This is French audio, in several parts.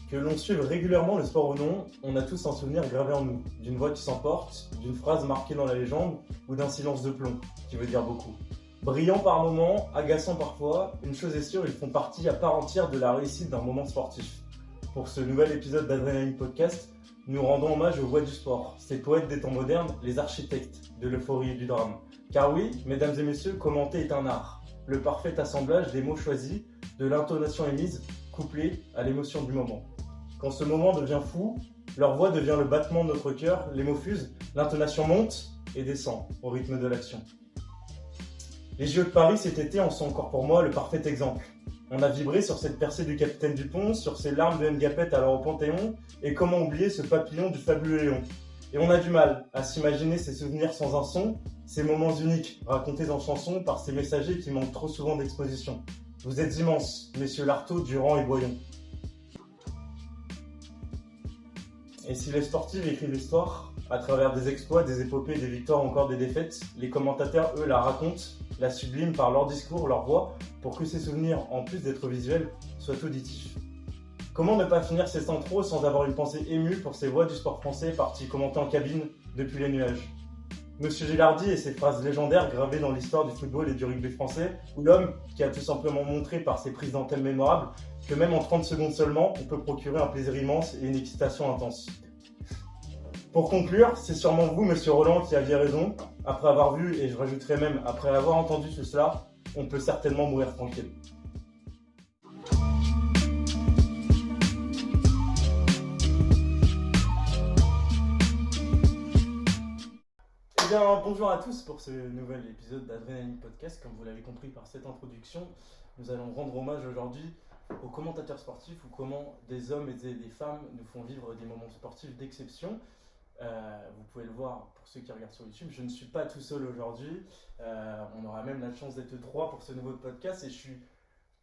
Que l'on suive régulièrement le sport ou non, on a tous un souvenir gravé en nous, d'une voix qui s'emporte, d'une phrase marquée dans la légende ou d'un silence de plomb, qui veut dire beaucoup. Brillant par moments, agaçant parfois, une chose est sûre, ils font partie à part entière de la réussite d'un moment sportif. Pour ce nouvel épisode d'Adrenaline Podcast, nous rendons hommage aux voix du sport, ces poètes des temps modernes, les architectes de l'euphorie et du drame. Car oui, mesdames et messieurs, commenter est un art. Le parfait assemblage des mots choisis, de l'intonation émise, couplée à l'émotion du moment. Quand ce moment devient fou, leur voix devient le battement de notre cœur, les mots fusent, l'intonation monte et descend au rythme de l'action. Les JO de Paris cet été en sont encore pour moi le parfait exemple. On a vibré sur cette percée du capitaine Dupont, sur ces larmes de Ngapet alors au Panthéon, et comment oublier ce papillon du fabuleux Léon. Et on a du mal à s'imaginer ces souvenirs sans un son, ces moments uniques racontés en chansons par ces messagers qui manquent trop souvent d'exposition. Vous êtes immenses, messieurs Lartaud, Durand et Boyon. Et si les sportifs écrivent l'histoire, à travers des exploits, des épopées, des victoires, encore des défaites, les commentateurs, eux, la racontent, la subliment par leur discours, leur voix, pour que ces souvenirs, en plus d'être visuels, soient auditifs. Comment ne pas finir ces centraux sans avoir une pensée émue pour ces voix du sport français partis commenter en cabine depuis les nuages? Monsieur Gilardi et ses phrases légendaires gravées dans l'histoire du football et du rugby français, ou l'homme qui a tout simplement montré par ses prises d'antenne mémorables que même en 30 secondes seulement, on peut procurer un plaisir immense et une excitation intense. Pour conclure, c'est sûrement vous, monsieur Roland, qui aviez raison. Après avoir vu, et je rajouterai même après avoir entendu tout cela, on peut certainement mourir tranquille. Eh bien, bonjour à tous pour ce nouvel épisode d'Adrenaline Podcast. Comme vous l'avez compris par cette introduction, nous allons rendre hommage aujourd'hui aux commentateurs sportifs ou comment des hommes et des femmes nous font vivre des moments sportifs d'exception. Vous pouvez le voir pour ceux qui regardent sur YouTube, je ne suis pas tout seul aujourd'hui. On aura même la chance d'être trois pour ce nouveau podcast et je suis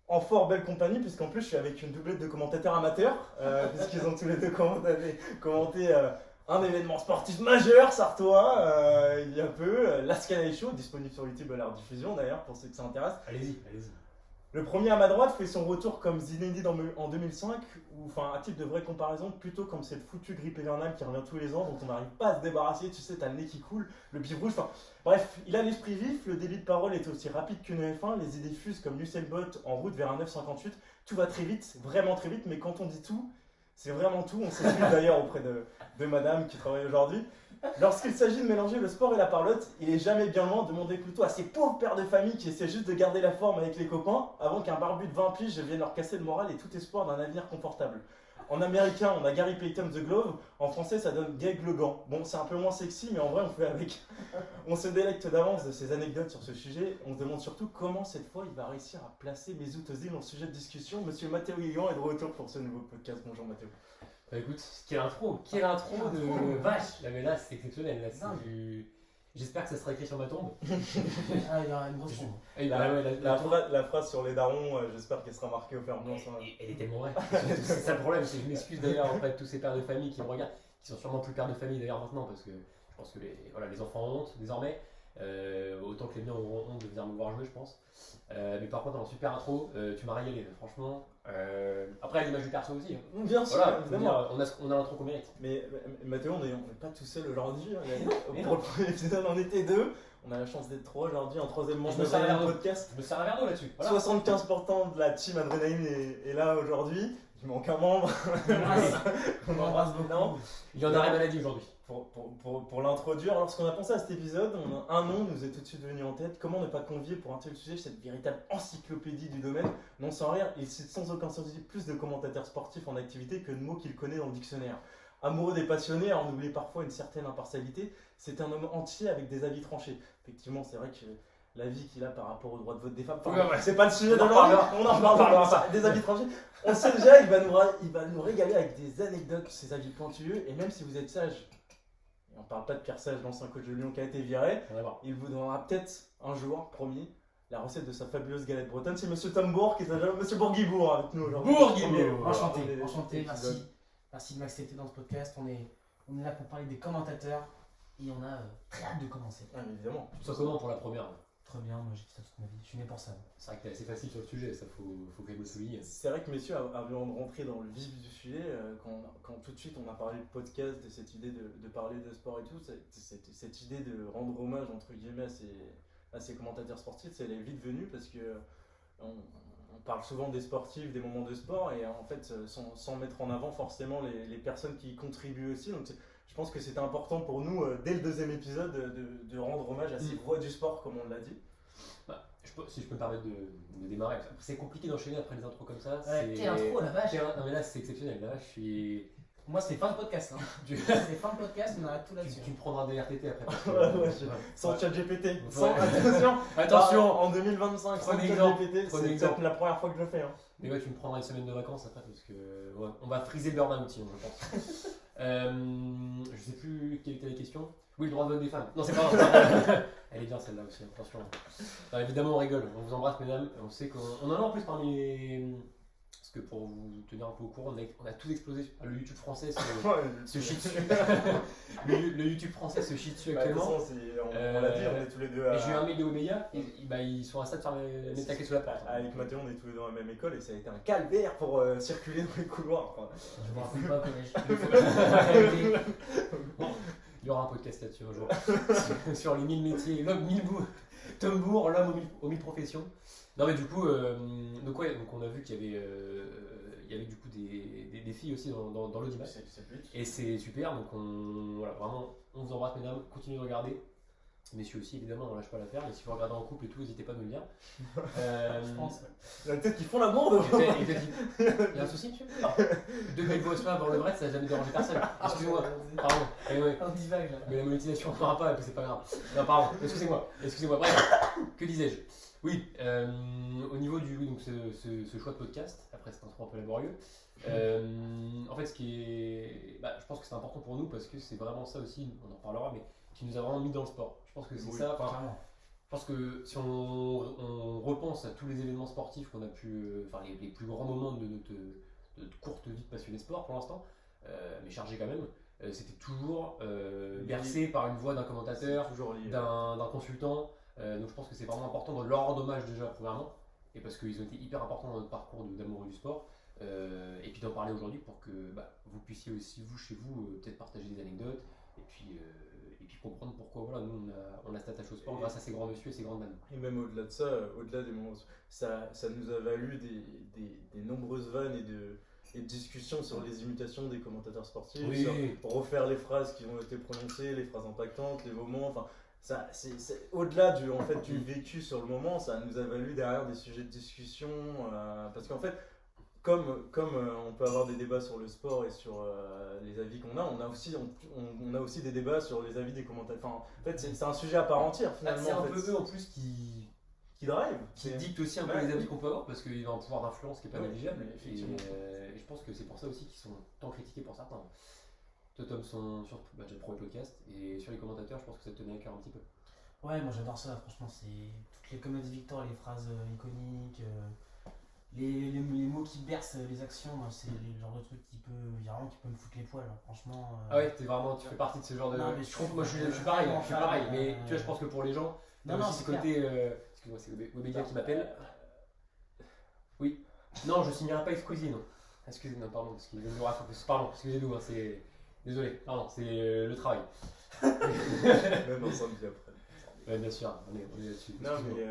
en fort belle compagnie puisqu'en plus je suis avec une doublette de commentateurs amateurs puisqu'ils ont tous les deux commenté un événement sportif majeur sartois il y a peu, l'Ascanay Show, disponible sur YouTube à la rediffusion d'ailleurs pour ceux que ça intéresse. Allez-y. Le premier à ma droite fait son retour comme Zinedine en 2005, ou enfin à titre de vraie comparaison, plutôt comme cette foutue grippe hivernale qui revient tous les ans, dont on n'arrive pas à se débarrasser, tu sais, t'as le nez qui coule, le bif rouge, enfin bref, il a l'esprit vif, le débit de parole est aussi rapide qu'une F1, les idées fusent comme Usain Bolt en route vers un 9,58, tout va très vite, vraiment très vite, mais quand on dit tout, c'est vraiment tout, on s'excuse d'ailleurs auprès de madame qui travaille aujourd'hui. Lorsqu'il s'agit de mélanger le sport et la parlotte, il est jamais bien loin, demandez plutôt à ces pauvres pères de famille qui essaient juste de garder la forme avec les copains avant qu'un barbu de 20 piges vienne leur casser le moral et tout espoir d'un avenir confortable. En américain, on a Gary Payton The Glove, en français ça donne Gag le gant. Bon, c'est un peu moins sexy, mais en vrai on fait avec. On se délecte d'avance de ces anecdotes sur ce sujet, on se demande surtout comment cette fois il va réussir à placer Mesut Özil dans le sujet de discussion. Monsieur Mathéo Guégan est de retour pour ce nouveau podcast. Bonjour Mathéo. Bah écoute, quelle intro de vache. Là mais là c'est exceptionnel, là c'est du... J'espère que ça sera écrit sur ma tombe. Ah, il y aura une grosse tombe. La phrase sur les darons, j'espère qu'elle sera marquée au fer blanc. Elle est tellement vraie. C'est ça le problème, c'est que je m'excuse d'ailleurs auprès de tous ces pères de famille qui me regardent, qui sont sûrement plus pères de famille d'ailleurs maintenant, parce que je pense que les enfants ont honte désormais. Autant que les miens auront honte de venir me voir jouer, je pense. Mais par contre, en super intro, tu m'as régalé, franchement. Après, à l'image du perso aussi. Bien sûr, voilà, évidemment. On a l'intro qu'on mérite. Mais Mathéo, on n'est pas tout seul aujourd'hui. Pour le premier épisode, on était deux. On a la chance d'être trois aujourd'hui, en troisième membre de podcast. Je me sers un verre d'eau là-dessus. Voilà. 75% de la team Adrenaline est là aujourd'hui. Il manque un membre. On embrasse beaucoup. Il y en a maladie aujourd'hui. Pour l'introduire, lorsqu'on a pensé à cet épisode, un nom nous est tout de suite venu en tête. Comment ne pas convier pour un tel sujet cette véritable encyclopédie du domaine? Non sans rire, il cite sans aucun souci plus de commentateurs sportifs en activité que de mots qu'il connaît dans le dictionnaire. Amoureux des passionnés, à en oublier parfois une certaine impartialité, c'est un homme entier avec des avis tranchés. Effectivement, c'est vrai que l'avis qu'il a par rapport au droit de vote des femmes, c'est pas le sujet d'aujourd'hui, on en parlera. Des avis tranchés. On sait déjà, il va nous régaler avec des anecdotes, ses avis pointueux, et même si vous êtes sage, on parle pas de Pierre Sage, l'ancien coach de Lyon qui a été viré, il vous donnera peut-être un jour, promis, la recette de sa fabuleuse galette bretonne. C'est monsieur Tom Bourg qui est déjà monsieur Bourguibourg avec nous aujourd'hui. Bourguibourg, enchanté, merci de m'accepter dans ce podcast. On est là pour parler des commentateurs et on a très hâte de commencer. Ah, évidemment. Ça commence pour la première. Très bien, moi j'ai dit ça toute ma vie, je suis né pour ça. C'est vrai que t'es assez facile sur le sujet, ça faut quand même le souligner. C'est vrai que messieurs, avant de rentrer dans le vif du sujet, quand tout de suite on a parlé de podcast, de cette idée de parler de sport et tout, cette idée de rendre hommage entre guillemets à ces commentateurs sportifs, elle est vite venue parce que on parle souvent des sportifs, des moments de sport et en fait sans mettre en avant forcément les personnes qui y contribuent aussi. Donc je pense que c'était important pour nous dès le deuxième épisode de rendre hommage à ces voix du sport comme on l'a dit. Bah, si je peux me permettre de démarrer, c'est compliqué d'enchaîner après les intros comme ça. Quelle intro la vache. Non mais là c'est exceptionnel, là je suis... Moi c'est fin de podcast, hein. C'est fin de podcast, on arrête tout là-dessus. Tu me prendras des RTT après. Sans ChatGPT. Ouais. Attention, en 2025, sans Prenez ChatGPT, Prenez c'est exemple. peut-être la première fois que je le fais. Hein. Mais ouais, tu me prendras une semaine de vacances après parce que ouais, on va friser le burn-out sinon je pense. Je sais plus quelle était la question. Oui, le droit de vote des femmes. Non, c'est pas grave. Elle est bien celle-là aussi, attention. Non, évidemment, on rigole. On vous embrasse, mesdames. On sait qu'on en a en plus parmi les. Parce que pour vous tenir un peu au courant, on a tout explosé. Le YouTube français se chie dessus. le YouTube français se chie dessus actuellement. De toute façon, on l'a dit, on est tous les deux. Et j'ai eu un mail de Omeya, ils sont à ça de faire mettre la clé sous la porte. Avec Mathéo, on est tous les deux dans la même école et ça a été un calvaire pour circuler dans les couloirs. Enfin, je me rappelle pas au collège. Bon, il y aura un podcast là-dessus un jour. sur les 1000 métiers, l'homme 1000 tambour, l'homme aux 1000 professions. Non mais du coup, donc on a vu qu'il y avait du coup des filles aussi dans l'audimat. Et c'est super, donc voilà, vraiment, on vous embrasse mesdames, continuez de regarder. Messieurs aussi, évidemment, on lâche pas l'affaire, mais si vous regardez en couple et tout, n'hésitez pas à nous le dire. Je pense. Il y a peut-être qu'ils font l'amour devant. Il y a un souci, monsieur? Deux belles voix avant le vrai, ça n'a jamais dérangé personne. Excusez-moi, pardon. On divague là. Mais la monétisation ne fera pas, et puis c'est pas grave. Non, pardon, excusez-moi. Bref, que disais-je? Oui, au niveau du donc ce choix de podcast, après c'est un truc un peu laborieux. En fait, ce qui est, je pense que c'est important pour nous parce que c'est vraiment ça aussi, on en reparlera, mais qui nous a vraiment mis dans le sport. Je pense que c'est ça. Je pense que si on repense à tous les événements sportifs qu'on a pu, les plus grands moments de notre courte vie de passionné sport pour l'instant, mais chargé quand même, c'était toujours bercé par une voix d'un commentateur, d'un consultant. Donc je pense que c'est vraiment important de leur rendre hommage déjà premièrement, et parce qu'ils ont été hyper importants dans notre parcours d'amoureux du sport, et puis d'en parler aujourd'hui pour que vous puissiez aussi vous chez vous peut-être partager des anecdotes, et puis comprendre pourquoi voilà, nous on a cet attache au sport grâce à ces grands messieurs et ces grandes dames. Et même au-delà de ça, au-delà des moments, ça nous a valu des nombreuses vannes et de discussions sur les imitations des commentateurs sportifs, oui. Sur refaire les phrases qui ont été prononcées, les phrases impactantes, les moments, enfin ça, c'est au-delà du vécu sur le moment, ça nous a valu derrière des sujets de discussion, parce qu'en fait, comme on peut avoir des débats sur le sport et sur les avis qu'on a, on a aussi des débats sur les avis des commentateurs. Enfin, en fait, c'est un sujet à part entière finalement. C'est un peu eux en plus qui drive, qui dictent aussi un peu les avis qu'on peut avoir parce qu'ils ont un pouvoir d'influence qui n'est pas négligeable. Et je pense que c'est pour ça aussi qu'ils sont tant critiqués pour certains. Toi, Tom, sur le premier podcast et sur les commentateurs, je pense que ça te tenait à cœur un petit peu. Ouais, moi j'adore ça, franchement, c'est toutes les comédies Victor, les phrases iconiques. Les mots qui bercent les actions, moi, c'est le genre de truc qui peut me foutre les poils, hein, franchement. Ah ouais, tu fais partie de ce genre de. Non, mais moi je suis pareil, mais tu vois, je pense que pour les gens, aussi ce côté. Excuse-moi, c'est Webedia qui m'appelle. Oui. Non, je signerai pas Exclusive, non. Excusez-moi, pardon, parce qu'il vient de nous raconter. Pardon, excusez-nous, hein, c'est. Désolé, pardon, c'est le travail. Même ensemble, bien après. Ouais, bien sûr, on est là-dessus. Non, mais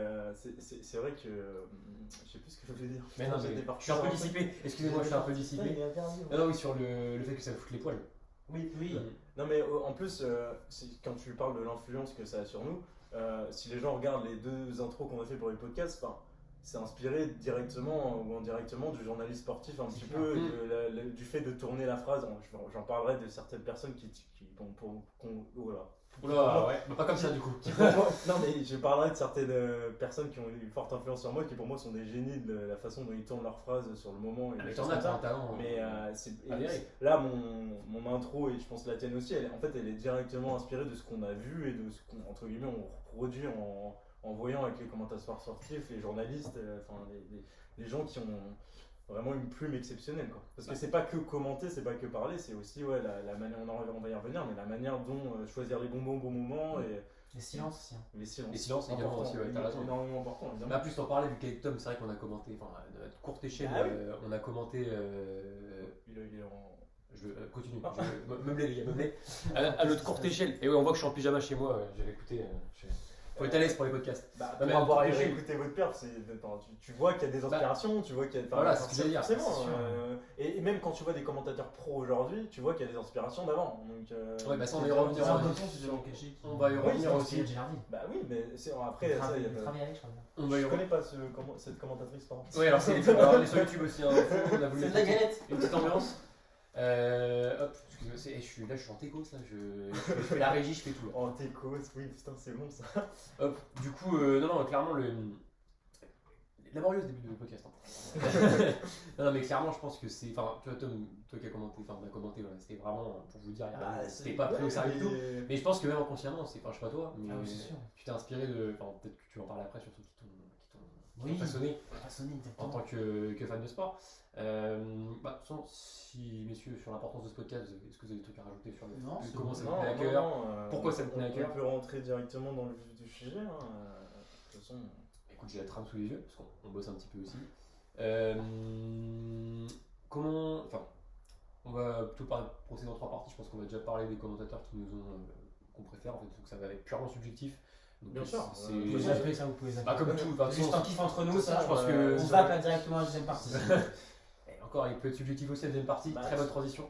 c'est vrai que. Je sais plus ce que je voulais dire. Mais non, mais je suis un peu dissipé. Excusez-moi, je suis un peu dissipé. Non, oui, sur le fait que ça me foute les poils. Oui. Non, mais en plus, quand tu parles de l'influence que ça a sur nous, si les gens regardent les deux intros qu'on a fait pour les podcasts, c'est inspiré directement ou indirectement du journaliste sportif un petit peu, du fait de tourner la phrase. J'en parlerai de certaines personnes qui voilà. Oula, ouais, mais pas comme ça du coup. Non, mais je parlerai de certaines personnes qui ont une forte influence sur moi, qui pour moi sont des génies de la façon dont ils tournent leurs phrases sur le moment. Mais t'en as un talent. Mais là, mon intro, et je pense la tienne aussi, elle est directement inspirée de ce qu'on a vu et de ce qu'on, entre guillemets, on reproduit en voyant avec les commentateurs sportifs, les journalistes, les gens qui ont vraiment une plume exceptionnelle, quoi. Parce que c'est pas que commenter, c'est pas que parler, c'est aussi la manière, on va y revenir, mais la manière dont choisir les bons mots au bon moment Les silences aussi. Hein. Les silences. Les silences, également Important, aussi, ouais, t'as raison. énormément important, évidemment. Là, plus t'en parlais, vu qu'avec Tom, c'est vrai qu'on a commenté, enfin, à notre courte échelle, Ah oui. on a commenté. Il est en... Je continue, meubler les gars, meubler. À notre courte échelle, et ouais, on voit que je suis en pyjama chez moi, j'avais écouté. Faut être à l'aise pour les podcasts. Bah, Non, mais pour avoir à notre courte écouté votre perf, tu vois qu'il y a des inspirations, tu vois qu'il y a... Voilà, c'est ce que j'allais dire, forcément, c'est sûr. et même quand tu vois des commentateurs pro aujourd'hui, tu vois qu'il y a des inspirations d'avant. Donc, Ouais, bah ça, on c'est va y revenir. C'est un Ouais. bouton si je vais cacher. On va y revenir c'est aussi. Gilardi. Bah oui, mais après, ça, il y a pas... Travailler avec, je crois bien. On va y Je revenir. connais pas cette commentatrice, par contre. Ouais, alors c'est alors, on est sur YouTube aussi, hein, on a voulu C'est de la galette. une petite ambiance. Hop, excusez-moi, je suis en técos là, je fais la régie, je fais tout là. Oh, Técos, oui, putain, c'est bon ça. Hop, du coup, non, clairement, laborieux ce début de podcast. Hein. non, mais clairement, je pense que c'est. Enfin, tu vois, Tom, toi qui as commenté, enfin, on a commenté, voilà, c'était vraiment pour vous dire, c'était pas pris au sérieux du tout. Mais je pense que même inconsciemment, c'est. Enfin, je sais pas toi, mais Ah oui, c'est sûr. tu t'es inspiré de. Enfin, peut-être que tu vas en parler après sur ceux qui t'ont Oui. façonné Façonné, en exactement. tant que fan de sport. Bah, de toute façon, si, messieurs, sur l'importance de ce podcast, est-ce que vous avez des trucs à rajouter sur Non, c'est comment bon. ça vous tenait à cœur? Pourquoi ça me tenait à cœur? On peut rentrer directement dans le vif du sujet. Hein. De toute façon, Écoute, j'ai la trame sous les yeux, parce qu'on bosse un petit peu aussi. Comment. Enfin, on va plutôt procéder en 3 parties. Je pense qu'on va déjà parler des commentateurs qui nous ont. Qu'on préfère, en fait, donc ça va être purement subjectif. Donc, bien sûr. c'est. Vous pouvez zapper ça, vous pouvez zapper. Bah, comme tout, C'est juste un kiff entre nous, ça. je pense que. On zappe directement à la deuxième partie. Et encore, il peut être subjectif aussi la deuxième partie. Bah, Très bonne transition.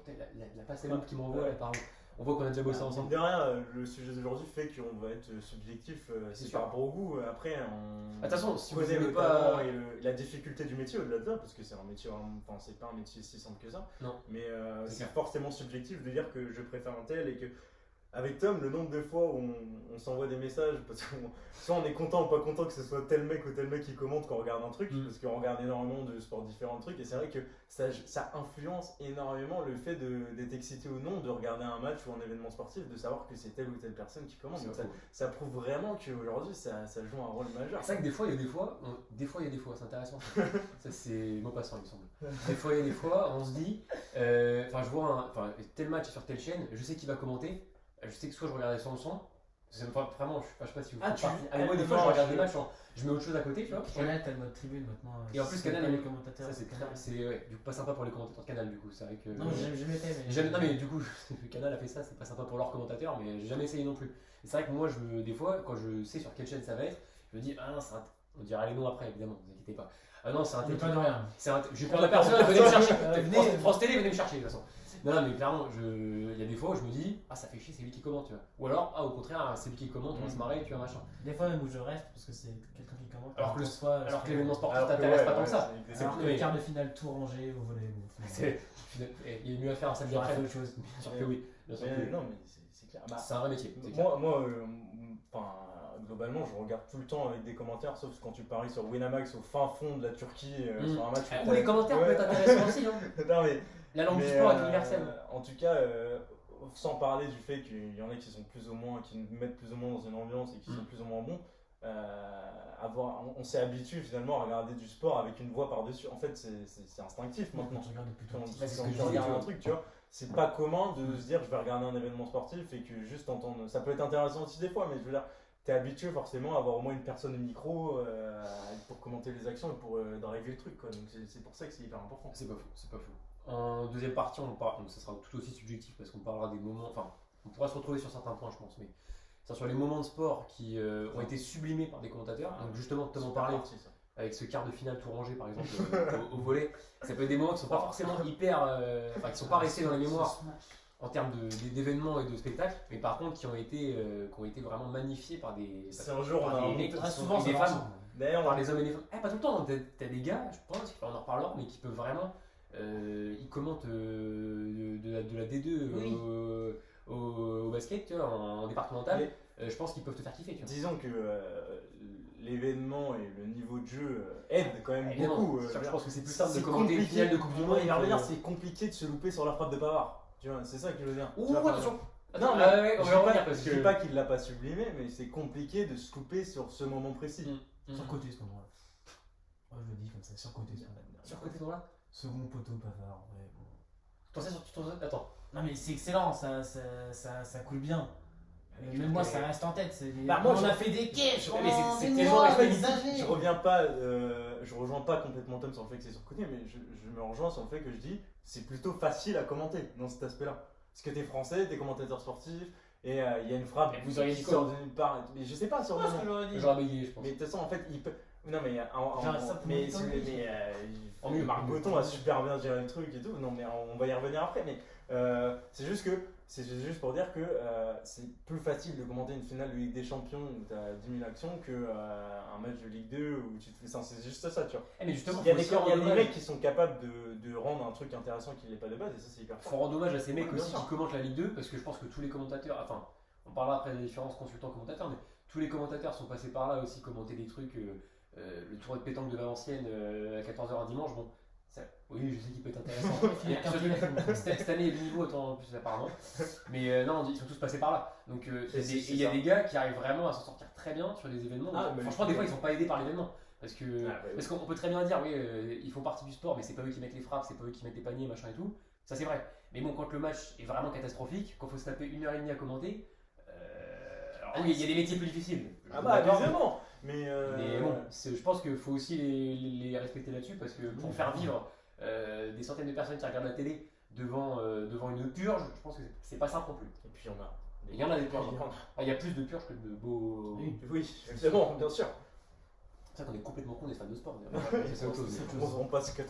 La passe à qui m'envoie, là, pardon. On voit qu'on a déjà bossé ensemble. De rien, le sujet d'aujourd'hui fait qu'on va être subjectif C'est c'est sûr. par rapport au goût. Après, on De toute façon, si vous connaît aimez le pas. talent et la difficulté du métier au-delà de ça, parce que c'est un métier, enfin, c'est pas un métier si simple que ça. Non. Mais C'est c'est clair. forcément subjectif de dire que je préfère un tel et que. Avec Tom, le nombre de fois où on s'envoie des messages, parce que soit on est content ou pas content que ce soit tel mec ou tel mec qui commente quand on regarde un truc, parce qu'on regarde énormément de sports différents de trucs, et c'est vrai que ça influence énormément le fait d'être excité ou non de regarder un match ou un événement sportif, de savoir que c'est telle ou telle personne qui commente. Donc ça prouve vraiment qu'aujourd'hui ça joue un rôle majeur. C'est vrai que des fois il y a des fois, c'est intéressant. Ça c'est mot passant il me semble. Des fois il y a des fois, on se dit, enfin je vois tel match sur telle chaîne, je sais qui va commenter. Je sais que soit je regardais sans le son, c'est vraiment, je sais pas si vous faites partie. Avec moi, des fois, je regarde des matchs, je mets autre chose à côté, tu vois. Canal, t'as le mode tribune maintenant. Et en plus, c'est Canal, pas il- les commentateurs. Ça, c'est ouais, du coup, pas sympa pour les commentateurs de Canal, du coup. C'est vrai que. Non, j'ai jamais fait, mais. Non, mais du coup, le Canal a fait ça, c'est pas sympa pour leurs commentateurs, mais j'ai jamais essayé non plus. Et c'est vrai que moi, des fois, quand je sais sur quelle chaîne ça va être, je me dis, ah non, on dira les noms après, évidemment, ne vous inquiétez pas. Ah non, c'est un On est pas de rien. je prends la personne, venez me chercher. Venez. France Télé, venez me chercher, de toute façon. Non, mais clairement, il y a des fois où je me dis, ah ça fait chier, c'est lui qui commente, tu vois. Ou alors, ah au contraire, c'est lui qui commente, on va se marrer, tu vois, machin. Des fois, même où je reste, parce que c'est quelqu'un qui commente. Alors que l'événement sportif Alors que t'intéresse ouais, pas tant ouais, que ça. c'est- Alors que le quart de finale tout rangé au volet. Il y a mieux à faire un samedi J'aurais après. fait autre chose. Bien sûr que oui. Bien sûr que Mais oui. non, mais c'est clair. Bah, C'est un vrai métier. c'est clair. moi globalement, je regarde tout le temps avec des commentaires, sauf quand tu paries sur Winamax au fin fond de la Turquie sur un match. Ou les commentaires peuvent être intéressants aussi. Hein. Non, mais La langue du Mais, sport est universelle. En tout cas, sans parler du fait qu'il y en a qui sont plus ou moins, qui nous mettent plus ou moins dans une ambiance et qui sont plus ou moins bons, on s'est habitué finalement à regarder du sport avec une voix par-dessus. En fait, c'est instinctif maintenant. Quand tu regardes depuis tout Quand, petit. c'est ce quand que tu je dis, regardes tu un vois. truc, tu vois, c'est pas commun de se dire je vais regarder un événement sportif et que juste entendre. Ça peut être intéressant aussi des fois, mais je veux dire, t'es habitué forcément à avoir au moins une personne au micro pour commenter les actions et pour driver le truc, quoi. Donc c'est pour ça que c'est hyper important. C'est pas faux, c'est pas faux. En deuxième partie, on parle, donc ça sera tout aussi subjectif parce qu'on parlera des moments, enfin, on pourra se retrouver sur certains points, je pense, mais ça sur les moments de sport qui ont été sublimés par des commentateurs. Donc justement, Tom en parlait avec ce quart de finale tout rangé, par exemple, au volet. Ça peut être des moments qui sont pas forcément hyper, enfin, qui sont pas restés dans les mémoires en termes d'événements et de spectacles, mais par contre qui ont été vraiment magnifiés par des. C'est un jour, par on a des mecs Très qui sont- souvent, et des ça femmes. D'ailleurs, Par les hommes et les femmes. Pas tout le temps, hein. T'as des gars, je pense, on en reparlera, mais qui peuvent vraiment. Ils commentent de la D2 Oui. au basket, tu vois, en départemental. Je pense qu'ils peuvent te faire kiffer, tu vois. disons que l'événement et le niveau de jeu aident quand même Évidemment, beaucoup. c'est sûr que je pense que c'est plus simple de c'est commenter une compliqué. finale de Coupe du Monde. Il va revenir, c'est compliqué de se louper sur la frappe de Pavard. Tu vois, c'est ça que je veux dire. Tu Ouh, vois, par attention! exemple. Non, mais ouais, on je va dis revenir pas, parce je que. dis pas qu'il l'a pas sublimé, mais c'est compliqué de se louper sur ce moment précis. Surcoté ce moment-là. Ouais, je le dis comme ça, surcoté ce moment-là. Sur côté de là? Second poteau, Pavard, ouais. Bon. Attends. Non, mais c'est excellent, ça coule bien. Même moi, ça reste en tête. Bah, moi, on a fait des quais Mais pendant c'est des tellement mois, respect des ici. années. Je rejoins pas complètement Tom sur le fait que c'est surcoté, mais je me rejoins sur le fait que je dis c'est plutôt facile à commenter dans cet aspect-là. Parce que t'es français, t'es commentateur sportif, et il y a une frappe Mais vous auriez dit qui sort quoi d'une part. Mais je sais pas sur Moi, le ce que moment. j'aurais dit. J'aurais bégayé, je pense. Mais de toute façon, en fait, il peut. Non, mais. Genre, ça pour mais m'étonner. En mieux. Marc Breton a super bien géré le truc et tout. Non, mais on va y revenir après. Mais c'est juste pour dire que c'est plus facile de commenter une finale de Ligue des Champions où tu as 10 000 actions qu'un match de Ligue 2 où tu te fais ça. C'est juste ça, tu vois. Mais justement, Il y a faut des, aussi il y a rendre des hommage- mecs qui sont capables de rendre un truc intéressant qui n'est pas de base et ça, c'est hyper faut fort. rendre hommage à ces mecs Ouais, bien aussi sûr. qui commentent la Ligue 2 parce que je pense que tous les commentateurs, enfin, on parlera après des différences consultants-commentateurs, mais tous les commentateurs sont passés par là aussi, commenter des trucs, le tournoi de pétanque de Valenciennes à 14h un dimanche, bon, oui, je sais qu'il peut être intéressant. Cette année, il y a du niveau, autant en plus apparemment. Mais non, ils sont tous passés par là. Donc il y a des gars qui arrivent vraiment à s'en sortir très bien sur les événements. Ah, mais franchement, des fois, ils sont pas aidés par l'événement. Parce que Ah, bah oui. parce qu'on peut très bien dire, oui, ils font partie du sport, mais c'est pas eux qui mettent les frappes, c'est pas eux qui mettent les paniers, machin et tout. Ça, c'est vrai. Mais bon, quand le match est vraiment catastrophique, quand il faut se taper 1h30 à commenter, alors oui, il y a des métiers plus difficiles. Ah bah, D'accord. évidemment. Mais Mais bon, je pense qu'il faut aussi les respecter là-dessus parce que pour faire vivre des centaines de personnes qui regardent la télé devant une purge, je pense que c'est pas simple non plus. Et puis on a. Il y en a des purges. Il y a plus de purges que de beaux. Oui, évidemment, bien sûr. C'est ça qu'on est complètement con des fans de sport. C'est autre chose. On passe 90%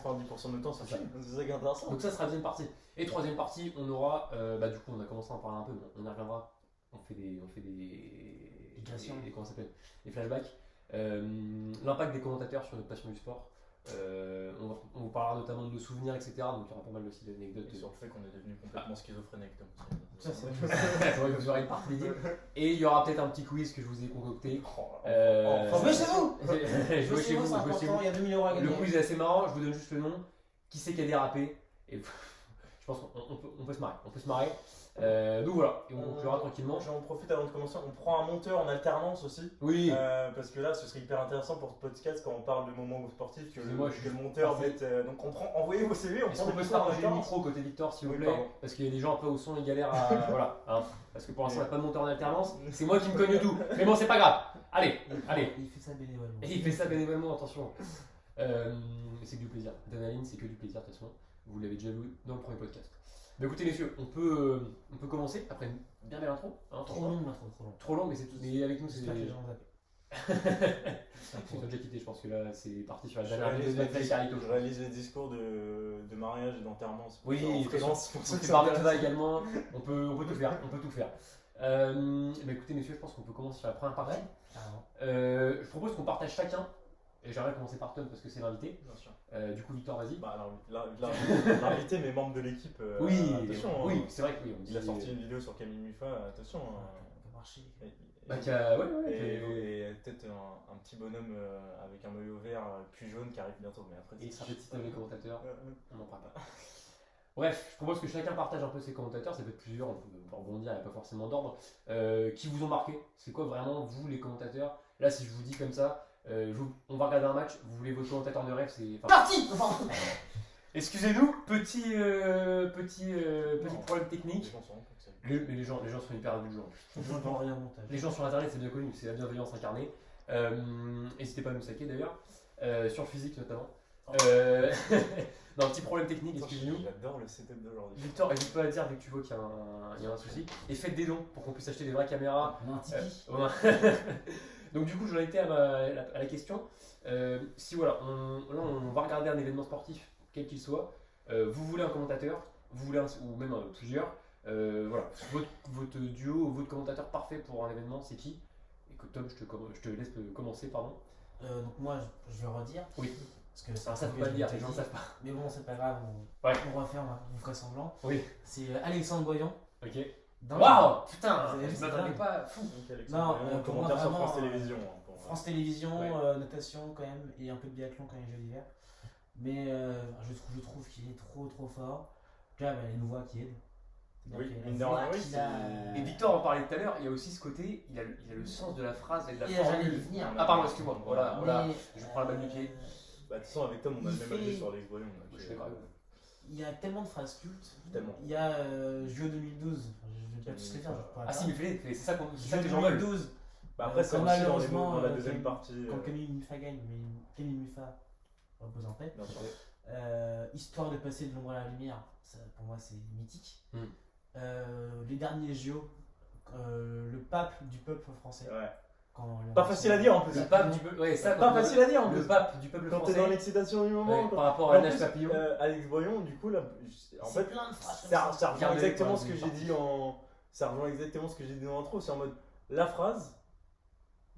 de notre temps sur ça. C'est ça qui est intéressant. Donc ça sera la deuxième partie. Et troisième partie, on aura, du coup on a commencé à en parler un peu, mais on y reviendra. On fait des comment ça s'appelle, des flashbacks. L'impact des commentateurs sur notre passion du sport. On vous parlera notamment de nos souvenirs, etc. Donc il y aura pas mal aussi d'anecdotes. Et sur le fait qu'on est devenu complètement schizophrène avec Tom. Ça, c'est Vous aurez une partie dédiée. Et il y aura peut-être un petit quiz que je vous ai concocté. Jouez chez vous. Jouez chez vous, c'est jouez chez important, vous. il y a 2000 € à Le gagner. quiz est assez marrant, je vous donne juste le nom. Qui c'est qui a dérapé? Et je pense qu'on peut se marrer. On peut se marrer. Donc voilà, et on conclura tranquillement. J'en profite avant de commencer. On prend un monteur en alternance aussi. Oui. Parce que là, ce serait hyper intéressant pour ce podcast quand on parle de moments sportifs que Excusez-moi, je suis le monteur parfait. mette. Donc envoyez vos CV, on Est-ce prend qu'on des peut se monteur en rapprocher le alternance. micro côté Victor s'il vous Oui, plaît? pardon. Parce qu'il y a des gens après au son ils galèrent à. Voilà. Hein. Parce que pour l'instant on n'a pas de monteur en alternance. C'est moi qui me cogne tout. Mais bon, c'est pas grave. Allez. Il fait ça bénévolement. Et il fait ça bénévolement, attention. C'est que du plaisir. Danaline, c'est que du plaisir de toute façon. Vous l'avez déjà vu dans le premier podcast. Mais écoutez messieurs, on peut commencer après une bien belle intro. Hein, Trop long, là, trop long. Trop long, mais c'est tout. Mais avec nous c'est. J'espère que les gens vont zapper. Ils ont déjà quitté, je pense que là c'est parti sur la Je dernière vidéo réalise, de Netflix Carito. je réalise les discours de mariage et d'enterrement. c'est pour Oui, ça, en il fait freelance, pour On ceux qui fait parler de s'intéressent. ça également, on peut tout faire, on peut tout faire. Mais écoutez messieurs, je pense qu'on peut commencer sur la première partie. Carrément. Je propose qu'on partage chacun, et j'aimerais commencer par Tom parce que c'est l'invité. Bien sûr. Du coup Victor, vas-y. Bah, alors, l'invité, mes membres de l'équipe. Attention. oui, Hein. c'est vrai que oui, on dit. Il a sorti une vidéo sur Camille Mufa, attention. Ça peut marcher. Bah, Et peut-être un petit bonhomme avec un maillot vert puis jaune qui arrive bientôt. Mais après, Et il sera petit avec les commentateurs, Euh, on n'en parle pas. Bref, je propose que chacun partage un peu ses commentateurs, ça peut être plusieurs, on peut rebondir, il n'y a pas forcément d'ordre. Qui vous ont marqué? C'est quoi vraiment, vous les commentateurs? Là, si je vous dis comme ça, on va regarder un match, vous voulez votre commentateur de rêve, c'est. Parti. Excusez-nous, petit problème technique. les gens sont donc ça- Mais les gens sont hyper indulgents. Je ne vois rien au montage. Les gens sur internet, c'est bien connu, c'est la bienveillance incarnée. N'hésitez pas à nous saquer d'ailleurs, sur le physique notamment. Non, petit problème technique, excusez-nous. J'adore le setup d'aujourd'hui. Victor, n'hésite pas à dire dès que tu vois qu'il y a un souci. Et faites des dons pour qu'on puisse acheter des vraies caméras. On a un Tipeee. Donc du coup, j'en étais à la question. Si voilà, on va regarder un événement sportif, quel qu'il soit. Vous voulez un commentateur, vous voulez ou même plusieurs. Voilà, votre duo, votre commentateur parfait pour un événement, c'est qui? Et que Tom, je te laisse commencer, pardon. Donc moi, je vais redire. Oui. Parce que Alors ça faut pas le dire, les gens ne savent pas. Mais bon, c'est pas grave, Ouais. on refait, on fera semblant. Oui. C'est Alexandre Boyan. Ok. Dans Waouh, putain, Vous avez vu, je c'est m'attendais dingue. pas. Fou. Non, Non, pour moi, commentaire sur vraiment, France Télévisions. hein, pour- France Télévisions, Ouais. natation quand même, et un peu de biathlon quand il y a les Jeux d'hiver. Mais je trouve qu'il est trop fort. Déjà, bah, les nouveaux qui aident. Oui, C'est-à-dire que mine de la voix rien, oui, qu'il a- Et Victor en parlait tout à l'heure, il y a aussi ce côté, il a le sens de la phrase et de la Et j'allais y formule. venir. Ah pardon, excuse-moi, voilà, Mais, je prends la balle du pied. Bah, de toute façon, avec Tom, on a le Il même fait- avis sur Alex Boyon. Je suis d'accord avec vous. il y a tellement de phrases cultes. Tellement. Il y a Juin 2012. Je vais pas tous les faire, je pourrais Ah pas. si, mais c'est ça Juin que j'en veux. 2012. Bah après, c'est Comme aussi malheureusement, dans la deuxième partie. Quand Camille Mufa gagne, mais Camille Mufa repose en paix. Bien sûr. Histoire de passer de l'ombre à la lumière, ça, pour moi c'est mythique. Mm. Les derniers JO, le pape du peuple français. Ouais. Quand Pas facile à dire en plus. Le pape du peuple. Ouais, ça. Pas quand- facile à dire en Le plus. pape du peuple Quand t'es français. dans l'excitation du moment. Ouais, quand- par rapport En à la nage plus, papillon. Alex Boyon, du coup, là, en C'est fait, plein de phrases comme ça ça. rejoint Regardez, exactement quoi, ce que c'est j'ai parti. dit ça rejoint exactement ce que j'ai dit dans l'intro. C'est en mode la phrase,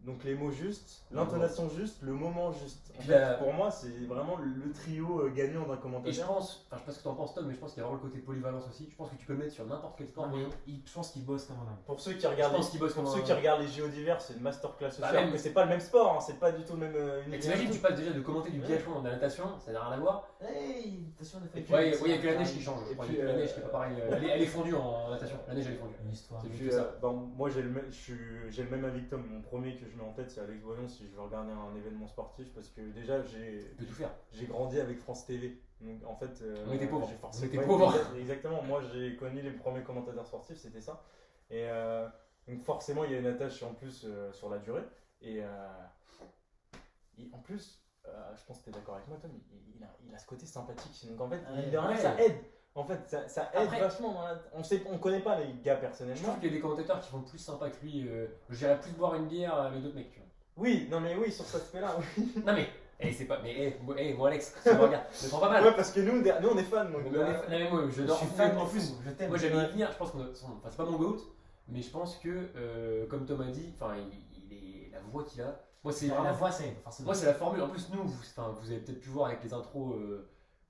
donc les mots justes, l'intonation juste, le moment juste. En Puis fait, la- pour moi, c'est vraiment le trio gagnant d'un Et je commentateur. pense, enfin je sais pas ce que t'en penses Tom, mais je pense qu'il y a vraiment le côté polyvalence aussi. Je pense que tu peux le mettre sur n'importe quel sport. Non, mais je pense qu'il bosse comme un dingue. Pour ceux qui Je regardent, pense qu'il bosse comme pour ceux un- qui regardent les JO d'hiver, c'est une masterclass aussi. Bah, Alors même- que c'est pas le même sport, hein, c'est pas du tout le même Et univers. t'imagines, tu passes déjà de commenter du biathlon de la natation, ça n'a rien à voir. Hey, attention, on a fait. Et puis- Ouais, il y a que la neige qui change. Et Je crois. puis, Il y a que la neige qui est pas pareil. Elle est fondue en natation. La neige elle est fondue. Une histoire. C'est Et juste puis, ça. moi j'ai le même avis que Tom. Mon premier que je mets en tête, c'est Alex Boyon si je veux regarder un événement sportif, parce que déjà Tu peux tout faire. j'ai grandi avec France TV. Donc en fait, On était pauvres. j'ai forcément- On était ouais, pauvres. Exactement. Moi j'ai connu les premiers commentateurs sportifs, c'était ça. Et donc forcément il y a une attache en plus sur la durée. Et en plus, je pense que tu es d'accord avec moi, Tom. Il a ce côté sympathique. Donc en fait, Ouais. il est rien, Ouais. ça aide. En fait, ça aide Après- vachement. On connaît pas les gars Je personnellement. trouve qu'il y a des commentateurs qui font plus sympa que lui. J'irais plus boire une bière avec d'autres mecs. Tu vois. Oui, non mais oui, sur cet aspect-là, oui. Non mais, c'est pas. Mais moi Alex, tu me regardes, ne prends pas mal. Ouais, parce que nous on est fans. Donc, Non, mais moi, Je suis fan en plus. Je t'aime. Moi j'allais y venir, je pense enfin c'est pas mon goat, mais je pense que comme Tom a dit, enfin la voix qu'il a, moi c'est La vraiment, voix, c'est forcément. moi c'est la formule. En plus nous, vous avez peut-être pu voir avec les intros,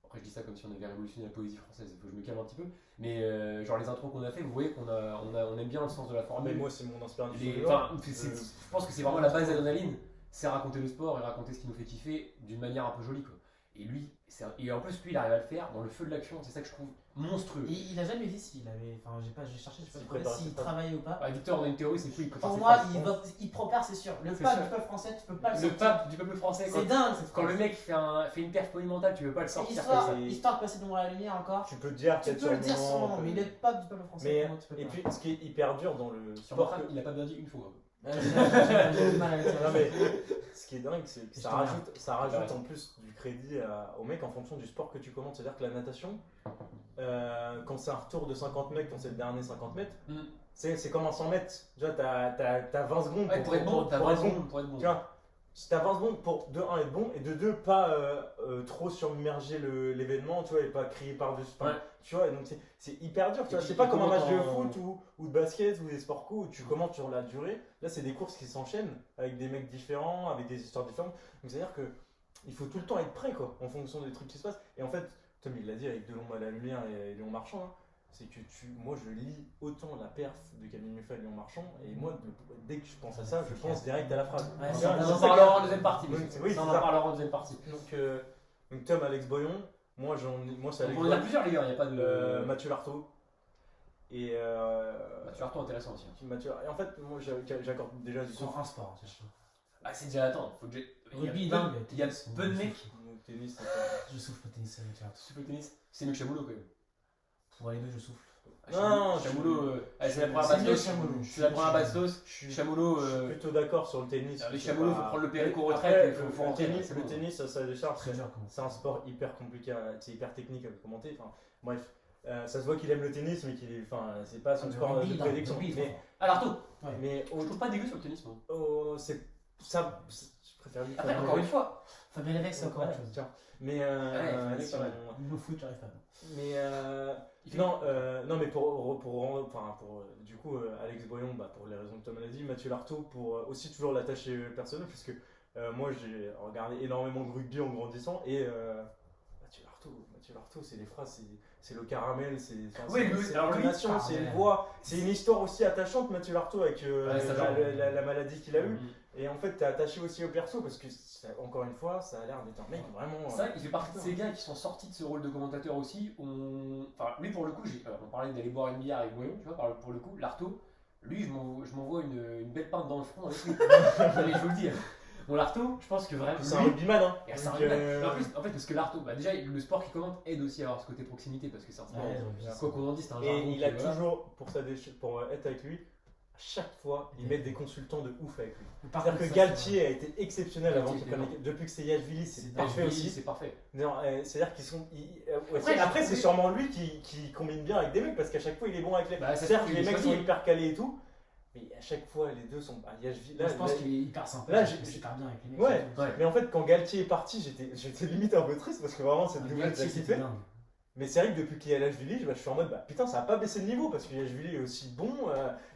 après je dis ça comme si on avait révolutionné la poésie française, il faut que je me calme un petit peu, mais genre les intros qu'on a fait, vous voyez on aime bien le sens de la mais formule. moi c'est mon inspiration. Je pense que c'est vraiment la base d'adrénaline, c'est raconter le sport et raconter ce qui nous fait kiffer d'une manière un peu jolie quoi. Et lui, et en plus lui il arrive à le faire dans le feu de l'action, c'est ça que je trouve monstrueux. Il a jamais dit s'il avait. Enfin, j'ai cherché, je sais S'il pas préparait s'il ses phrases. travaillait ou pas. Bah, Victor, on a une théorie, c'est que il prépare Pour ses moi, phrases. il prépare, c'est sûr. Le C'est pape sûr. du peuple français, tu peux pas le Le sortir. pape du peuple français, C'est dingue cette quand phrase. le mec fait une perf monumentale, tu veux pas le C'est sortir histoire, comme ça. histoire de passer devant la lumière encore. Tu peux le dire, Tu peut-être peux le dire sur sur le le moment, moment, mais mais- il est pape du peuple français. Mais, pour moi, tu peux et pas. puis ce qui est hyper dur dans le Sur sport. ma femme, il a pas bien dit une fois. J'ai du mal avec ça. Non, mais ce qui est dingue, c'est que Je ça te rajoute Ouais. en plus du crédit au mec en fonction du sport que tu commentes. C'est-à-dire que la natation, quand c'est un retour de 50 mètres, quand c'est le dernier 50 mètres, Mm. c'est comme un 100 mètres. Tu vois, t'as 20 secondes Ouais, pour être bon, t'as pour 20 être bon. secondes pour être bon. Tu vois, si t'as 20 secondes pour de 1 être bon et de 2 pas trop submerger l'événement, tu vois, et pas crier par-dessus. Enfin, Ouais. Tu vois, et donc c'est hyper dur. Tu Et vois, puis, c'est pas il comme un match de commente foot ou de basket ou des sports co où tu commentes sur la durée. Là, c'est des courses qui s'enchaînent avec des mecs différents, avec des histoires différentes. Donc c'est-à-dire que il faut tout le temps être prêt, quoi, en fonction des trucs qui se passent. Et en fait, Tom il l'a dit avec De l'ombre à la lumière et Léon Marchand, hein, c'est que moi je lis autant la perf de Camille Muffat et Léon Marchand, et moi dès que je pense à ça, je pense direct à la phrase. Ouais, Tu c'est vois, ça. On c'est en ça parlera en deuxième partie. Oui, monsieur. oui, Ça, c'est on en ça. parlera en deuxième partie. Donc Tom, Alex Boyon, moi c'est On Alex en a Boyon, plusieurs les gars, il n'y a pas de. Mathieu Lartaud. Et Tu as intéressant aussi. Et en fait, moi j'accorde déjà du Sur un sport, c'est chaud. Ah, c'est déjà attends, faut que j'ai. Rugby, peu- dingue. il y a tennis, peu de je mecs. souffle. Au tennis, Je souffle au tennis avec ça. Super tennis, c'est mieux que Chamoulot quand même. Pour les deux, je souffle. Non, Chamoulot, c'est la première C'est mieux que bastos. Chamoulot. C'est la première bastos. je suis Chamoulot. plutôt d'accord sur le tennis. Avec c'est Chamoulot, pas- faut prendre le périco Après, retraite, il faut le rentrer. tennis, c'est le bon. tennis, ça décharge. Très dur, comment C'est un sport hyper compliqué, c'est hyper technique à commenter. Enfin, bref, ça se voit qu'il aime le tennis, mais c'est pas son Le sport rugby, de non, prédiction. le rugby, Mais, Ah, Lartaud, mais je trouve pas dégueu sur le tennis, moi. je préfère lui. Après, encore une fois, Fabien Lévesque, c'est encore autre chose. Tiens, mais Ouais, si pas mal. on- Niveau foot, j'arrive pas. mais Il fait- non, mais du coup, Alex Boyon, pour les raisons que Tom a dit, Mathieu Lartaud pour aussi toujours l'attacher personnel, puisque moi j'ai regardé énormément de rugby en grandissant et Mathieu Lartaud, c'est les phrases, c'est le caramel, c'est Oui, lui, alors lui, l'intonation, c'est une voix, c'est une histoire aussi attachante, Mathieu Lartaud, avec ça genre. la maladie qu'il a eue. Mm. Et en fait, t'es attaché aussi au perso parce que, encore une fois, ça a l'air d'être un mec vraiment. C'est vrai qu'il fait partie de ces gars qui sont sortis de ce rôle de commentateur aussi. Enfin, lui, pour le coup, on parlait d'aller boire une bière avec Boyon, tu vois, pour le coup, Lartaud, lui, je m'envoie une belle pinte dans le front avec lui. Mais je vous le dis. Bon, l'Arto, je pense que vraiment. C'est un rugbyman, hein. Et c'est un Donc, rugbyman. Mais en plus, parce que l'Arto, bah, déjà, le sport qu'il commente aide aussi à avoir ce côté proximité parce que c'est un sport. Quoi qu'on en dise, c'est un jargon. Et il a qui, voilà. toujours, pour être avec lui, à chaque fois, il met des consultants de ouf avec lui. Par C'est-à-dire contre, que ça, Galtier a été exceptionnel avant Galtier, qu'il prenne l'équipe. Depuis que c'est Yachvili, c'est C'est parfait Oui, aussi. c'est parfait. Non, c'est-à-dire qu'ils sont. Après, Après, c'est sûrement lui qui combine bien avec des mecs parce qu'à chaque fois, il est bon avec les. Bah, ça se Certes, trouve, les il est mecs sont choisi. hyper calés et tout, mais à chaque fois, les deux sont. Yachvili, je pense qu'il est hyper sympa. là, il j'ai- est super bien avec les mecs. Ouais. surtout. Ouais. Mais en fait, quand Galtier est parti, j'étais limite un peu triste parce que vraiment, cette nouvelle, Galtier, j'ai c'était kiffé. dingue. Mais c'est vrai que depuis qu'il y a Yachvili, je suis en mode, bah putain, ça a pas baissé le niveau parce que Yachvili est aussi bon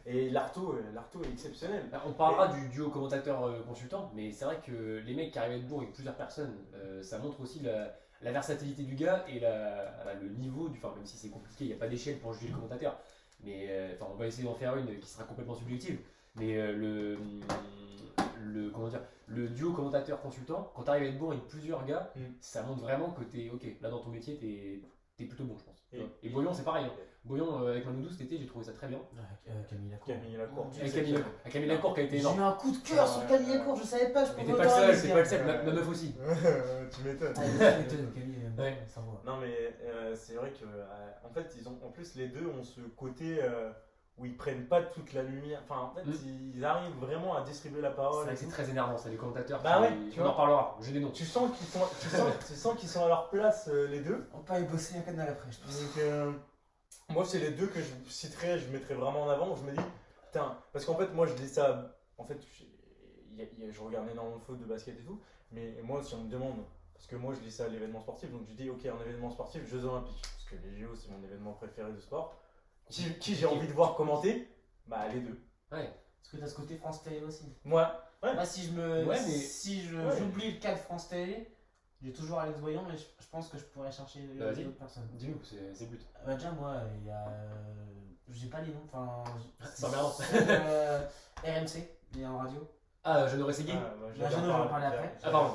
et l'Arto est exceptionnel. On parlera du duo commentateur-consultant, mais c'est vrai que les mecs qui arrivent à être bons avec plusieurs personnes, ça montre aussi la versatilité du gars et le niveau du. Enfin, même si c'est compliqué, il n'y a pas d'échelle pour juger le commentateur. Mais on va essayer d'en faire une qui sera complètement subjective. Mais comment dire, le duo commentateur-consultant, quand tu arrives à être bon avec plusieurs gars, ça montre vraiment que t'es ok. Là, dans ton métier, t'es plutôt bon, je pense. Et Boyan, c'est pareil. Hein. Boyan, avec Manoudou cet été, j'ai trouvé ça très bien. Camille Lacour. Camille Lacour. Avec Camille Lacour qui a été J'ai énorme. eu un coup de cœur sur Camille Lacour, je savais pas, je Mais pouvais t'es pas le autant seul, aimer c'est ce pas le gars. seul, ma meuf aussi. Tu m'étonnes. Ah, il m'étonne, Camille, Ouais. ça va. Non mais c'est vrai que en fait ils ont en plus les deux ont ce côté où ils prennent pas toute la lumière. Enfin en fait ils arrivent vraiment à distribuer la C'est parole. vrai et que c'est tout. très énervant, ça, les commentateurs. Bah qui- ouais, tu on vois. en reparlera, j'ai des noms. Tu sens qu'ils sont à leur place les deux. On peut aller bosser un canal après, je pense. Donc moi c'est les deux que je citerai, je mettrais vraiment en avant. Où je me dis putain parce qu'en fait moi je dis ça en fait je regarde énormément de foot, de basket et tout, mais moi si on me demande parce que moi je dis ça à l'événement sportif, donc je dis ok un événement sportif, Jeux Olympiques, parce que les JO c'est mon événement préféré de sport. Qui j'ai envie de voir commenter, bah les deux. Ouais. Parce que t'as ce côté France Télé aussi. Moi, ouais. Moi, si je me, Ouais, mais- si je Ouais. j'oublie le cas de France Télé, j'ai toujours Alex Boyan, mais je pense que je pourrais chercher Vas-y. d'autres personnes. Dis-nous, c'est le but. Déjà moi, il y a, j'ai pas les noms, enfin, C'est emmerdant. RMC, il est en radio. Ah, je n'aurais segué. Bah, j'en ai parlé après. Ah, pardon,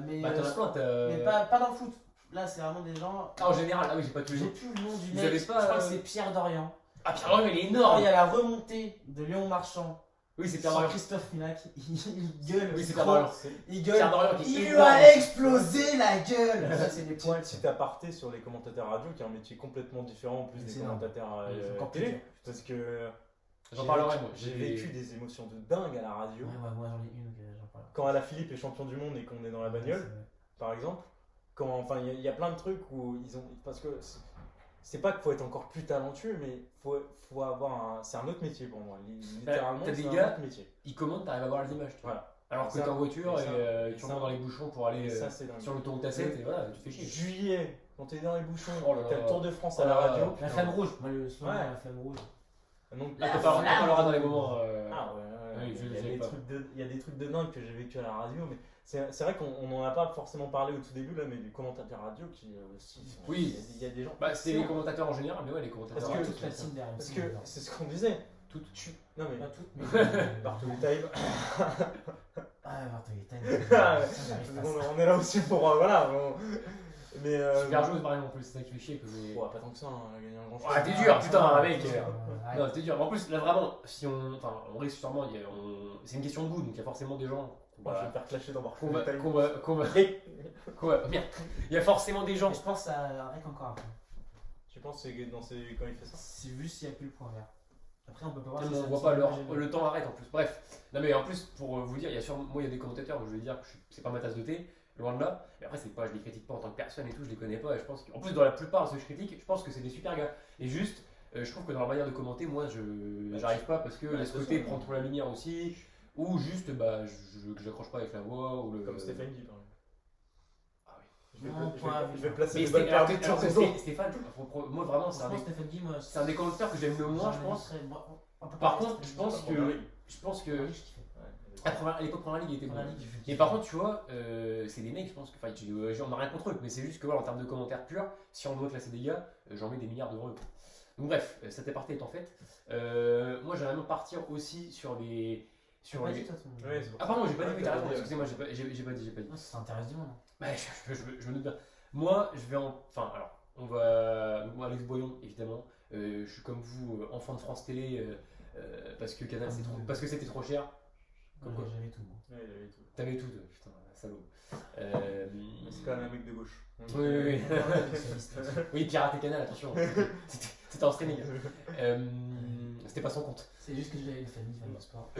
Mais, Bah, t'en as plein, mais pas dans le foot. Là, c'est vraiment des gens. Ah, en général, ah oui, j'ai pas tous les J'ai noms. plus le nom du Vous mec. avez Je pas, crois que c'est Pierre Dorian. Ah, Pierre Dorian, il est Quand énorme. il y a la remontée de Léon Marchand Oui, c'est Pierre sur Dorian. Christophe Minac, il gueule. Oui, au c'est micro, Pierre Dorian. il Pierre gueule. Dorian qui est Il lui énorme. a explosé la gueule. Ça, c'est des poils. Petit aparté sur les commentateurs radio, qui est un métier complètement différent en plus des C'est énorme. commentateurs C'est encore plus télé. dur. Parce que J'en parlerai, moi. j'ai vécu des émotions de dingue à la radio. Ouais, moi j'en ai une que j'en parle. Quand Alaphilippe est champion du monde et qu'on est dans la bagnole, par exemple, enfin il y a plein de trucs où ils ont parce que c'est pas qu'il faut être encore plus talentueux, mais faut avoir c'est un autre métier pour moi. Littéralement, t'as des c'est un gars- autre métier. Ils commentent, t'arrives à voir les images. Tu vois. Voilà. Alors que Ça, t'es en voiture et et, ça, tu et rentres ça. dans les bouchons pour aller Et ça c'est dingue. sur l'autoroute A7 et voilà, tu te fais chier. Juillet, quand t'es dans les bouchons, Oh là t'as là. le Tour de France Oh à la là là. radio. La putain. flamme rouge, moi le slogan, Ouais. la flamme rouge. Donc, Là, on parlera dans les moments. Ah ouais, Oui, je il, y a savais des pas. il y a des trucs de dingue que j'ai vécu à la radio, mais c'est vrai qu'on n'en a pas forcément parlé au tout début là, mais du commentateur radio qui aussi. Oui. Il y a des gens. Bah, c'est les excellents. commentateurs en général, mais ouais, les commentateurs. Parce que- Toute la team derrière. Parce que c'est ce qu'on disait. Tout. Non mais. Pas toutes, mais. Bartoli Time. Ah, Bartoli Time. Ah, Ça, j'arrive pas à ça. on est là aussi pour. Voilà. Mais. Super joueuse, par exemple, en plus, c'est ça qui fait chier. Que j'ai- Ouais, pas tant que ça, hein, elle a gagné un grand chose. Ouais, t'es dur, putain, mec. Ouais. Non, t'es dur. Mais en plus, là, vraiment, si on. Enfin, on risque sûrement. C'est une question de goût, donc il y a forcément des gens. Moi, je vais me faire clasher dans Qu'on Bartoli va. Time. Qu'on va. Merde. Il y a forcément des gens. Mais je pense que ça arrête encore après. Tu penses que c'est quand il fait ça? C'est vu s'il n'y a plus le point vert. Après, on peut pas voir Non, si mais ça on voit me pas semble le temps arrête en plus. Bref. Non mais en plus pour vous dire, il y a sûrement moi il y a des commentateurs où je vais dire que c'est pas ma tasse de thé, loin de là. Mais après c'est pas je les critique pas en tant que personne et tout, je les connais pas et je pense qu'en plus dans la plupart de ceux que je critique, je pense que c'est des super gars. Et juste je trouve que dans leur manière de commenter, moi j'arrive pas parce que Bah, il y a ce c'est côté ça. prendre trop la lumière aussi ou juste bah que j'accroche pas avec la voix ou le Comme Stéphane Guy, par exemple. Ah oui. Je vais placer Mais les bonnes alors perdues de alors que saison. Stéphane, moi vraiment c'est un Franchement, des- Stéphane Guy, moi. c'est un des commentateurs que j'aime le moins je pense. Par contre, je pense que à l'époque Première Ligue il était bon. Mais par contre, tu vois, c'est des mecs, je pense que. Enfin, on n'a rien contre eux, mais c'est juste que voilà, en termes de commentaires purs, si on doit classer des gars, j'en mets des milliards devant eux. Donc, bref, cet aparté étant fait, moi j'aimerais même partir aussi sur les. Sur les. Ouais, c'est pour Ah, ça. pardon, j'ai pas dit, oui, t'as Ouais, raison, t'as excusez-moi, j'ai pas dit. Ça intéresse du monde. Bah, je me doute bien. Moi, je vais en. Enfin, alors, on va. Donc, moi, Alex Boyon, évidemment. Je suis comme vous, enfant de France Télé, parce que Canal, parce que c'était trop cher. Comme quoi. J'avais tout. Moi. Ouais, il avait tout. T'avais tout, toi, putain, salaud. C'est quand même un mec de gauche. Oui. Socialiste. Oui, Pirate et Canal, attention. C'était en streaming. C'était pas son compte. C'est juste que j'avais une famille, fan de sport.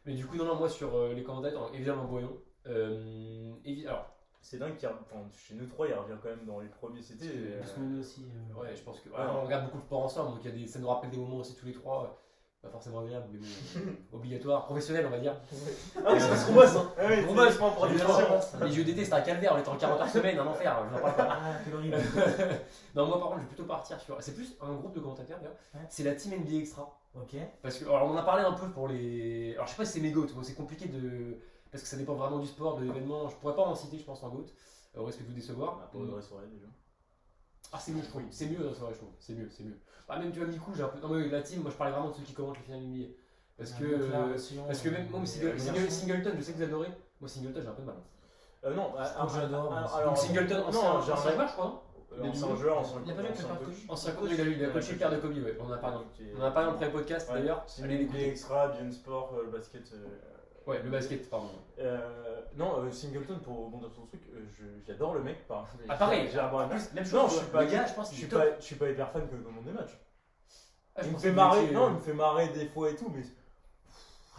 Mais du coup, non, moi sur les commentateurs, évidemment Boyon. Alors, C'est dingue qu'il chez nous trois, il revient quand même dans les premiers. C'était. Parce qu'on est aussi. ouais, je pense que. On regarde beaucoup de sport ensemble, donc ça nous rappelle des moments aussi tous les trois. Pas forcément agréable, mais bon, obligatoire, professionnel, on va dire. Ah oui, c'est parce qu'on bosse, hein. Ah oui, On bosse, pas en production. Les jeux d'été, c'est un calvaire, on est en 40 heures semaine, un enfer, je n'en parle pas. Ah, quel horrible. Non, moi par contre, je vais plutôt partir sur. C'est plus un groupe de commentateurs, d'ailleurs. Ouais. C'est la Team NBA Extra. Ok. Parce que, alors, on en a parlé un peu pour les. Alors, je sais pas si c'est mes GOAT, c'est compliqué de. Parce que ça dépend vraiment du sport, de l'événement. Je pourrais pas en citer, je pense, en GOAT, au risque de vous décevoir. Pas Audrey Soirée déjà. Ah, c'est mieux, je trouve. C'est mieux, c'est vrai, je trouve. C'est mieux. Bah, même, tu vois, Miku, j'ai un peu. Non, mais la team, moi, je parlais vraiment de ceux qui commentent les finales NBA. Parce que même moi, Singleton, je sais que vous adorez. Moi, Singleton, j'ai un peu de mal. Non, j'adore. Donc, Singleton, ancien match, je crois, non ancien joueur, ancien Il a pas joué avec le ancien parcours. coach. Ancien coach, il a coaché le père de Kobe, ouais. On en a parlé dans le pré-podcast d'ailleurs. Allez NBA l'écouter. Extra, Bien Sport, le basket. Ouais, le basket, pardon. Non, Singleton, pour rebondir sur ce truc, j'adore le mec. Ah, pareil. J'ai un bon En avis. plus, même Non, chose, je suis pas le gars, je pense Je qu'il suis est top. pas, je suis pas hyper fan que dans des matchs. Ah, je Il me pensais fait que marrer, vous étiez, non, il me fait marrer des fois et tout, mais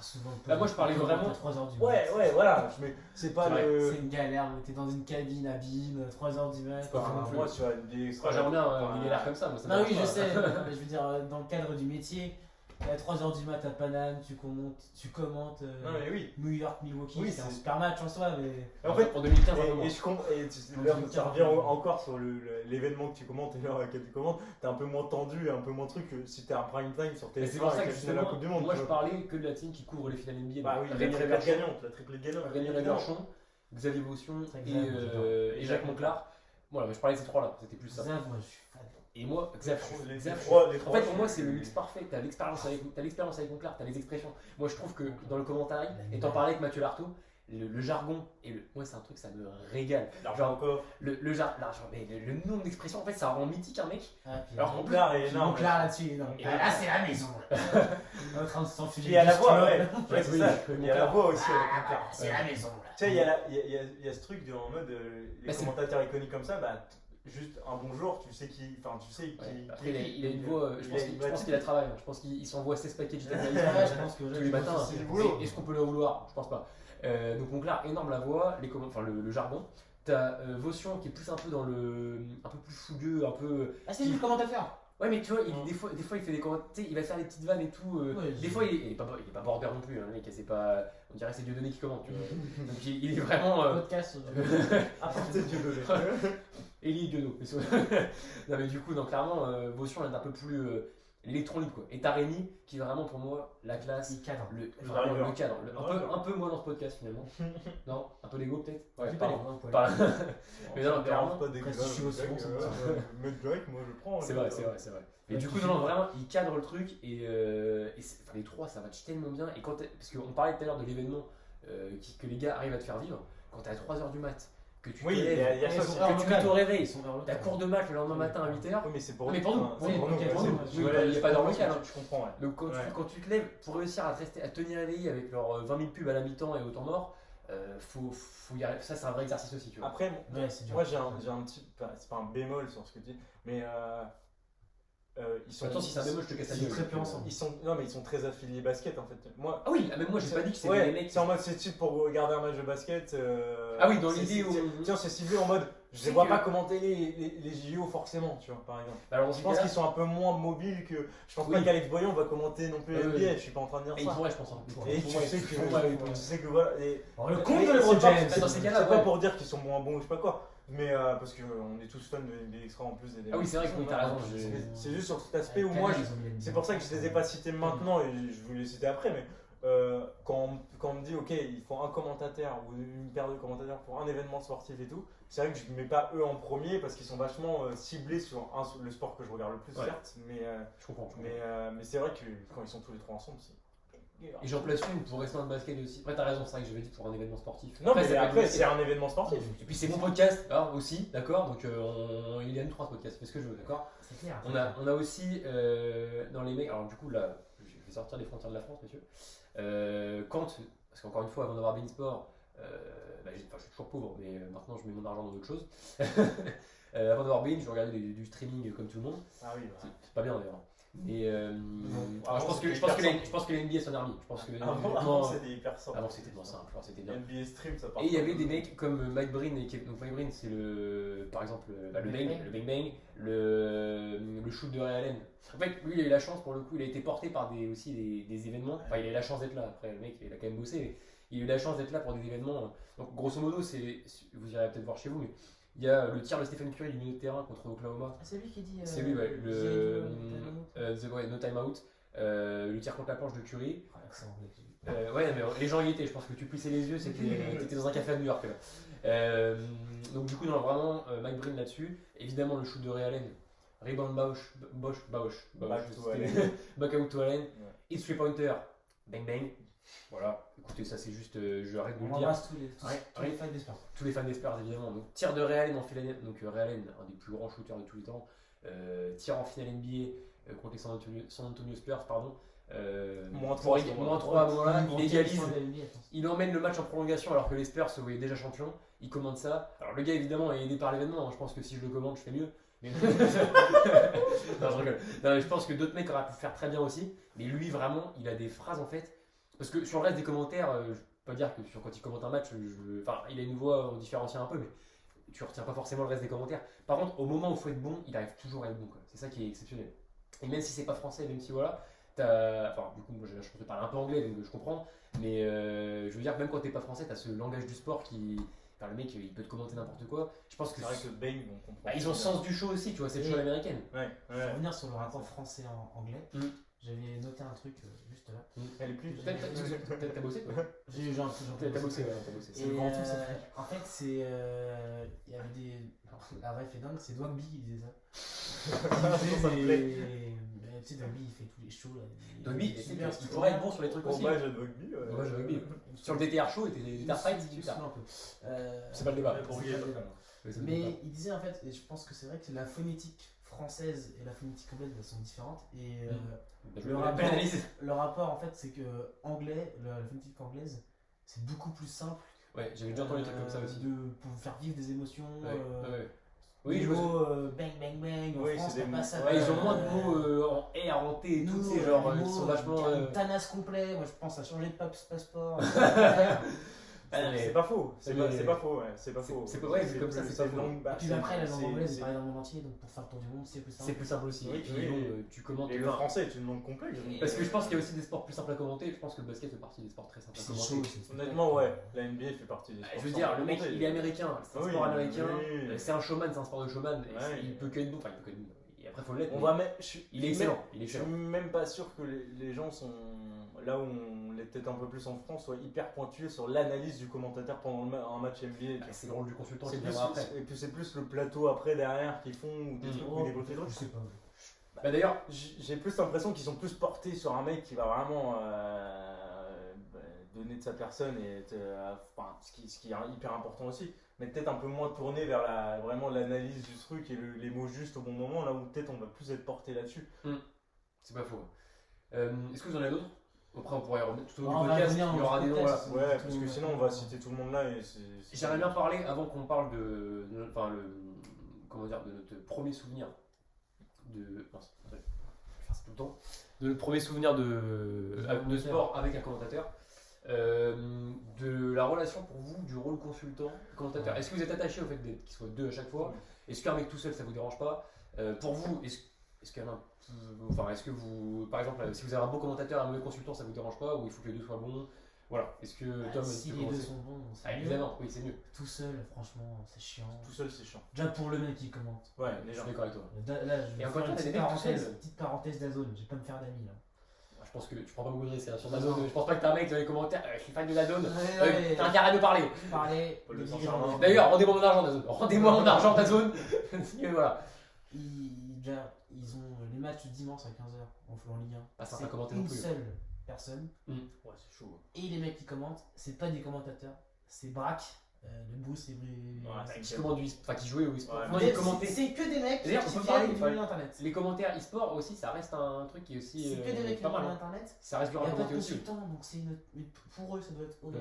Souvent, Ah, moi, je parlais vraiment- à 3h du ouais, mat. ouais, voilà. C'est pas C'est vrai, le. C'est une galère, t'es dans une cabine à Bim, 3h du mat. C'est pas fou non plus. Moi, sur NBA Extra. J'aimerais bien une galère comme ça. Moi, ça Non, oui, m'arrive je pas. sais, mais je veux dire, dans le cadre du métier, à 3h du mat à Paname, tu commentes Non, mais oui. New York, Milwaukee, Oui, c'est un c'est- super match en soi, mais. En fait, en 2015, un peu moins. et je comprends. Et Donc, là, je me ça tiens revient un peu. encore sur l'événement que tu commentes et l'heure à laquelle tu commentes. T'es un peu moins tendu et un peu moins truc que si t'es un prime time sur Mais c'est TF1 pour ça avec que la finale de la justement, Coupe du Monde. moi tu je vois. parlais que de la team qui couvre les finales NBA. Bah oui, Rémi la Réverchon, gagnante, la triplée gagnante. Rémi Réverchon, Xavier Vaution Très et, bien, et Jacques Monclar. Voilà, je parlais de ces trois-là, c'était plus ça. Zav, moi je suis fan. Et moi, Xav, Les Xav, trois, en fait, pour moi, c'est le mix parfait. T'as l'expérience avec Monclar, t'as les expressions. Moi, je trouve que dans le commentaire, et t'en parlais avec Mathieu Lartaud, le jargon, moi, c'est un truc, ça me régale. L'argent encore. Le jargon, mais le nombre d'expressions, en fait, ça rend mythique un mec. Ah, puis Alors, en plus, Monclar est énorme. Monclar là-dessus, il est énorme. Et Là, c'est la maison. On est en train de s'enfuir. Et à la voix, ouais. Ouais, c'est Oui, ça. oui, Il y a la voix aussi avec Monclar. C'est la maison. là. Tu sais, il y a ce truc en mode les Bah, c'est- commentateurs iconiques comme ça, bah, juste un bonjour, tu sais qui. Enfin, tu sais Ouais, qui. après, il a une voix, je pense qu'il a travaillé. Je pense qu'il s'envoie 16 paquets de Ouais, je pense que tous les matins. c'est du boulot. Est-ce qu'on peut le vouloir? Je pense pas. Donc Monclar, énorme la voix, le jargon. T'as Vaution qui est plus un peu dans un peu plus fougueux, un peu. Ah, c'est lui le commentateur. Ouais, mais tu vois, des fois il fait des commentaires, tu sais, il va faire des petites vannes et tout. Ouais, Des fois il est pas border non plus, hein, le mec, c'est pas. On dirait que c'est Dieudonné qui commente, tu vois. Donc il est vraiment. Podcast. À partir de Dieu donné. Elie Diodo. Non mais du coup, non, clairement, Vaution est un peu plus électronique quoi. Et t'as Rémi qui est vraiment pour moi la classe, Il cadre. vraiment le cadre. Driver. Un peu moins dans ce podcast finalement. Non, un peu l'ego peut-être. Ouais, Dis pas pardon. les points, Paul. Pardon. Mais non, Ça me clairement. dérange pas d'écouter Après, si je suis au second, ça me va. Mettre Drake, moi je prends. C'est vrai. Mais du coup, non, vraiment, il cadre le truc et les trois, ça match tellement bien. Et parce qu'on parlait tout à l'heure de l'événement que les gars arrivent à te faire vivre, quand t'es à 3h du mat, que tu te Oui, il y lèves, a ça aussi. que tu mets ton réveil, Ils sont vers le ta cours de match le lendemain matin à 8h. Oui, mais c'est pour Mais pour nous, enfin, oui, c'est pour nous, ok, ouais, pour c'est- nous. je- Oui, voilà, il y a je pas d'heure comprends, locale, hein. Je comprends, ouais. Donc quand tu te lèves pour réussir à te tenir éveillé avec leurs 20 000 pubs à la mi-temps et au temps mort, faut y arriver. Ça, c'est un vrai exercice aussi, tu vois. Après, Ouais, c'est dur. moi j'ai un petit. Enfin, c'est pas un bémol sur ce que tu dis, mais ils sont. Attends, si c'est un bémol, je te casse la ils sont gueule. très peu ensemble. Non, mais ils sont très affiliés basket en fait. Moi. Ah oui, même moi, j'ai pas dit que c'était Ouais, les mecs. c'est en mode c'est type pour regarder un match de basket. Ah oui, dans c'est- l'idée c'est- où- Tiens, c'est ciblé en mode. Je C'est les vois que- pas commenter les JO forcément, tu vois, par exemple. Alors, dans Je ce pense cas-là, qu'ils sont un peu moins mobiles que. Je pense Oui. pas qu'Alex Boyon va commenter non plus Oui, la oui. NBA, je suis pas en train de dire et il ça. pourrait, je pense. Hein. Et Pour moi, tu sais que. pour moi, oui, Tu sais que voilà. Alors, le Mais compte de c'est LeBron pas- James. dans ces cas-là, C'est pas ouais. pour dire qu'ils sont moins bons ou je sais pas quoi, mais parce qu'on est tous fans de NBA Extra en plus. Ah oui, c'est vrai que oui, t'as raison, C'est juste sur cet aspect où moi, c'est pour ça que je les ai pas cités maintenant et je voulais les citer après, mais quand on me dit ok, il faut un commentateur ou une paire de commentateurs pour un événement sportif et tout, c'est vrai que je ne mets pas eux en premier parce qu'ils sont vachement ciblés sur le sport que je regarde le plus, Ouais. certes, mais Je comprends. c'est vrai que quand ils sont tous les trois ensemble, c'est. Et j'en place une pour rester dans le basket aussi. Après, t'as raison, c'est vrai que j'avais dit pour un événement sportif. Non, mais ça peut être après, basket. c'est un événement sportif. Et puis c'est mon podcast aussi, d'accord. Donc il y a 3 podcasts, fais ce que je veux, d'accord. C'est clair. On a aussi dans les mecs, alors du coup là, je vais sortir des frontières de la France, messieurs. Parce qu'encore une fois, avant d'avoir Beansport, je suis toujours pauvre, mais maintenant je mets mon argent dans d'autres choses. Avant d'avoir Bein, je regardais du streaming comme tout le monde. Ah oui, C'est pas bien d'ailleurs. Mais je hyper pense que la NBA s'en est remis. Je pense que Avant, c'était hyper simple. avant c'était moins simple, c'était bien. NBA Stream, ça part. Et il y avait des mecs comme Mike Breen et Kevin. Donc Mike Breen, c'est par exemple le Bang Bang, le shoot de Ray Allen. En fait, lui, il a eu la chance pour le coup, il a été porté par aussi des événements. Enfin, il a eu la chance d'être là. Après, le mec, il a quand même bossé, mais il a eu la chance d'être là pour des événements. Donc, grosso modo, vous irez peut-être voir chez vous, mais il y a le tir de Stephen Curry du milieu de terrain contre Oklahoma. Ah, c'est lui qui dit. C'est lui, ouais, No Time Out. Le tir contre la planche de Curry. Ah, l'accent anglais que j'ai. Ouais, mais les gens y étaient. Je pense que tu plissais les yeux, t'étais dans un café à New York. Là. Donc du coup, non, vraiment, Mike Breen là-dessus. Évidemment, le shoot de Ray Allen. Rebound Bosch. Back out to Allen. Ouais. Et 3-pointer. Bang bang. Voilà. Écoutez, ça c'est juste, je arrête de On le dire. embrasse tous les fans des Spurs. Tous les fans des Spurs évidemment. Donc tir de Ray Allen en finale. Donc Ray Allen, un des plus grands shooters de tous les temps. Tir en finale NBA contre les San Antonio Spurs, pardon. Moins 3 à ce moment-là, il égalise. Il emmène le match en prolongation alors que les Spurs se voyaient déjà champions. Il commande ça. Alors le gars évidemment est aidé par l'événement. Je pense que si je le commande, je fais mieux. Mais... non, je rigole. Non, je pense que d'autres mecs auraient pu faire très bien aussi. Mais lui vraiment, il a des phrases en fait. Parce que sur le reste des commentaires, je peux pas dire que quand il commente un match, enfin il a une voix, on différencie un peu, mais tu retiens pas forcément le reste des commentaires. Par contre, au moment où il faut être bon, il arrive toujours à être bon. C'est ça qui est exceptionnel. Et même si c'est pas français, même si voilà. Enfin, du coup, moi j'ai la chance de parler un peu anglais donc je comprends, mais je veux dire, même quand t'es pas français, t'as ce langage du sport qui. Enfin, le mec il peut te commenter n'importe quoi. Je pense que c'est vrai que Bang, on comprend. Bah, ils ont le sens du show aussi, tu vois, c'est le show américaine. Ouais, Pour revenir sur le rapport français-anglais, j'avais noté un truc juste là. Elle est plus. T'as bossé quoi? J'ai un peu. T'as bossé, ouais, t'as bossé. C'est le grand tout, ça fait. En fait, c'est. Il y avait des. La ref est dingue, c'est Dwagby qui disait ça. Tu sais, Dwagby il fait tous les shows là. Dwagby, il pourrait être bon sur les trucs aussi. Hommage à Dwagby. Hommage à Dwagby. Sur le DTR show, et des DTR fights, super. C'est pas le débat. Mais il disait en fait, et je pense que c'est vrai que la phonétique française et la phonétique anglaise elles sont différentes. Et le rapport en fait, c'est que la phonétique anglaise, c'est beaucoup plus simple. Ouais, j'avais déjà entendu des trucs comme ça aussi. Pour faire vivre des émotions. Oui, je vois. Bang bang bang. Oui, En France, c'est des pas ça. ils ont moins de mots en R, en T et tout, ces genres qui sont vachement. Tanas complet, moi je pense à changer de passeport. C'est pas faux, c'est pas faux, ouais, c'est pas faux. C'est pas vrai, c'est comme ça, c'est pas faux. Et puis après, la langue anglaise est parlée dans le monde entier, donc pour faire le tour du monde, c'est plus simple. C'est plus simple aussi. Oui, Et puis tu commentes. Et le français est une langue complexe. Parce que je pense qu'il y a aussi des sports plus simples à commenter. Je pense que le basket fait partie des sports très simples à commenter. Honnêtement, ouais, la NBA fait partie des sports. Je veux dire, le mec il est américain, c'est un sport américain, c'est un showman, c'est un sport de showman. Il peut que être bon, enfin il peut que être bon. Et après, faut l'être. Il est excellent. Je suis même pas sûr que les gens sont là où on l'est peut-être un peu plus en France, soient hyper pointueux sur l'analyse du commentateur pendant un match NBA. C'est le rôle du consultant qui plus, viendra après. Et puis c'est plus le plateau après derrière qu'ils font ou des trucs ou des trucs. Je sais pas. Bah d'ailleurs, j'ai plus l'impression qu'ils sont plus portés sur un mec qui va vraiment donner de sa personne et ce qui est hyper important aussi, mais peut-être un peu moins tourné vers vraiment l'analyse du truc et les mots justes au bon moment, là où peut-être on va plus être porté là-dessus. C'est pas faux. Est-ce que vous en avez d'autres? Après, on pourrait y revenir tout au long du podcast, il y aura des noms. Voilà. Ouais, parce que sinon on va citer tout le monde là. J'aimerais bien parler, avant qu'on parle de notre premier souvenir de notre premier souvenir de sport avec un commentateur, de la relation pour vous du rôle consultant-commentateur. Est-ce que vous êtes attaché au fait qu'il soit deux à chaque fois? Est-ce qu'un mec tout seul ça vous dérange pas? Pour vous, est-ce qu'il y en a est-ce que vous, par exemple, si vous avez un bon commentateur et un mauvais consultant, ça vous dérange pas, ou il faut que les deux soient bons? Voilà. Est-ce que Tom, si les deux sont bons, c'est évidemment, oui, c'est mieux. Tout seul, franchement, c'est chiant. Tout seul, c'est chiant. Déjà pour le mec qui commente. Ouais, je suis d'accord avec toi. Là, je vais faire une petite parenthèse d'Azone, je vais pas me faire d'amis là. Je pense que tu prends pas beaucoup de risques sur Dazone. Je pense pas que t'as un mec dans les commentaires, je suis fan de Dazone, t'as intérêt à me parler. D'ailleurs, rendez-moi mon argent Dazone. Rendez-moi mon argent Dazone. Voilà. Ils ont les matchs dimanche à 15h en Ligue 1. Ah, ça, c'est une seule personne. Ouais, c'est chaud. Et les mecs qui commentent, c'est pas des commentateurs, c'est Braque, de Bruce et Qui commande enfin qui jouait au e-sport. Ouais, Non, il commentait. C'est que des mecs D'ailleurs, on qui peut parler viennent du milieu d'internet. Les commentaires e-sport aussi, ça reste un truc qui est aussi C'est que des mecs pas du mal. milieu Hein. d'internet. Ça reste dur Il à n'y a pas de commenter aussi. consultant, donc c'est mais pour eux ça doit être horrible.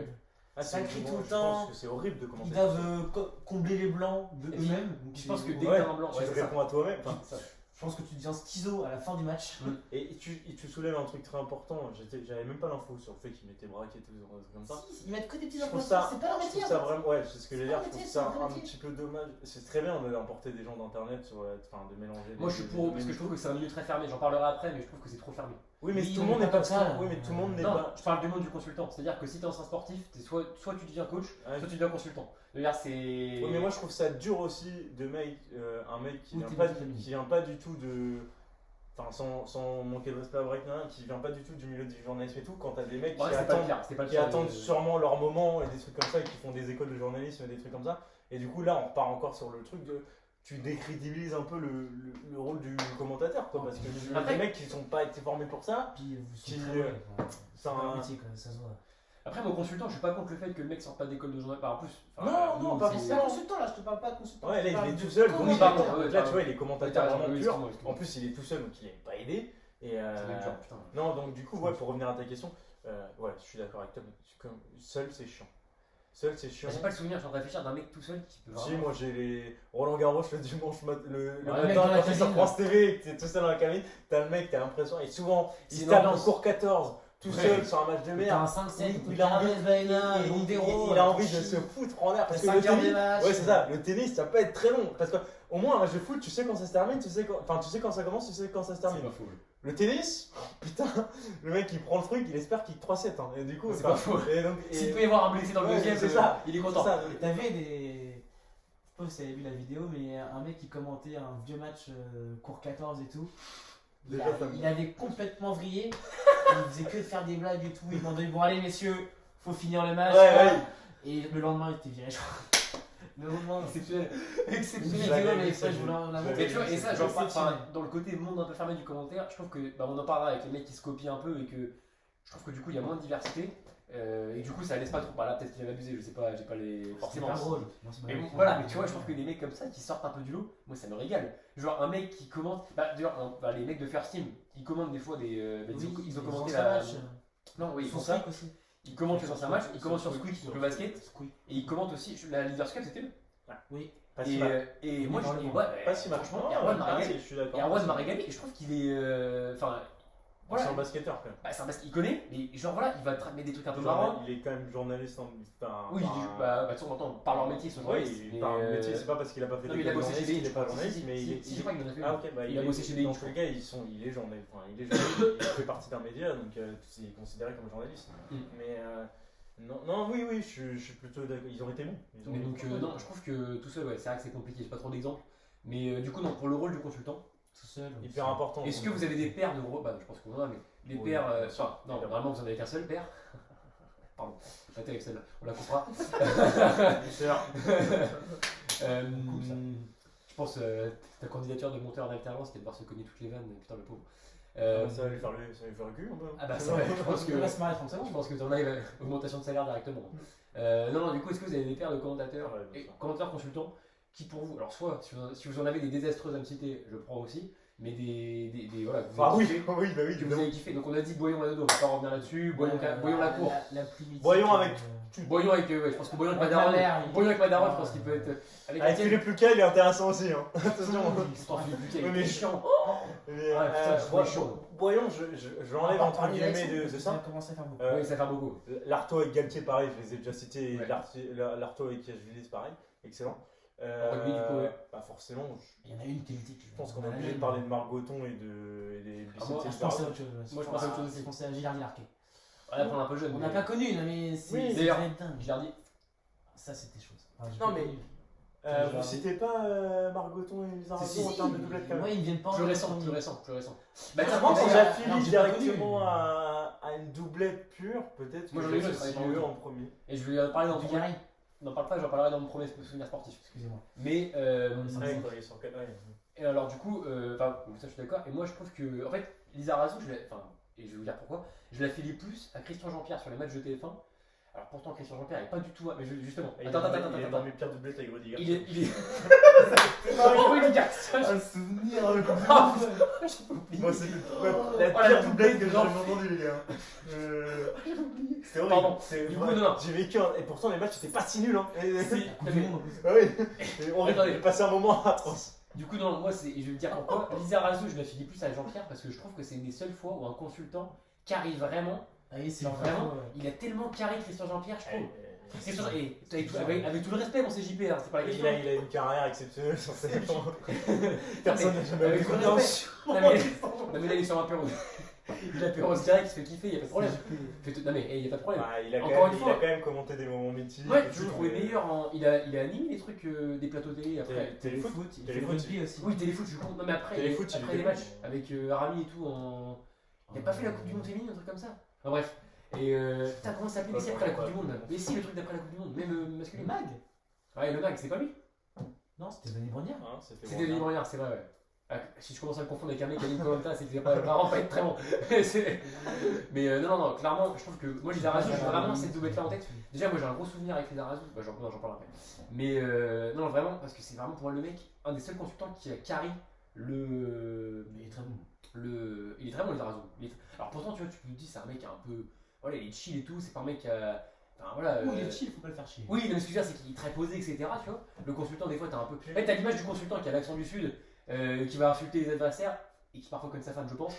Ouais. Ça crie tout le je temps. pense que c'est horrible de commenter. Ils doivent combler les blancs de Et puis, eux-mêmes. donc Je pense que c'est- dès que Ouais, t'as un blanc, tu ouais, te c'est ça. réponds à toi-même. Enfin, Ça. je pense que tu deviens schizo à la fin du match. et tu soulèves un truc très important. J'avais même pas l'info sur le fait qu'ils mettaient braquet et tout comme ça. Si, ils mettent que des petits Je trouve infos, ça- c'est pas leur Je métier. trouve en ça fait. vraiment, ouais, c'est ce que j'allais dire. Je trouve métier, ça c'est un un métier. petit peu dommage. C'est très bien d'emporter des gens d'internet, enfin de mélanger. Moi je suis pour, parce que je trouve que c'est un milieu très fermé. J'en parlerai après, mais je trouve que c'est trop fermé. Oui, mais Oui, tout on le monde est n'est pas pas comme ça. Oui, mais tout le monde n'est Non, pas. je parle du monde du consultant. C'est-à-dire que si t'es ancien sportif, soit tu deviens coach, Ouais. soit tu deviens consultant. C'est-à-dire c'est. Oui, mais moi je trouve ça dur aussi de un mec qui Ou vient t'es pas, dans ta famille. qui vient pas du tout de. Enfin, sans manquer de respect à Breakdown, qui vient pas du tout du milieu du journalisme et tout, quand t'as des mecs Ouais, qui c'était pas le attendent, pire. C'était pas le qui pire. attendent sûrement leur moment et des trucs comme ça et qui font des écoles de journalisme et des trucs comme ça. Et du coup, là, on repart encore sur le truc de. Tu décrédibilises un peu le rôle du commentateur, quoi, parce que Après- les mecs qui sont pas été formés pour ça, Puis vous Qui, sont très mauvais. C'est ça- pas leur métier, quoi, ça se voit. Après, mon consultant, je suis pas contre le fait que le mec sorte pas d'école de journalisme. En plus. Non, pas C'est forcément. un consultant là, je te parle pas de consultant. ouais, là, je te il parle est de tout seul, donc Oui, pardon, ouais, là, pardon. tu vois, il est Ouais, t'as commentateur raison, vraiment oui, pur. excuse-moi. En plus, il est tout seul, donc il n'est pas aidé. Et Ça doit être dur, putain. non, donc du coup, ouais, pour revenir à ta question, ouais, je suis d'accord avec toi. Seul, c'est chiant. Seul, c'est chiant. J'ai pas le souvenir, je suis en train de réfléchir d'un mec tout seul qui peut Si, vraiment. moi j'ai les Roland Garros le dimanche le Ouais, mec matin dans la quand t'es sur cabine, France TV et que t'es tout seul dans la cabine, t'as le mec, t'as l'impression, et souvent il C'est se une tape en ambiance. cours 14 tout Ouais. seul sur un match de T'as merde. un 5-7, Il a envie- il a envie de se foutre en l'air parce que le tennis, ouais, c'est ça, le tennis ça peut être très long parce qu'au moins un match de foot, tu sais quand ça se termine, tu sais quand ça commence, tu sais quand ça se C'est termine. pas faux. Le tennis, putain, le mec il prend le truc, il espère qu'il 3-7 hein, et du coup, C'est enfin, pas faux. et donc, S'il et- peut y avoir un blessé dans le Ouais, deuxième, c'est ça. il est c'est content. ça. T'avais des. Je sais pas si vous avez vu la vidéo, mais un mec qui commentait un vieux match cours 14 et tout. Déjà, ça me- Il avait complètement vrillé. Il faisait que de faire des blagues et tout. Il demandait bon, allez, messieurs, faut finir le match. Ouais, quoi. ouais. Et le lendemain, il était viré, je crois. Le lendemain, Exceptionnel. une Exceptionnel. vidéo, l'avais mais vu, ça, ça, je voulais la je montrer. Et tu vois, et ça, C'est j'en parle exceptionnel. dans le côté monde un peu fermé du commentaire, je trouve que on en parlera avec les mecs qui se copient un peu et que je trouve que du coup il y a moins de diversité et du coup ça laisse pas trop. Bah là peut-être qu'il avait abusé, je sais pas, j'ai pas les C'est forcément. pas drôle. Non, c'est pas Mais drôle. voilà, mais tu vois, je trouve que des mecs comme ça qui sortent un peu du lot, moi ça me régale. Genre un mec qui commente, d'ailleurs les mecs de First Team, ils commentent des fois des. Ils ont commenté la. Non, oui, ils Son font ça. Squeak aussi. Ils commentent les anciens matchs, ils commentent sur Squeak, Squeak, donc le basket, Squeak. et ils commentent aussi la Leaders Cup, c'était eux. Oui. Pas si mal. Et moi, dans le je monde. ouais, Pas si mal. franchement, Non, Erwan m'a ah, régalé. je suis d'accord. Et Erwan m'a régalé, et je trouve qu'il est. Enfin. C'est Voilà. un basketteur quand même. Bah, c'est un basket, il connaît, mais genre voilà, il va te ramener des trucs un peu Genre, marrants. il est quand même journaliste en. Oui, bah, tu entends, par leur métier, ils sont Ouais, journalistes. il parle métier, c'est pas parce qu'il a pas fait non, mais il a bossé chez journaliste BI, qu'il est pas journaliste, si, mais si, il est. si, je crois qu'il en a fait Ah une. ok, bah Il a bossé chez BI, dans je tous les cas, il est journaliste, enfin, il fait partie d'un média, donc il est considéré comme journaliste. Mm. Mais non, oui, je suis plutôt d'accord, ils ont été bons. Ils ont Mais été donc, bons. non, je trouve que tout seul, ouais, c'est vrai que c'est compliqué, j'ai pas trop d'exemples. Mais du coup, non, pour le rôle du consultant, Tout seul. Hyper important. est-ce que vous avez des paires de rôles? Bah, je pense que vous en avez, mais des Oui, paires. bien sûr. Enfin, non, normalement, vous en avez qu'un seul paire. Pardon, pas terrible celle-là, on la coupera. Coupe ça. Je pense ta candidature de monteur en alternance, c'était de voir se cogner toutes les vannes, putain le pauvre. Ça va lui faire le cul un peu. Ah bah ça, ouais, je pense que. On va se marrer 30 secondes. Je pense que tu en as augmentation de salaire directement. Non, du coup, est-ce que vous avez des paires de commentateurs Ouais, bien et sûr. commentateurs consultants qui, pour vous, alors soit si vous en avez des désastreuses à me citer, je prends aussi, mais voilà, que vous Ah avez oui, kiffé, bah oui, que vous évidemment. avez kiffé. Donc on a dit Boyon Manodo, on va pas revenir là-dessus. Boyon la cour. La plus mythique. Voyons avec- Boyon avec, ouais, je pense que Boyon avec Avec Madaron, Valère, il- Boyon avec Madaron, je pense qu'il peut être. Avec Avec Étienne, Philippe Lucas, il est intéressant aussi. Hein. Attention. pourtant Philippe Buquet, Oui, il mais est je- chiant. Mais, Ouais, putain, je trouvais chaud. Voyons, je l'enlève entre guillemets de Ça ça. a commencé à faire beaucoup. Oui, ça fait beaucoup. L'arto avec Galtier, pareil, je les ai déjà cités. Ouais. L'arto avec Kiashvili, c'est pareil. Excellent. En rugby, du coup, ouais. Bah forcément, Il y en a une qui est mythique. je pense qu'on est obligé de parler de Margoton et des Ah, moi, Je pensais à autre chose. Moi, je pensais à autre chose aussi. Je pensais à Gilles Larquet. Ouais, on est un peu jeune. On mais- n'a pas connu, non, mais c'est Oui, c'est d'ailleurs, dingue. Je l'ai redit. Ça, c'était chose. Enfin, j'ai Non, pas mais- connu. Vous citez pas Margoton et Lizarazu Si, en termes de doublette quand Moi, même. ils viennent pas. Plus en récent, premier. plus récent, plus récent. Bah, Je tiens, pense que d'ailleurs, j'affilie j'ai pas connu. directement à une doublette pure, peut-être. Moi, que j'en ai eu, je je travaille suis pas eux longtemps. en premier. et je vais en parler dans mon Dugarry. n'en parle pas, j'en parlerai dans mon premier souvenir sportif. Excusez-moi. Mais Ouais, quand il est sur quatre- ouais. et alors du coup, enfin ça je suis d'accord. Et moi je trouve que en fait Lizarazu, et je vais vous dire pourquoi, je l'affilie plus à Christian Jean-Pierre sur les matchs de TF1, Alors pourtant, Christian Jean-Pierre est pas du tout. Mais justement, Il est attends. dans mes pires doublets avec Rudiger. Il est. Oh, Rudiger, Un souvenir avec Ah, putain, j'ai oublié. Moi, c'est Oh, la la pire doublette que j'ai doublette jamais entendue, les gars. C'est horrible. Pardon. C'est- Du coup, non. J'ai vécu et pourtant les matchs étaient pas si nuls. Hein. Si, Coupe du Monde, en plus. Ah oui. On Attendez. a passé un moment atroce. Du coup, non, moi, je vais te dire pourquoi. Lizarazu, je l'affilie plus à Jean-Pierre parce que je trouve que c'est une des seules fois où un consultant carry vraiment. Ah oui, c'est Genre vraiment. vraiment, il a tellement carré Christian Jean-Pierre, je trouve. Christian, c'est- avec tout le respect, mon CJP, là, c'est pas la question. Il a une carrière exceptionnelle sur ses Personne n'a jamais avec vu tout le ça. respect. Non, mais là, il est sur un Pérose. Il a Pérose direct, il se fait kiffer, il y a pas de problème. Non, mais il y a pas de problème. Ah, il a Encore une il fois. a quand même commenté des moments mythiques. Ouais, et je tout, le trouvais mais- meilleur. Il a animé les trucs des plateaux télé après. Téléfoot. Il Téléfoot, fait rugby aussi. Oui, téléfoot, je suis con. Non, mais après, Téléfoot, il après était les bon. matchs avec Arami et tout. Il a pas fait la Coupe du Monde féminine, un truc comme ça. Enfin, bref. Et putain, comment ça s'appelait Messi après la Coupe du Monde là. Mais si, le truc d'après la Coupe du Monde, même Le masculin. mag. Ouais, le mag, c'est pas lui. Non, c'était Denis Brognard. Hein, C'était bon. Denis Brognard, c'est vrai, ouais. Ah, si je commence à le confondre avec un mec qui a dit Colanta, c'est qu'il va vraiment pas être très bon. Mais non, clairement, je trouve que moi, Lizarazu, j'ai vraiment cette doublette là en tête. Déjà, moi j'ai un gros souvenir avec Lizarazu, j'en parle après. Mais non, vraiment, parce que c'est vraiment pour moi le mec, un des seuls consultants qui a carry le. Il est très bon. Il est très bon, Lizarazu. Alors pourtant, tu vois, tu me dis, c'est un mec un peu. Voilà, il est chill et tout, c'est pas un mec qui a. Enfin voilà. Oui, il est chill, faut pas le faire chier. Oui, non, mais ce que je veux dire, c'est qu'il est très posé, etc. Tu vois, le consultant, des fois, t'as un peu. En fait, t'as l'image du consultant qui a l'accent du Sud, qui va insulter les adversaires, et qui parfois connaît sa femme, je pense.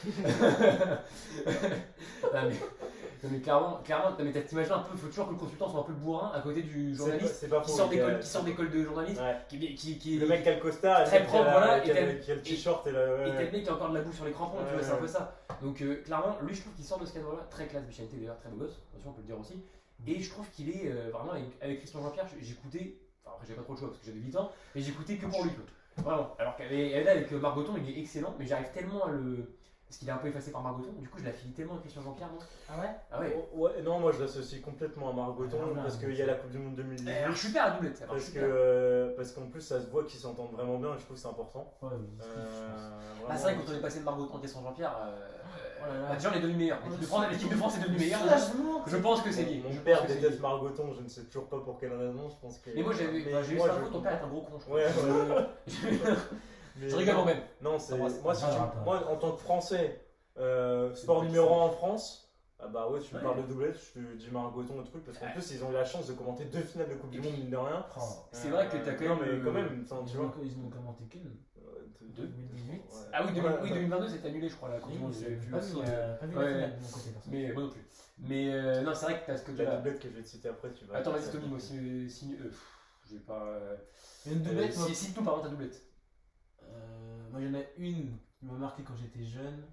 Non, mais clairement, non, mais t'as cette image-là un peu, faut toujours que le consultant soit un peu le bourrin à côté du journaliste C'est pas qui faux. sort il y a- d'école de journaliste, Ouais. qui Le mec qui a le costard, très le mec propre, qui a voilà, qui a le t-shirt et la. et t'as le mec qui a encore de la boue sur les crampons, tu vois, Ouais, c'est un ouais. peu ça. Donc clairement, lui, je trouve qu'il sort de ce cadre-là, très classe, Michel T d'ailleurs, très beau gosse, attention, on peut le dire aussi. Et je trouve qu'il est vraiment, avec Christian Jean-Pierre, j'écoutais, enfin après j'avais pas trop le choix parce que j'avais 8 ans, mais j'écoutais que pour lui, quoi. Vraiment. Alors qu'avec Margoton, il est excellent, mais j'arrive tellement à le. Parce qu'il est un peu effacé par Margoton, du coup je l'affilie tellement à Christian Jean-Pierre, non? Ah ouais. Ah ouais. Ouais, non, moi je l'associe complètement à Margoton Ah, parce qu'il y a la Coupe du Monde 2018. Elle marche super la doublette, ça marche Parce super. parce qu'en plus ça se voit qu'ils s'entendent vraiment bien et je trouve que c'est important. Ouais, oui. Ah, c'est vrai, quand on est passé de Margoton à Christian Jean-Pierre, Oh là là. bah, déjà on est devenus meilleurs. L'équipe de France est devenue meilleure. Soulagement. Je pense que c'est lié. Mon Je père pense que c'est déteste lié. Margoton, je ne sais toujours pas pour quelle raison, je pense que. Mais moi j'ai eu ce moi, info, ton père est un gros con, je crois. Ouais, ouais. Mais- Je rigole moi-même. Non, c'est. Ça va, Moi, si ça tu- va pas. moi, en tant que Français, sport pas numéro qui 1 en France, ah bah ouais, tu me Ouais. parles de doublette, je te dis Margoton et truc, parce qu'en Ouais. plus, ils ont eu la chance de commenter 2 finales de Coupe du Et Monde, puis- mine de rien. Oh. C'est vrai que t'as quand Non, même. mais quand même, enfin, tu vois. Ils n'ont commenté qu'une. Deux. 2018. Ah oui, Ouais. oui, 2022 c'est annulé, je crois, la Coupe du Oui, Monde. J'avais j'ai vu pas aussi. vu pas vu ouais. la finale de mon côté. perso. Mais moi non plus. Mais non, c'est vrai que t'as ce que La doublette que je vais te citer après, tu vas. Attends, vas-y, Tommy, moi aussi. Je vais pas. Il y a une doublette, moi. Cite-nous par contre ta doublette. Moi, il y en a une qui m'a marqué quand j'étais jeune.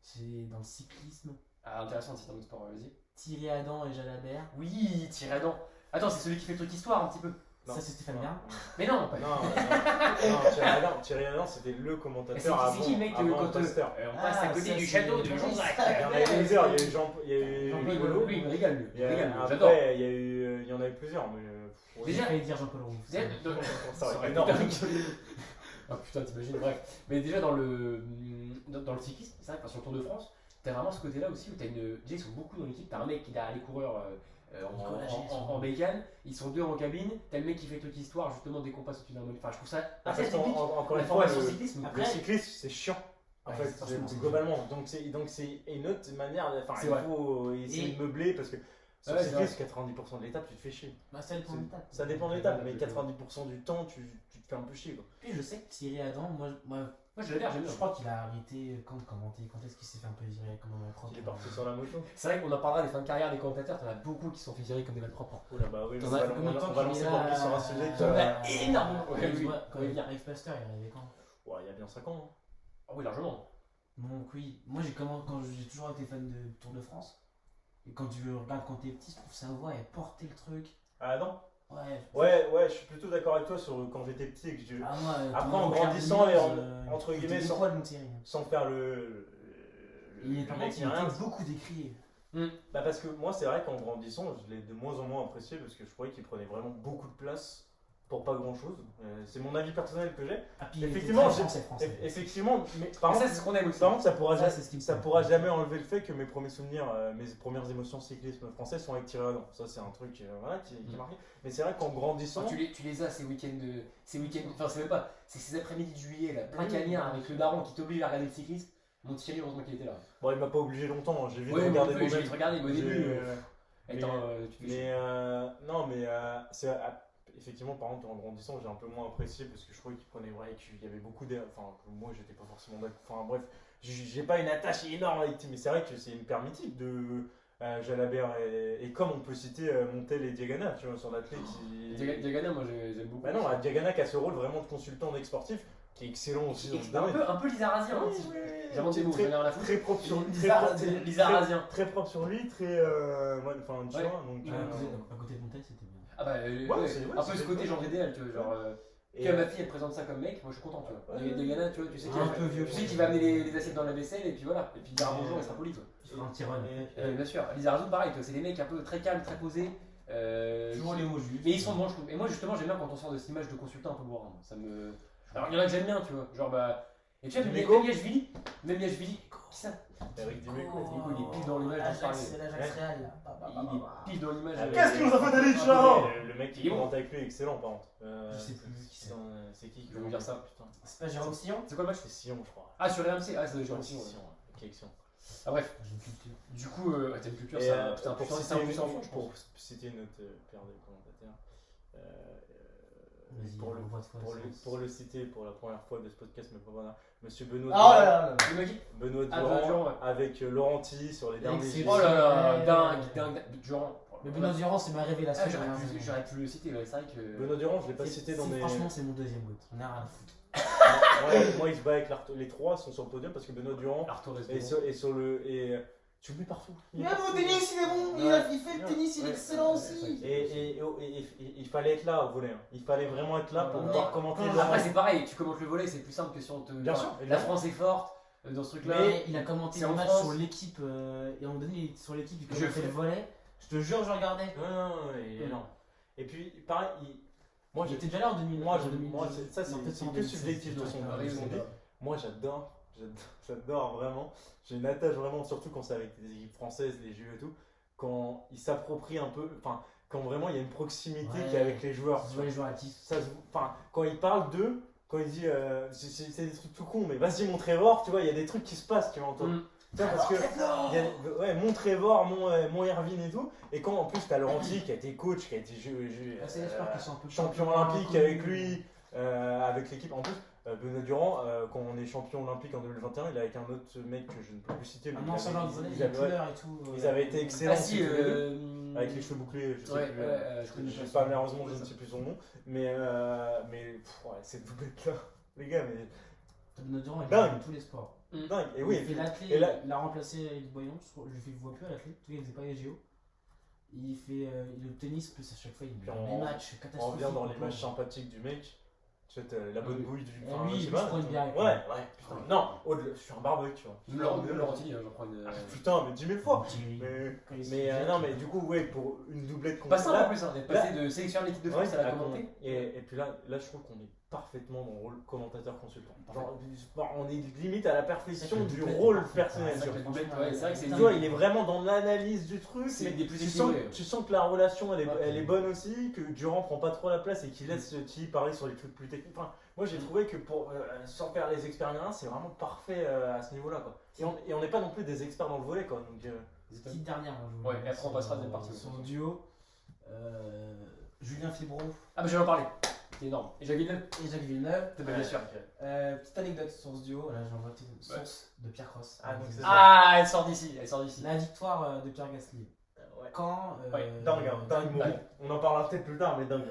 C'est dans le cyclisme. Ah, intéressant, c'est un autre sport, vas-y. Thierry Adam et Jalabert. Oui, Thierry Adam. Attends, c'est celui qui fait le truc histoire un petit peu. Non. Ça, c'est Stéphane Bern. Mais non, pas. Non, Thierry Adam, c'était le Mais commentateur avant, c'est qui, mec, avant quand Imposter. on passe à Ah, côté ça, du c'est château de Jean- Jean-Jacques. Il y en a eu plusieurs, il y a eu Jean, il y a eu Jean-Paul Rigolo. Lui, il me régale, lui. Il y a- J'adore. Après, il y en avait plusieurs, mais. J'ai Déjà- failli dire Jean-Paul Roux. Déjà, Ça aurait été putain. énorme. Ah putain, t'imagines, bref. Mais déjà dans le cyclisme, c'est vrai que sur le Tour de France, t'as vraiment ce côté-là aussi où t'as une. Déjà, ils sont beaucoup dans l'équipe. T'as un mec qui est derrière les coureurs Nicolas Gilles, en bécane, ils sont deux en cabine. T'as le mec qui fait toute l'histoire justement dès qu'on passe au-dessus d'un moniteur. Enfin, je trouve ça assez Parce qu'en- typique. encore La une fois, formation le cyclisme. Après, le cyclisme, c'est chiant. En Ouais, fait, franchement, c'est globalement. Donc c'est une autre manière. Enfin, C'est il vrai. faut essayer Et- de meubler parce que sur Ouais, le c'est cyclisme, 90% de l'étape, tu te fais chier. Bah, ça dépend de l'étape. Ça dépend de l'étape, mais 90% du temps, tu te fais un peu chier. Quoi. Puis je sais que Thierry Adam, moi Moi, je l'ai j'aime je bien. crois qu'il a arrêté quand de commenter. Quand est-ce qu'il s'est fait un peu virer comme un malpropre. Il est parti sur la moto. C'est vrai qu'on en parlera des fins de carrière des commentateurs. T'en as beaucoup qui sont fait virer comme des malpropres. Oh là bah oui, T'en on as- va- Combien de temps on va qu'il lancer est pour là plus sur un sujet T'en que. as énormément. Quand Ouais, oui. quand il Rive Pasteur, il est arrivé quand? Ouais, il y a bien 5 ans. Ah oui, largement. Donc oui, moi quand j'ai toujours été fan de Tour de France. Et quand tu regardes quand t'es petit, je trouve sa voix, elle portait le truc. Ah non. Ouais. Ouais, je suis plutôt d'accord avec toi sur quand j'étais petit et que je. Ah, moi, Après, quand en on regarde grandissant les et news, entre il guillemets, était sans- des poils, mon Thierry. Sans faire le Il par mec contre, ni il rien. était beaucoup décrié. Bah parce que moi c'est vrai qu'en grandissant je l'ai de moins en moins apprécié parce que je trouvais qu'il prenait vraiment beaucoup de place pour pas grand chose. C'est mon avis personnel que j'ai. Ah, puis, Effectivement, français. Effectivement, mais par Mais ça, contre, c'est ce qu'on aime aussi. par contre, ça pourra plaît. jamais enlever le fait que mes premiers souvenirs, mes premières émotions cyclisme français sont avec Thierry Adam. Ça, c'est un truc voilà, qui est marqué. Mais c'est vrai qu'en grandissant. Tu les as ces week-ends enfin c'est même pas, c'est ces après-midi de juillet là, plein cagnard avec le daron qui t'oblige à regarder le cyclisme. Mon Thierry, heureusement qu'il était là. Bon, il m'a pas obligé longtemps, hein. J'ai vite Ouais, regardé j'ai moi-même. vite regardé, mais au début. Mais, Tu fais chier. non, mais c'est effectivement, par contre, en grandissant, j'ai un peu moins apprécié parce que je trouvais qu'il prenait vrai, qu'il y avait beaucoup d'air. Enfin, que moi, j'étais pas forcément d'accord. Enfin, bref, j'ai pas une attache énorme avec. Mais c'est vrai que c'est une paire mythique de Jalabert et comme on peut citer Montel et Diagana, tu vois, sur l'athlète qui. Diagana, moi j'aime beaucoup. Bah non, Diagana qui a ce rôle vraiment de consultant d'ex-sportif qui est excellent aussi dans le domaine. Un peu Lizarrazien, hein, si j'invente des mots, j'en ai rien à foutre. Très propre sur lui. Lizarrazien. Très propre sur lui, très. Enfin, tu vois, donc. À côté de Montel, c'était bien. Ah bah, un peu ce côté genre idéal, tu vois, genre. Que ma fille elle présente ça comme mec, moi je suis content, tu vois. Diagana, tu vois, tu sais qu'il va amener les assiettes dans la vaisselle et puis voilà. Et puis il dira bonjour et sera poli, toi. Un petit run. Bien sûr, Lizarrazien pareil, c'est des mecs un peu très calmes, très posés. Toujours les mots justes. Mais ils sont bons, je trouve. Et moi justement j'aime bien quand on sort de cette image de consultant un peu bourrin. Ça me. Alors il y en a que j'aime bien, tu vois. Genre bah. Et tu vois, même Yashvili, qui ça? Eric Dimeco. Dimeco, il est pile dans l'image. C'est l'Ajax Real là. Il est pile dans l'image. Qu'est-ce qu'il nous a fait d'aller, le mec qui commente avec lui est excellent par contre. Je sais plus qui c'est. C'est qui Je vais vous dire ça. Putain. C'est pas Jérôme Sillon? C'est quoi le match? C'est Sion, je crois. Ah, sur RMC, ah, c'est Jérôme Sillon. Quelle action. Ah, bref. J'ai une culture. Du coup, t'as une culture, c'est un pour puissant enfant, je pense. Pour citer notre père de commentateur, Vas-y, pour le citer pour la première fois de ce podcast, mais voilà, monsieur Benoît Oh là là là. Le mec, Benoît Durand, Durand ouais. avec Laurenti sur les derniers Excellent. oh là là, Ouais. dingue, Durand. Mais Benoît Durand, c'est ma révélation. Ah, j'aurais pu le citer, ouais, c'est vrai que. Benoît Durand, je l'ai pas cité dans mes. Franchement, c'est mon deuxième goût. On a rien à foutre. Moi, il se bat avec les trois sont sur le podium parce que Benoît Durand est sur le. Tu le mets partout. Mais mon tennis, il est bon. Il fait le tennis, il est excellent aussi. Et il fallait être là au volet. Hein. Il fallait vraiment être là pour pouvoir commenter. Après, c'est pareil, tu commentes le volet, c'est plus simple que si on te. Bien sûr. La France est forte dans ce truc-là. Mais il a commenté c'est le en match France. sur l'équipe. Et à un moment donné, il est sur l'équipe, il Je commentait le volet. Je te jure, je regardais. Non, il est énorme. Et puis, pareil, moi Il était déjà là en 2000. moi, ça, c'est que subjectif de son Ouais, avis. Moi, j'adore vraiment. J'ai une attache vraiment, surtout quand c'est avec des équipes françaises, les jeux et tout, quand ils s'approprient un peu, enfin, quand vraiment il y a une proximité qui est avec les joueurs. Tu vois les joueurs actifs. Enfin, quand ils parlent d'eux, quand ils disent, c'est des trucs tout cons, mais vas-y, mon Trevor, tu vois, il y a des trucs qui se passent, tu vois, parce que mon Trevor, mon Irvine et tout, et quand en plus t'as Laurenti qui a été coach, qui a été C'est les joueurs qui sont un peu champion olympique avec lui, avec l'équipe. En plus, Benoît Durand, quand on est champion olympique en 2021, il est avec un autre mec que je ne peux plus citer. Un ancien joueur de volley, il y a couleur et tout. Ils avaient été excellents. Ah si, avec les cheveux bouclés, je sais plus. je connais Je sais pas, malheureusement, je ne sais plus son nom. Mais cette doublette là, les gars, mais. Benoît Durand, il Dingue. a tous les sports. Dingue. Et oui, Il fait l'athlète, et là- il a remplacé Eric Boyon, je le vois plus à l'athlète, tout il faisait pas les JO. Il fait le tennis, plus à chaque fois il met dans les matchs on catastrophiques. revient dans l'image sympathique du mec. Tu vois, t'as la bonne bouille du. Et lui, je sais il pas. se prend une bière avec Ouais, putain. Non, je suis un barbecue, tu vois. Laurenti, j'en prends une. Putain, mais 10 000 fois. Thierry. Mais, Quand il se mais fait non, dire, mais du coup, ouais, pour une doublette Pas simple en là, plus, hein, d'être passé de sélection de l'équipe de France à la commenter. et puis là, je trouve qu'on est parfaitement dans le rôle commentateur-consultant. Genre, on est limite à la perfection C'est du vrai que rôle doublette, personnel. c'est vrai que doublette, ouais, c'est vrai que c'est Tu vois, il est vraiment dans l'analyse du truc. C'est mais des plus tu sens, équilibrés. tu sens que la relation elle Ouais. est bonne aussi, que Durand prend pas trop la place et qu'il laisse Thierry parler sur les trucs plus techniques. Enfin, moi j'ai trouvé que pour sans faire les expériences, c'est vraiment parfait à ce niveau-là quoi. Et on n'est pas non plus des experts dans le volet quoi. Donc, Petite dernière, moi, je Ouais, voulais et après, on passera à des parties. Son duo, Julien Fibro Ah, bah j'allais en parler. C'est énorme. Et Jacques Villeneuve, et Jacques Villeneuve. bien sûr. Petite anecdote sur ce duo, là j'ai envoyé une source de Pierre Cross. Ah, donc c'est ça. Ah, elle sort d'ici. La victoire de Pierre Gasly. Ouais. Quand. Dingue, hein, dingue mot. dingue. On en parlera peut-être plus tard, mais dingue.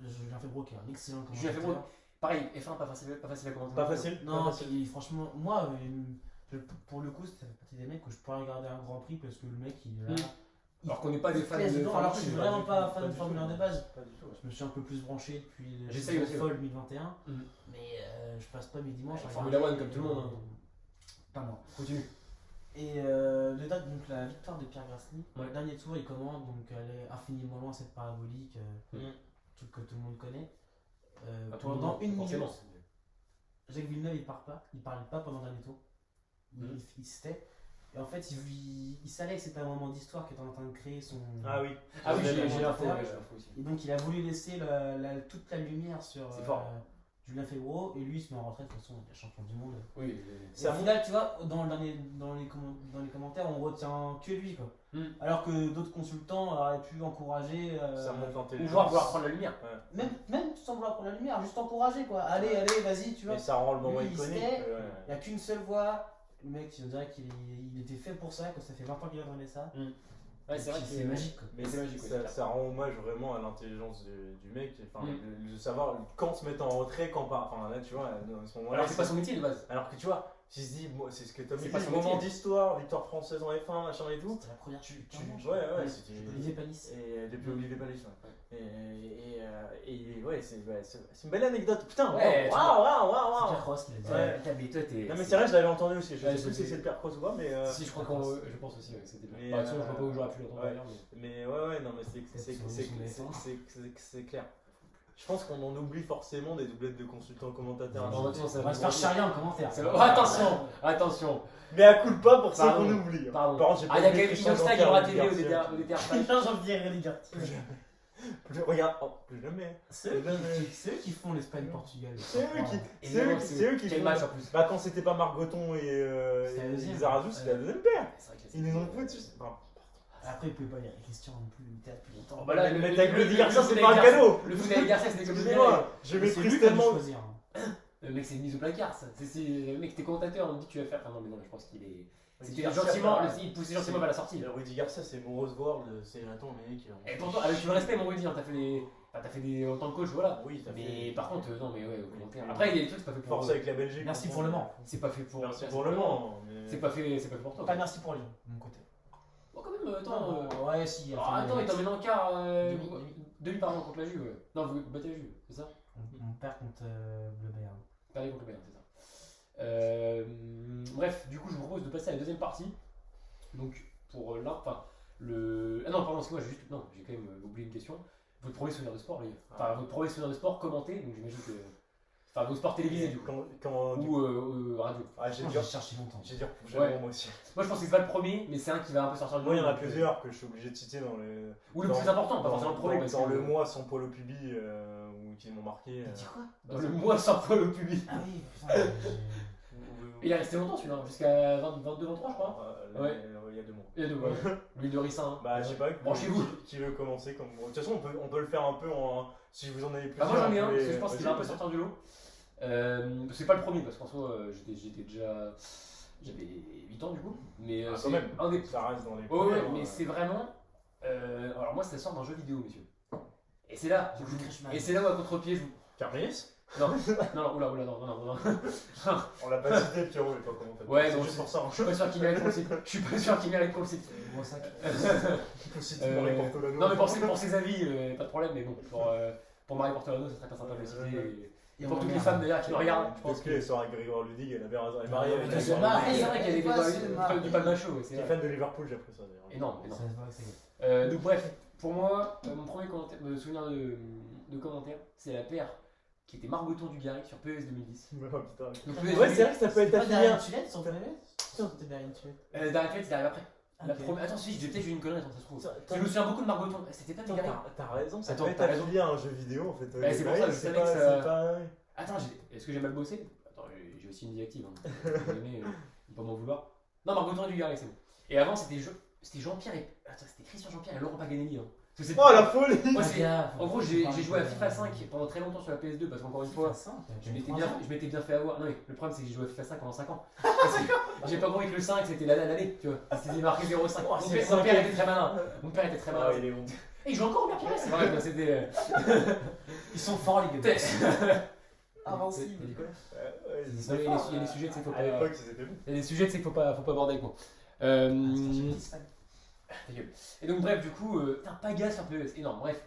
Julien Fibro qui est un excellent commentateur. Julien Febvre, pareil, F1 pas facile à commenter. Pas facile. Non, pas facile. puis franchement, moi, pour le coup, ça fait partie des mecs que je pourrais regarder un Grand Prix parce que le mec il est là. Alors qu'on n'est pas des fans de Alors que je suis Pas vraiment du pas tout, fan de du Formule tout. 1 de base. Pas du tout. Je me suis un peu plus branché depuis J'essaye le aussi, Fall 2021. Mhm. Mais je passe pas mes dimanches à Formula regarder, One comme tout le monde, hein. Pas moi. Continue. Et donc la victoire de Pierre Gasly, Ouais. le dernier tour il commande, donc elle est infiniment loin cette parabolique. Mhm. truc que tout le monde connaît. Pendant Pendant une minute, forcément. Jacques Villeneuve il parle pas pendant le dernier tour. Il se tait. Et en fait, il savait que c'était un moment d'histoire qu'il était en train de créer son. Ah oui. Ah oui, j'ai l'info, l'info ouais, aussi. Et donc, il a voulu laisser toute la lumière sur C'est fort. Julien Febvreau, et lui, il se met en retraite. De toute façon, il est champion du monde. Oui, Et au final, tu vois, dans les commentaires, on retient que lui, quoi. Alors que d'autres consultants auraient pu encourager. Ça monte ou l'intelligence. vouloir prendre la lumière. Même sans vouloir prendre la lumière, juste encourager, quoi. Allez, vas-y, tu vois. Et ça rend le moment Lui, il iconique. sait. Il n'y a qu'une seule voix. Le mec, on dirait qu'il était fait pour ça, que ça fait 20 ans qu'il a donné ça. Ouais, c'est vrai que c'est magique, quoi. Mais c'est magique, ça rend hommage vraiment à l'intelligence du mec. Enfin, de savoir quand se mettre en retrait, quand pas. Enfin là, tu vois, à ce moment-là. Alors c'est pas son métier de base. Alors que tu vois, si se dit, moi, c'est ce que Tom C'est dit, pas son moment métier. d'histoire, victoire française en F1, machin et tout. C'était la première Ouais, c'était. Olivier Panis. Et depuis Olivier Palis, ouais. Et ouais, c'est une belle anecdote. Putain, Ouais, waouh. C'est Pierre Cross qui l'a dit. Ouais. Mais toi, t'es. Non, mais c'est vrai, je l'avais entendu aussi. Je Ouais, sais plus si c'est le Pierre Cross ou pas, mais. Si, je pense aussi, ouais, c'était bien. Mais, Bah, de toute façon, je vois pas où j'aurais pu l'entendre ouais. d'ailleurs. Mais ouais, non, mais c'est clair. Je pense qu'on en oublie forcément des doublettes de consultants commentateurs. Non, maintenant, ça On va se faire charrier en commentaire. Attention. Mais à coup de pas pour ceux Pardon. qu'on oublie. Pardon. Par contre, j'ai pas Il y a oublié quand même Christian Inoxtag Jean-Pierre qui aura TV Garcia. au DTR. Jean-Pierre Redigat. Regarde, plus jamais. Ceux qui font l'Espagne-Portugal. C'est eux qui Quel font. match en plus. Bah, quand c'était pas Margoton et C'était la deuxième. Lizarazu, c'était la deuxième paire. C'est vrai que Ils nous ont foutu. Enfin, Après, il peut pas y aller Christian non plus, il était depuis longtemps. Oh, bah là, mais avec le Garcia, c'est pas un cadeau. Le foot avec Garcia, c'était comme Excusez-moi, je Mais c'est lui maîtrise qui a dû tellement. choisir. Le mec, c'est une mise au placard, ça. Le mec, t'es commentateur, on me dit que tu vas faire. Enfin, non, mais non, je pense qu'il est. C'était gentiment, il poussait gentiment vers la sortie. Rudy Garcia, c'est mon Rose World, c'est attends, mec. Et pourtant, avec tout le respect, mon Rudy, t'as fait des. En tant que coach, voilà. Oui, t'as Mais fait. par contre, non, mais ouais, au commentaire. Après, il y a des trucs, c'est pas fait pour. Force avec la Belgique. Merci pour le Mans. C'est pas fait pour. Merci pour le Mans. C'est pas fait pour toi. Pas merci pour lui, de mon côté. Bon, quand même, attends. Ouais, si. Attends, il t'emmène en quart. Demi pardon contre la Juve, ouais. Non, vous battez la Juve, c'est ça? On perd contre le Bayern. Perdez contre le Bayern, c'est ça. Bref, du coup, je vous propose de passer à la deuxième partie. Donc, pour enfin, le. Ah non, pardon, excuse-moi, j'ai quand même oublié une question. Votre premier souvenir de sport, les gars. Enfin, votre premier souvenir de sport commenté, donc j'imagine que. Enfin, vos sports télévisés, du coup. Ou radio. Ah, j'ai J'ai dur. cherché longtemps. J'ai dur pour Ouais. moi aussi. Moi, je pense que c'est pas le premier, mais c'est un qui va un peu sortir du Moi, il y en a lot, donc, plusieurs que je suis obligé de citer dans les. Ou le dans- plus important, pas forcément le premier. parce Dans que- le mois sans poil au pubis, ou qui m'ont marqué. T'as dit quoi? Dans le mois sans poil au public. Ah oui, putain. Il est resté longtemps celui-là, jusqu'à 22-23, je crois. Ouais, il y a 2 mois. Il y a deux mois. L'huile de ricin. Hein. Bah, je sais pas, Branchez-vous. qui veut commencer comme. De toute façon, on peut le faire un peu en. Si vous en avez plus. Bah, moi j'en ai un, parce que je pense qu'il va un peu sortir du lot. C'est pas le premier, parce qu'en soi, j'étais déjà. J'avais 8 ans du coup. Mais Quand c'est même, un des. ça reste dans les. Oh, ouais, premiers, mais c'est vraiment. Alors moi, ça sort d'un jeu vidéo, messieurs. Et c'est là. Et c'est là où à contre-pied, je vous. Carmelis Non, oula, non. On l'a pas cité, Pierrot, il est pas comment Ouais, c'est bon, juste pour ça. Je suis pas sûr qu'il mérite qu'on le cite. Je suis pas sûr qu'il mérite qu'on le cite. Gros sac. Il faut citer Marie Portolano. Non, mais pour ses avis, pas de problème, mais bon, pour Marie Portolano, ça serait pas sympa de le citer. Et pour toutes les femmes d'ailleurs qui nous regardent, je pense Parce qu'elle sort avec Grégoire Ludig, elle a bien raison. Elle est mariée avec Elle se Grégoire marie. Ludig. c'est vrai qu'il y a des Pas du palmacho, c'est Qui est vrai. fan de Liverpool, j'ai appris ça d'ailleurs. Énorme. Ça se voit que c'est. Donc bref, pour moi, mon premier souvenir de commentaire, c'est la paire qui était Margoton du Garrick sur PES 2010. Oh, putain. Donc Ouais, c'est vrai que ça peut être Pas affilié. derrière une tuilette, sans PLS? Putain, c'était derrière une tuilette. Dark Knight, il arrive après. La Ok. première... Attends, si, peut-être j'ai une connerie, attends, ça se trouve. T'as- Je me souviens beaucoup de Margoton. C'était pas du Garrick. T'as raison, ça Attends, peut être t'as raison. affilié à un jeu vidéo en fait. C'est pour ça, je savais que ça- c'est pas. Attends, est-ce que j'ai mal bossé? Attends, j'ai aussi une vie active. Hein. Désolé, faut pas m'en vouloir. Non, Margoton du Garrick, c'est bon. Et avant, c'était Jean-Pierre et. Attends, c'était Christian Jean-Pierre et Laurent Paganelli. Hein. Parce que c'est- Oh la folie. Moi, c'est- Gars, En gros, j'ai joué à FIFA 5 pendant très longtemps sur la PS2 parce qu'encore une fois, je m'étais bien fait avoir. Non, mais le problème, c'est que j'ai joué à FIFA 5 pendant 5 ans. Parce que j'ai pas compris que le 5 c'était l'année, tu vois. C'était marqué 0,5. Oh, Mon c'est père était très malin. Mon père était très malin. Ah, il est bon. Et il joue encore au Pierre Pires. C'est vrai, bah, c'était. Ils sont forts, les gars. Invincible. Ouais, Il y a des sujets, tu sais, faut À l'époque, pas. c'était bon. Il y a des sujets, tu sais, faut pas aborder avec moi. Ta gueule. Et donc, bref, du coup, putain, Paga sur PES, énorme, bref.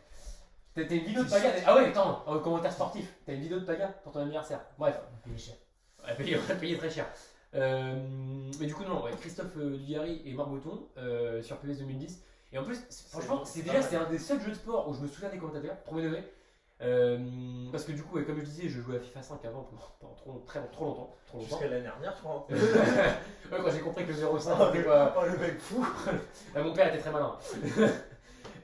T'as une vidéo de Paga. Ah ouais, attends, en commentaire sportif, t'as une vidéo de Paga pour ton anniversaire. Bref. On paye cher. On a payé très cher. Mais du coup, non, ouais, Christophe Dugarry et Margoton sur PES 2010. Et en plus, franchement, c'était un des seuls jeux de sport où je me souviens des commentateurs, premier degré. Parce que du coup, comme je disais, je jouais à FIFA 5 avant pendant trop longtemps. Jusqu'à l'année dernière, je crois. Ouais, quand j'ai compris que le 0,5 c'était pas. Oh, le mec fou. Mon père était très malin.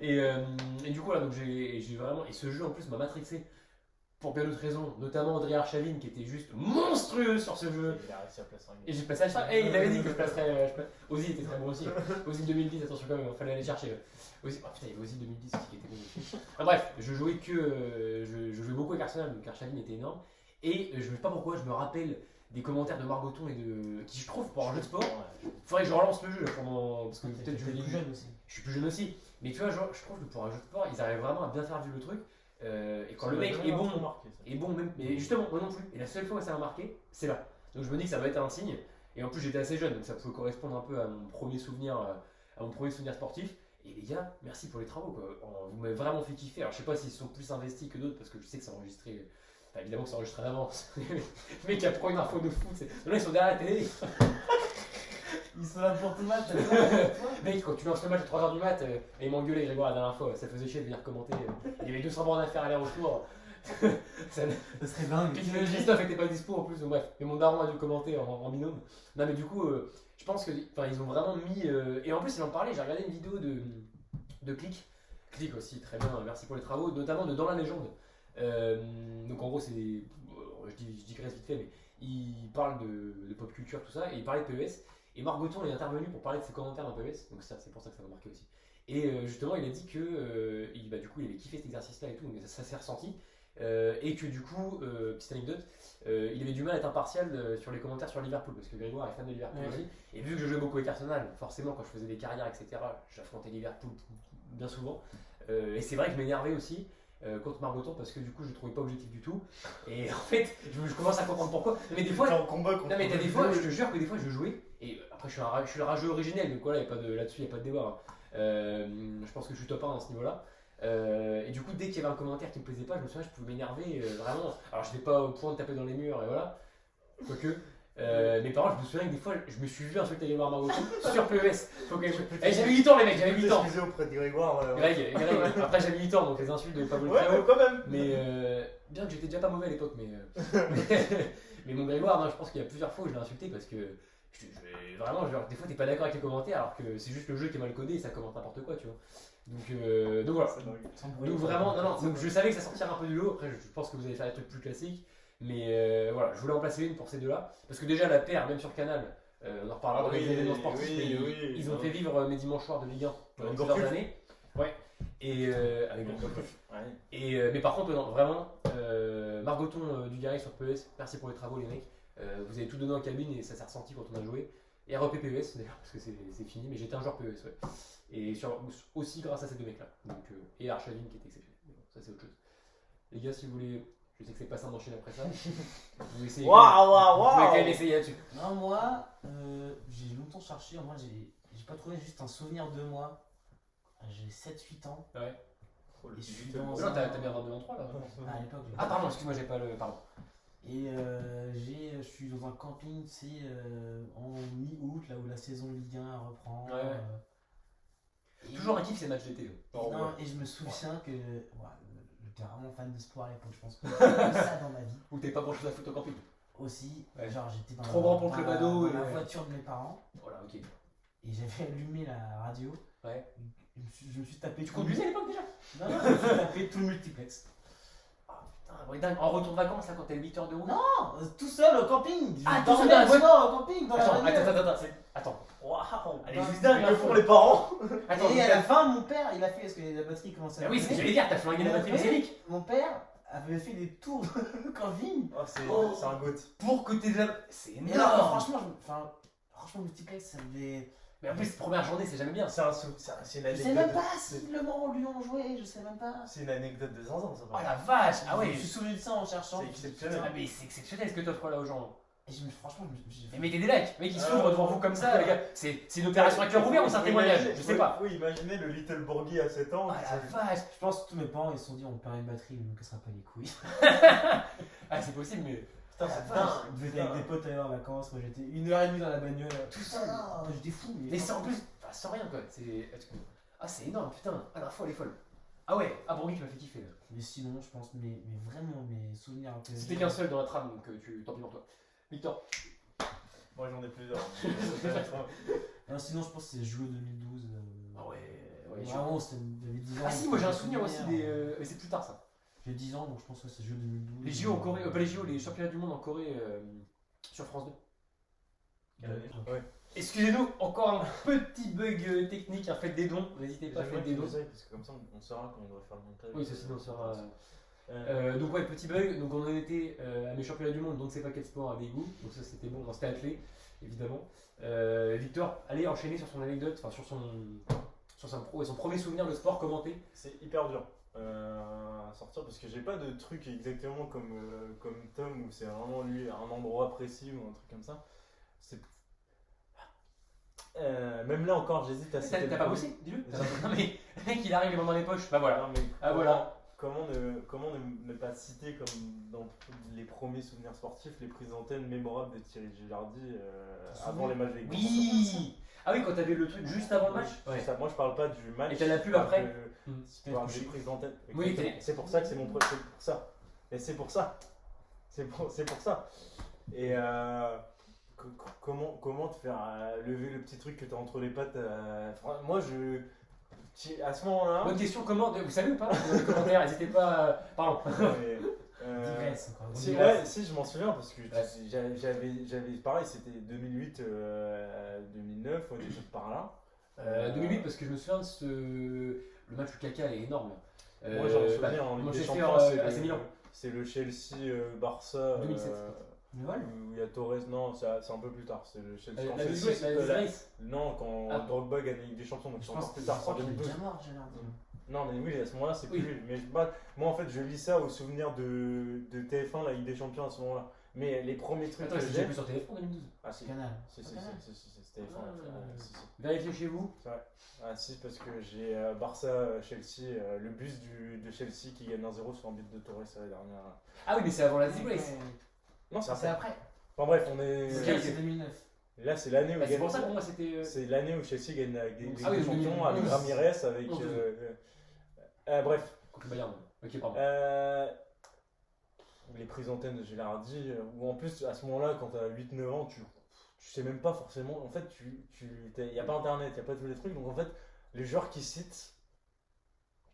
et du coup, là, donc j'ai vraiment. Et ce jeu en plus m'a matrixé pour bien d'autres raisons, notamment André Archavine qui était juste monstrueux sur ce jeu. Il a réussi à placer un Et j'ai passé à chaque. Et il avait dit que je placerais. Ozzy était très bon aussi. Ozzy 2010, attention quand même, il fallait aller chercher. Ozzy, oh putain, il y avait Ozzy 2010 aussi qui était bon aussi. Enfin, bref, je jouais je jouais beaucoup avec Arsenal, donc Archavine était énorme. Et je ne sais pas pourquoi, je me rappelle des commentaires de Margoton et de. Qui je trouve pour un jeu de sport. Faudrait que je relance le jeu pendant. Parce que peut-être je plus jeune aussi. Je suis plus jeune aussi. Mais tu vois, genre, je trouve que pour un jeu de sport, ils arrivent vraiment à bien faire vivre le truc. Et quand le mec est bon, même, mais justement, moi non plus. Et la seule fois où ça m'a marqué, c'est là. Donc je me dis que ça doit être un signe. Et en plus, j'étais assez jeune, donc ça pouvait correspondre un peu à mon premier souvenir, sportif. Et les gars, merci pour les travaux, quoi. Vous m'avez vraiment fait kiffer. Alors je sais pas s'ils sont plus investis que d'autres, parce que je sais que c'est enregistré. Enfin, évidemment que c'est enregistré à l'avance. Le mec qui apprend une info de foot, là ils sont derrière la télé. Ils sont là pour tout le match. Mec, quand tu lances le match à 3h du mat, et il m'engueulait Grégoire la dernière fois, ça faisait chier de venir commenter. Il y avait 200 bornes à faire aller-retour. Ça serait dingue. Puis le Christophe était pas dispo en plus, donc bref. Mais mon daron a dû commenter en binôme. Non, mais du coup, je pense que ils ont vraiment mis. Et en plus, il en parlait, j'ai regardé une vidéo de Click. Click aussi, très bien, merci pour les travaux, notamment de Dans la légende. Donc en gros, c'est des. Je digresse vite fait, mais il parle de pop culture, tout ça, et il parlait de PES. Et Margoton est intervenu pour parler de ses commentaires dans PES, donc c'est pour ça que ça m'a marqué aussi. Et justement, il a dit que du coup, il avait kiffé cet exercice-là et tout, mais ça s'est ressenti. Et que du coup, petite anecdote, il avait du mal à être impartial sur les commentaires sur Liverpool, parce que Grégoire est fan de Liverpool aussi. Et vu que je jouais beaucoup avec Arsenal, forcément, quand je faisais des carrières, etc., j'affrontais Liverpool bien souvent. Et c'est vrai que je m'énervais aussi. Contre Margoton parce que du coup je le trouvais pas objectif du tout et en fait je commence à comprendre pourquoi mais des fois en combat contre t'as des fois je te jure que des fois je jouais et après je suis le rageux originel donc voilà là-dessus il n'y a pas de débat hein. Je pense que je suis top 1 à ce niveau là et du coup dès qu'il y avait un commentaire qui me plaisait pas je me souviens je pouvais m'énerver vraiment alors je n'étais pas au point de taper dans les murs et voilà quoique mes parents, je me souviens que des fois, je me suis vu insulter Grégoire Margoton sur PES. J'avais 8 ans, les mecs, j'avais 8 ans. Auprès de Grégoire. Greg, après j'avais 8 ans, donc les insultes de Pablo Ouais, quand même. Mais bien que j'étais déjà pas mauvais à l'époque, mais mon Grégoire, je pense qu'il y a plusieurs fois où je l'ai insulté parce que vraiment, genre, des fois t'es pas d'accord avec les commentaires alors que c'est juste le jeu qui est mal codé et ça commente n'importe quoi, tu vois. Donc voilà. Donc vraiment, donc je savais que ça sortirait un peu du lot. Après, je pense que vous allez faire des trucs plus classiques. Mais voilà, je voulais en placer une pour ces deux-là. Parce que déjà, la paire, même sur Canal, on en reparlera dans les événements sportifs, mais ils ont fait vivre mes dimanches soirs de Ligue 1 pendant plusieurs années. Ouais. Et avec mais par contre, non, vraiment, Margoton Dugarry sur PES, merci pour les travaux, les mecs. Vous avez tout donné en cabine et ça s'est ressenti quand on a joué. Et REP PES, d'ailleurs, parce que c'est fini, mais j'étais un joueur PES, ouais. Et aussi grâce à ces deux mecs-là. Et Archavine qui était exceptionnel. Mais bon, ça, c'est autre chose. Les gars, si vous voulez. Je sais que c'est pas ça d'enchaîner après ça. Vous essayez. Waouh. Vous pouvez quand même essayer là-dessus. Non, moi, j'ai longtemps cherché. Moi, j'ai pas trouvé juste un souvenir de moi. J'ai 7-8 ans. Ouais. Et je suis dans Non, t'as bien 22 23 là. À l'époque. Ah, pardon, excuse-moi, j'ai pas le. Pardon. Et je suis dans un camping, tu sais, en mi-août, là où la saison Ligue 1 reprend. Toujours un kiff, c'est match d'été. Et je me souviens que. J'étais vraiment fan de sport à l'époque, je pense que j'ai ça dans ma vie. Ou t'es pas grand chose à foutre au camping. Aussi, Ouais. genre j'étais dans, Trop grand pour le club ado dans la voiture de mes parents. Voilà, ok. Et j'avais allumé la radio. Ouais. Je me suis tapé. Tu conduisais à l'époque déjà? Non, je me suis tapé tout le multiplex. Ah putain, dingue. En retour de vacances, là, quand t'as 8 heures de route? Non, tout seul au camping. Ah, Je tout seul dormais dans la le voiture. soir au camping. Dans la Attends. Waouh. Elle est juste dingue, le font les parents. Attends, et à la fin, mon père, il a fait, parce que la batterie commençait à. Ah oui, c'est ce que j'allais dire, t'as flingué la batterie mécanique. Mon père avait fait des tours de camping. Oh, c'est un goût. Pour que t'aies de la. C'est Et alors, énorme. franchement, multiplex, ça me. Mais en plus, première journée, c'est jamais bien. C'est une Je sais anecdote. même pas si le moment lui ont joué, je sais même pas. C'est une anecdote de zinzin, ça. Oh la vache. Ah Je ouais. me suis souvenu de ça en cherchant. C'est exceptionnel. Ah mais c'est exceptionnel ce que t'offres là aux gens. Et franchement, j'ai Mais mettez des likes, mec, il s'ouvre devant vous comme ça, les gars. C'est une opération à cœur ouvert ou c'est un témoignage? Je sais pas. Oui, imaginez le Little Borghi à 7 ans. Oh la vache. Je pense que tous mes parents ils se sont dit on perd une batterie, mais on ne cassera pas les couilles. Ah, c'est possible, mais. Putain, la c'est vache. dingue. On devait être avec des potes aller en vacances, moi j'étais 1h30 dans la bagnole. Tout seul. J'étais fou. Mais c'est en plus. Enfin, sans rien quoi. Ah, c'est énorme, putain. Ah, la folle est folle. Ah ouais, ah bon, oui, tu m'as fait kiffer. Là. Mais sinon, je pense, mais vraiment, mes souvenirs un peu. C'était qu'un seul dans la trame, donc tant pis pour toi. Victor. Moi j'en ai plusieurs. Sinon, je pense que c'est Juo 2012. Ah ouais, ouais. Vraiment, j'avais 10 ans. Ah si, moi j'ai un souvenir aussi des. Mais c'est plus tard ça. J'ai 10 ans, donc je pense que c'est Juo 2012. Les JO en Corée, pas les JO, les championnats du monde en Corée sur France 2. Ouais. Excusez-nous, encore un petit bug technique, faites des dons, n'hésitez pas à faire des dons. Parce que comme ça on saura quand on doit faire le montage. Oui, ça sinon on saura. Donc ouais, petit bug, donc on en était à mes championnats du monde, donc c'est pas quel sport à des goûts, donc ça c'était bon, c'était athlé, évidemment. Victor, allez enchaîner sur son anecdote, enfin sur son premier souvenir de sport commenté. C'est hyper dur à sortir parce que j'ai pas de truc exactement comme Tom où c'est vraiment lui à un endroit précis ou un truc comme ça. Même là encore j'hésite à citer. T'as pas bossé, dis-le. Non mais le mec il arrive les mains dans les poches, bah voilà. Non, mais Voilà. Comment ne pas citer comme dans les premiers souvenirs sportifs les prises d'antenne mémorables de Thierry Gilardi avant les matchs avec Oui. Ah oui, quand t'avais le truc juste avant le match. Ouais. Ça, moi je parle pas du match. Et t'as la pub je parle après Je parle des prises d'antenne. Oui, c'est pour ça que c'est mon c'est pour ça. Et c'est pour ça. C'est pour ça. Et comment te faire lever le petit truc que t'as entre les pattes moi à ce moment-là. Bonne question, comment vous savez ou pas dans les commentaires, n'hésitez pas. Pardon. Digresse encore. Si, je m'en souviens parce que j'avais pareil, c'était 2008, 2009, des trucs par là. 2008 parce que je me souviens de le match du Caca est énorme. Moi j'en me souviens en Ligue des Champions, c'est le Chelsea Barça 2007. où il y a Torres, non c'est un peu plus tard, c'est le Chelsea quand La Chelsea non quand Drogba gagne la Ligue des Champions, donc c'est encore plus tard, c'est en 2012. déjà mort, j'ai l'air de dire. Non mais oui, à ce moment-là c'est plus lui, mais moi en fait je lis ça au souvenir de TF1 la Ligue des Champions à ce moment-là, mais les premiers trucs Attends, que c'est j'ai plus sur téléphone en 2012. ah si Canal. c'est TF1 si. Vérifiez chez vous. Ah si, parce que j'ai Barça-Chelsea, le bus de Chelsea qui gagne 1-0 sur un but de Torres la dernière. Ah oui, mais c'est avant la Ziplace. Non, c'est C'est après. après. Enfin bref, on est. C'est 2009. Là, c'est l'année où Bah, c'est pour ça pour moi c'était. C'est l'année où Chelsea gagne la Ligue des Ah oui, Champions avec 2012. Ramirez, avec. 2012. Bref. Contre le Bayern. Ok, pardon. Les prises d'antenne de Gilardi, ou en plus à ce moment-là, quand t'as 8-9 ans, tu sais même pas forcément. En fait, y a pas internet, y a pas tous les trucs, donc en fait, les joueurs qui citent,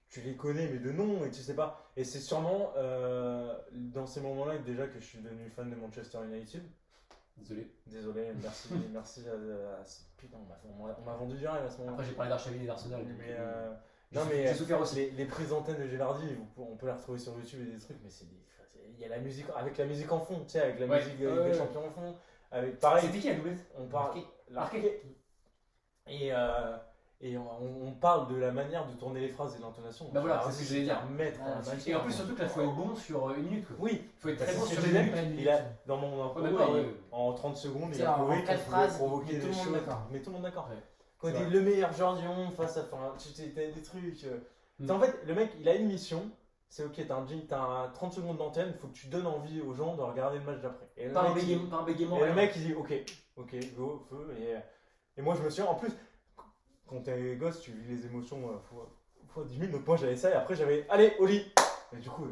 tu les connais mais de nom et tu sais pas. Et c'est sûrement dans ces moments-là déjà que je suis devenu fan de Manchester United. Désolé, merci putain, on m'a vendu du rêve à ce moment-là. Après, j'ai parlé d'Archaville et d'Arsenal. Non mais j'ai souffert aussi. Les prises d'antenne de Gilardi, on peut les retrouver sur YouTube et des trucs, mais il y a la musique avec la musique en fond, tu sais, avec la musique des champions en fond, avec pareil. C'était qui la doublette? On parle Marqué. Et on parle de la manière de tourner les phrases et l'intonation. Bah voilà, c'est ce que j'allais dire. Et en plus, surtout que là, il faut être bon sur une minute. Quoi. Oui, il faut être très bon sur une une minute. minute. Dans mon impro, en 30 secondes, il a prouvé qu'il pouvait provoquer des choses. Mais tout le monde d'accord. Quand il dit le meilleur joueur du monde face à. Tu t'as des trucs. En fait, le mec, il a une mission. C'est ok, t'as 30 secondes d'antenne, il faut que tu donnes envie aux gens de regarder le match d'après. Pas un bégaiement. Et le mec, il dit ok, go, feu. Et moi, je me souviens, en plus. Quand t'es gosse, tu vis les émotions fois 10 000. Donc moi j'avais ça et après j'avais allez au lit. Et du coup,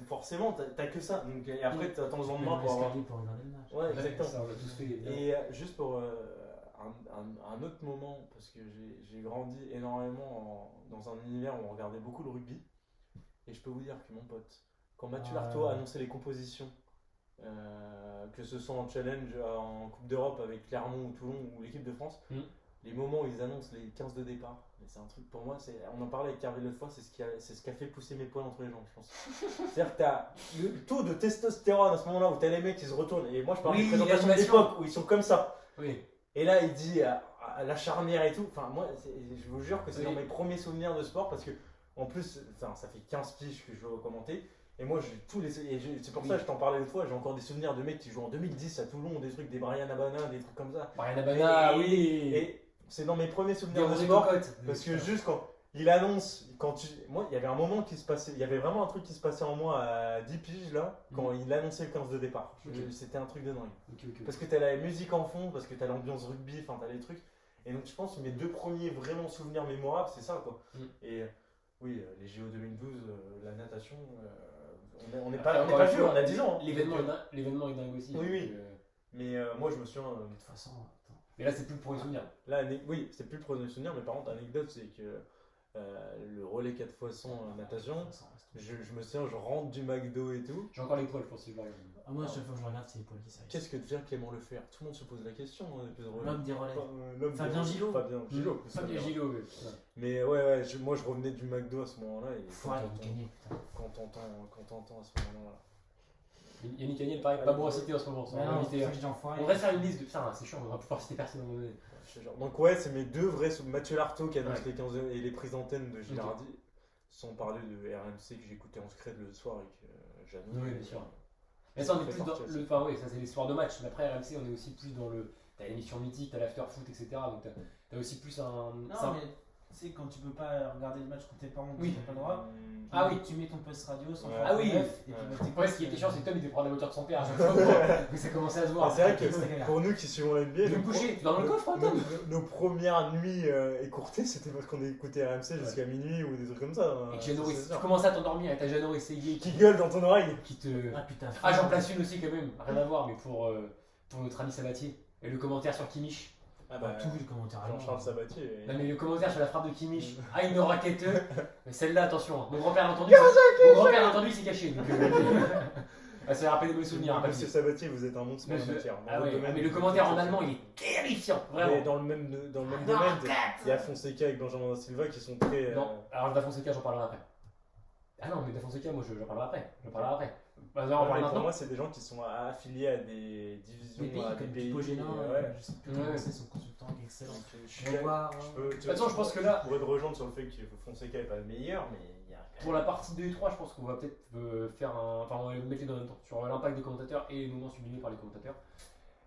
forcément t'as que ça. Donc, et après t'attends le lendemain pour avoir. Pour regarder le match. Ouais, exactement. Ça, on l'a tous fait. Et juste pour un autre moment, parce que j'ai grandi énormément dans un univers où on regardait beaucoup le rugby. Et je peux vous dire que mon pote, quand Mathieu Lartaud a annoncé les compositions, que ce soit en challenge en Coupe d'Europe avec Clermont ou Toulon ou l'équipe de France, les moments où ils annoncent les 15 de départ, c'est un truc pour moi, on en parlait avec Hervé l'autre fois, c'est ce qui a fait pousser mes poils entre les jambes, je pense. C'est-à-dire que t'as le taux de testostérone à ce moment-là où t'as les mecs qui se retournent, et moi je parle de présentation d'époque où ils sont comme ça. Oui. Et là il dit à la charnière et tout, enfin moi je vous jure que c'est dans mes premiers souvenirs de sport parce que en plus, ça fait 15 piges que je veux commenter. Et moi, j'ai tous les. C'est pour ça que je t'en parlais l'autre fois. J'ai encore des souvenirs de mecs qui jouent en 2010 à Toulon, des trucs, des Brian Abana, des trucs comme ça. Brian Abana, oui. Et c'est dans mes premiers souvenirs de sport. Parce que juste quand il annonce, moi, il y avait un moment qui se passait. Il y avait vraiment un truc qui se passait en moi à 10 piges là, quand il annonçait le 15 de départ. C'était un truc de dingue. Parce que t'as la musique en fond, parce que t'as l'ambiance rugby, enfin t'as les trucs. Et donc je pense que mes deux premiers vraiment souvenirs mémorables, c'est ça quoi. Et Oui, les JO 2012, la natation, on n'est Après, pas encore une vieux, fois, on a 10 ans. L'événement est dingue aussi. Oui, oui. donc, Mais moi, je me souviens. De toute façon, attends. mais là, c'est plus pour les souvenirs. Là, oui, c'est plus le premier souvenir, mais par contre, anecdote, c'est que le relais 4x100 natation, je me souviens, je rentre du McDo et tout. J'ai encore les poils, je pense, si je le regarde. Ah, moi, chaque fois que je regarde, c'est les poils qui s'arrêtent. Qu'est-ce que devient Clément Lefebvre? Tout le monde se pose la question dans l'épisode relais. L'homme des relais. L'homme Fabien des- Gillot. Fabien Gillot. Fabien Gillot, oui. Mais ouais, moi je revenais du McDo à ce moment-là. Et Faut aller gagner, putain. quand t'entends à ce moment-là. Yannick Agnel, pareil, pas bon à citer en ce moment. Mais On non, va c'est éviter, ça que j'ai enfoiré. on va faire une liste de. Putain, c'est chiant, on va pouvoir citer personne à un moment donné. Je te jure. Donc ouais, c'est mes deux vrais Mathieu Lartaud qui annonce Ouais. les 15 et les prises d'antenne de Gilardi. Sans parler de RMC que j'écoutais en scred le soir et que j'annonce. Oui, bien sûr. Mais ça, on est fait plus dans partie le. Enfin, oui, ça c'est l'histoire de match. Mais après, RMC, on est aussi plus dans le. T'as l'émission mythique, t'as l'after foot, etc. Donc t'as aussi plus un. Non, mais tu sais, quand tu peux pas regarder le match quand tes parents Oui. t'as pas le droit, Ah oui. tu mets ton poste radio sans Ouais. faire Ah de oui. neuf, et puis Ouais. bah, t'écoutes, Ouais, ce qui était chiant, c'est que Tom il était prendre la voiture de son père à chaque fois. Mais ça commençait à se voir. C'est vrai C'était que galère. pour nous qui suivons la NBA, Tu veux me coucher, tu dors dans le coffre, hein, Tom? nos premières nuits écourtées, c'était parce qu'on écoutait RMC jusqu'à minuit ou des trucs comme ça. Et que Ça, Jeannot, c'est tu sûr. commençais à t'endormir avec ta Jeannot essayée Qui gueule dans ton oreille. qui te. Ah putain. Ah, j'en place une aussi quand même, rien à voir, mais pour notre ami Sabatier. Et le commentaire sur Kimmich. Ah Tout le commentaire allemand. Jean-Charles Sabatier. Non, mais le commentaire sur la frappe de Kimmich. Ah, une raqueteux. Mais celle-là, attention, mon grand-père l'a entendu. Mon grand-père l'a entendu, il s'est caché. Donc, ah, ça va rappeler des mauvais souvenirs. Hein, Monsieur Sabatier, vous êtes un monstre en la Monsieur- matière. Dans Ah votre ouais, domaine, mais le vous commentaire êtes en allemand, il exceptionnel. est terrifiant, Mais vraiment. dans le même Non, domaine, arrête. il y a Fonseca avec Benjamin Da Silva qui sont très. Non, alors Da Fonseca, j'en parlerai après. Ah non, mais Da Fonseca, moi, j'en parlerai après. J'en parlerai après. Bah, on Ouais, parle mais pour maintenant. moi, c'est des gens qui sont affiliés à des divisions, Des pays à des comme pays. Pipo Génin, ouais. je sais plus Ouais. comment c'est, son consultant qui est excellent. Donc, je suis Je vais voir. Attends, je pense que là- Je pourrais te rejoindre sur le fait que Fonseca n'est pas le meilleur, mais il y a. Pour la partie 2 et 3, je pense qu'on va peut-être faire un. Enfin, on va mettre les deux en même temps. Sur l'impact des commentateurs et les moments sublimés par les commentateurs.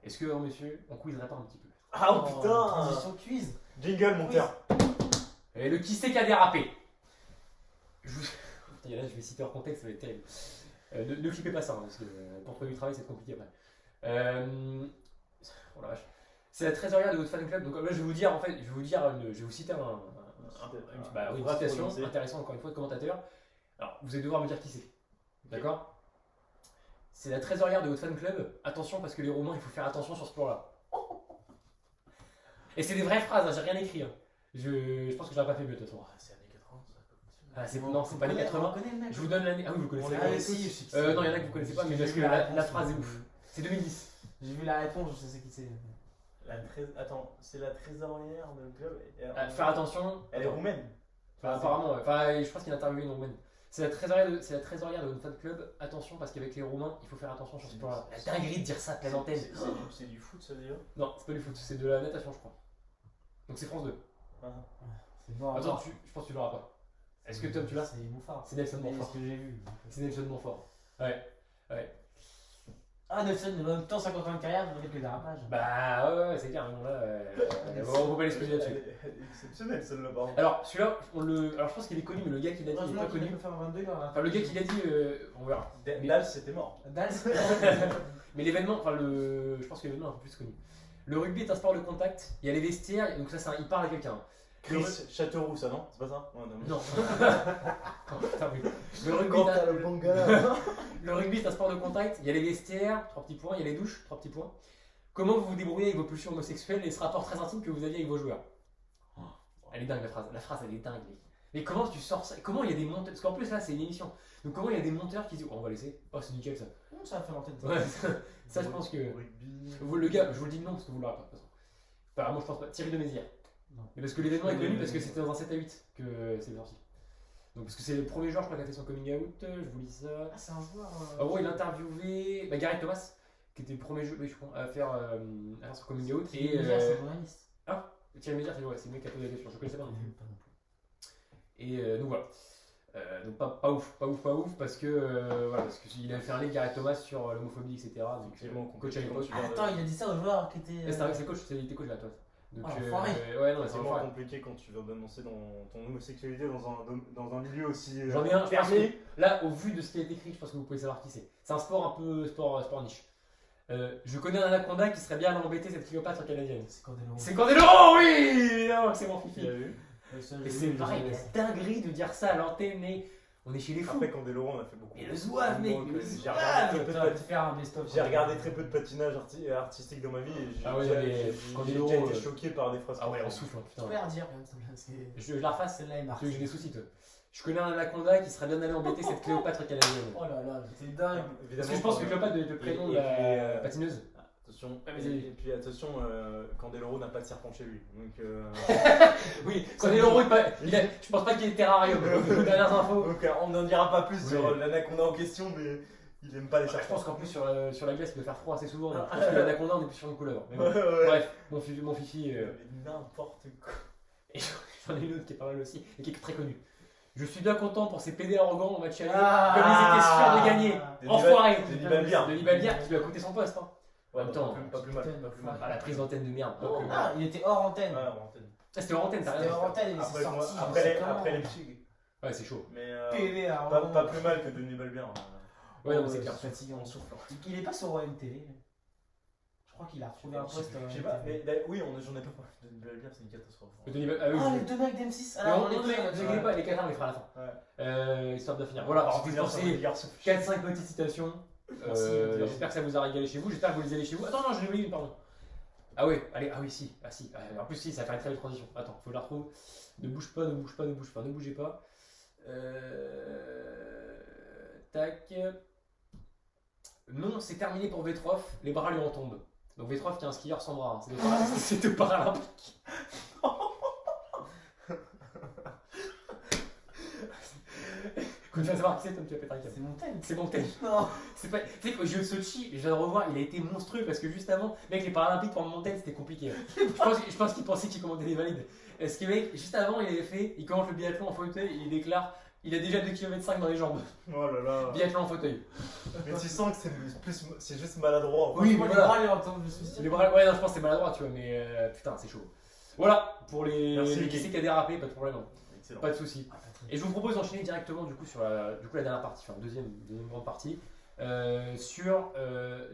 Est-ce que, messieurs, on quizerait pas un petit peu? Ah oh, putain Transition quiz. Jingle, mon père. Et le qui c'est qui a dérapé? Je vous... Putain, là, je vais citer hors contexte, ça va être terrible. Ne clippez pas ça, hein, parce que pour trouver du travail, c'est compliqué après. Oh la vache. C'est la trésorière de votre fan club. Donc là, je vais vous dire, en fait, je vais vous citer une citation intéressante, encore une fois, de commentateur. Alors, vous allez devoir me dire qui c'est. D'accord? C'est la trésorière de votre fan club. Attention, parce que les Roumains, il faut faire attention sur ce plan-là. Et c'est des vraies phrases, hein, j'ai rien écrit. Hein. Je pense que j'aurais pas fait mieux de toute façon. C'est années 80, ça. Ah, non, c'est pas les 80. On connaît le mec. Je vous donne l'année. Ah oui, vous connaissez On pas. les Ah si, je sais qui Non, il y en a que vous connaissez pas, mais parce que la phrase est ouf. C'est 2010. J'ai vu la réponse, je sais qui c'est. Attends, c'est la trésorière de club. Faire attention. Elle est roumaine. Enfin, apparemment, ouais. Enfin, je pense qu'il a interviewé une roumaine. C'est la trésorière de notre fan club. Attention, parce qu'avec les Roumains, il faut faire attention sur ce point-là. La dinguerie de dire ça à pleine antenne. C'est du foot, ça d'ailleurs. Non, c'est pas du foot, c'est de la natation, je crois. Donc c'est France 2. C'est bon. Attends, je pense que tu l'auras pas. Est-ce que Tom, tu l'as? C'est Montfort. C'est Nelson C'est Montfort. ce que j'ai vu. C'est Nelson Montfort. Ouais. Ah, Nelson, en même temps, 50 ans de carrière, je quelques dérapages. Bah ouais, c'est clair, mais bon là, on peut pas l'excuser là-dessus. Elle est exceptionnelle celle-là, par contre. Alors celui-là, alors je pense qu'il est connu, mais le gars qui l'a dit, il est Heureusement pas qu'il connu. peut faire 22, là. Enfin, le gars qui l'a dit, on verra. Dals, c'était mort. Dals. Mais l'événement, enfin je pense que l'événement est un peu plus connu. Le rugby est un sport de contact, il y a les vestiaires, donc ça, il parle à quelqu'un. Chris Châteauroux, ça non? C'est pas ça? Ouais, Non. Oh, putain, oui. Le rugby, Quand t'as le Bangala. le rugby est un sport de contact, il y a les vestiaires, 3 petits points, il y a les douches, 3 petits points. Comment vous vous débrouillez avec vos pulsions homosexuelles et ce rapport très intime que vous aviez avec vos joueurs? Elle est dingue la phrase elle est dingue. Mais comment tu sors ça? Comment il y a des monteurs? Parce qu'en plus là c'est une émission. Donc comment il y a des monteurs qui disent oh, on va laisser? Oh c'est nickel ça. Ça va faire l'antenne. Ouais, ça je pense que. Rugby. Le gars, je vous le dis non parce que vous l'aurez pas de toute façon. Apparemment je pense pas. Thierry de Mézières. Non. Mais parce que l'événement est connu parce que c'était dans un 7 à 8 que c'est sorti. Donc parce que c'est le premier joueur je crois qui a fait son coming out, je vous lis ça. Ah, c'est un joueur. En gros il a interviewé Gareth Thomas qui était le premier joueur je crois, à faire son coming out. Et c'est journaliste. Thierry Mézières c'est le mec qui a posé la question, je connaissais pas non plus. Pas non plus. Et donc voilà. Donc pas ouf parce que voilà, parce qu'il avait fait un livre Gareth Thomas sur l'homophobie etc. Donc Effectivement, coach à l'époque. Ah, attends, il a dit ça au joueur qui était. C'est coach, il était coach là toi. Donc Ah, enfoiré. ouais non c'est C'est moins enfoiré. compliqué quand tu viens d'annoncer ton homosexualité dans un milieu aussi J'en ai un, je pense fermé. que là au vu de ce qui a été écrit, je pense que vous pouvez savoir qui c'est. C'est un sport un peu sport niche. Je connais un anaconda qui serait bien à l'embêter cette Cléopâtre canadienne. C'est Cordero. C'est Cordero, oui non, c'est mon Qui fifi. a vu? Et c'est pareil, la dinguerie de dire ça à l'antenne, mais on est chez les fous. Après, Candeloro, on a fait beaucoup. Mais le zouave, mec, mais le J'ai regardé très peu de T'aurais pu faire un best-of. J'ai regardé très peu de patinage artistique dans ma vie et Ah ouais, mais j'ai déjà été choqué par des phrases. Ah ouais, comme on ça. souffle, hein, Tu putain. peux la redire quand même, celle-là. Je la refasse, Celle-là est parce marquée. que j'ai des soucis, toi. Je connais un anaconda qui serait bien allé embêter cette Cléopâtre canadienne. Oh là là, c'est dingue. Parce que je pense que Cléopâtre doit être le prénom de la patineuse. Attention, Ah, vas-y. et puis attention, Candeloro n'a pas de serpent chez lui. Donc, Oui, Candeloro, je pense pas qu'il ait terrarium. Aux dernières infos. donc on n'en dira pas plus Oui. sur l'anaconda en question, mais il aime pas les Je serpents. pense qu'en plus sur la glace il doit faire froid assez souvent. Donc je pense que l'anaconda on est plus sur une couleuvre. Mais bon. Ouais, ouais. Bref, mon fifi. Mais n'importe quoi. Et j'en ai une autre qui est pas mal aussi et qui est très connue. Je suis bien content pour ces PD arrogants au match aller, comme ils étaient sûrs de gagner. Enfoiré. Denis Balbir. Denis Balbir qui lui a coûté son poste. Hein. En même temps, pas plus mal. Pas plus mal. ah, la prise d'antenne de merde. Ah, il était hors antenne. Ouais, en antenne. Ah, c'était hors antenne, t'as C'était raison. hors antenne et c'est Après, moi, sorti. après les petits. Ouais, c'est chaud. Mais PV à pas plus mal que Denis Balbir. Ouais, non, mais c'est clair. fatigant. On souffle. Il est pas sur OM TV. Je crois qu'il a retrouvé un poste. Je sais pas, mais oui, j'en ai pas parlé. Denis Balbir, c'est une catastrophe. Denis Balbir, ah oui, Ah, je- les deux mecs d'M6. Mais Alors, on ne pas, les 4 on les fera à la fin. Ouais. Histoire de finir. Voilà, alors, dispensé garçon. 4-5 petites citations. Merci. J'espère que ça vous a régalé chez vous. J'espère que vous les allez chez vous. Attends, non, j'en ai oublié une, pardon. Ah ouais, allez, ah oui, si. Ah si. En plus, si, ça fait une très belle transition. Attends, faut que je la retrouve. Ne bouge pas, ne bouge pas, ne bouge pas, ne bougez pas. Tac. Non, c'est terminé pour Vetrov. Les bras lui en tombent. Donc Vetrov qui est un skieur sans bras. Hein. C'est de paralympique. Quand tu vas savoir qui c'est, Tom, tu vas péter un câble. C'est mon thème. C'est mon thème. Non. C'est pas... Tu sais qu'au jeu de Sochi, je viens de revoir, il a été monstrueux parce que juste avant, mec, les Paralympiques pour monter, c'était compliqué. Je pense qu'il pensait qu'il commandait des valides. Parce que mec, juste avant, il commence le biathlon en fauteuil et il déclare il a déjà 2,5 km dans les jambes. Oh là là. Biathlon en fauteuil. Mais tu sens que c'est juste maladroit. En fait. Oui, Moi, mais les voilà. bras, les entendent, je me suis dit. Les bras, ouais, non, je pense que c'est maladroit, tu vois, mais putain, c'est chaud. Voilà, pour les Merci, qui Guy. c'est qui a dérapé, pas de problème. Hein. Excellent. Pas de soucis. Ah, Patrick. Et je vous propose d'enchaîner directement du coup sur la dernière partie, enfin deuxième grande partie, sur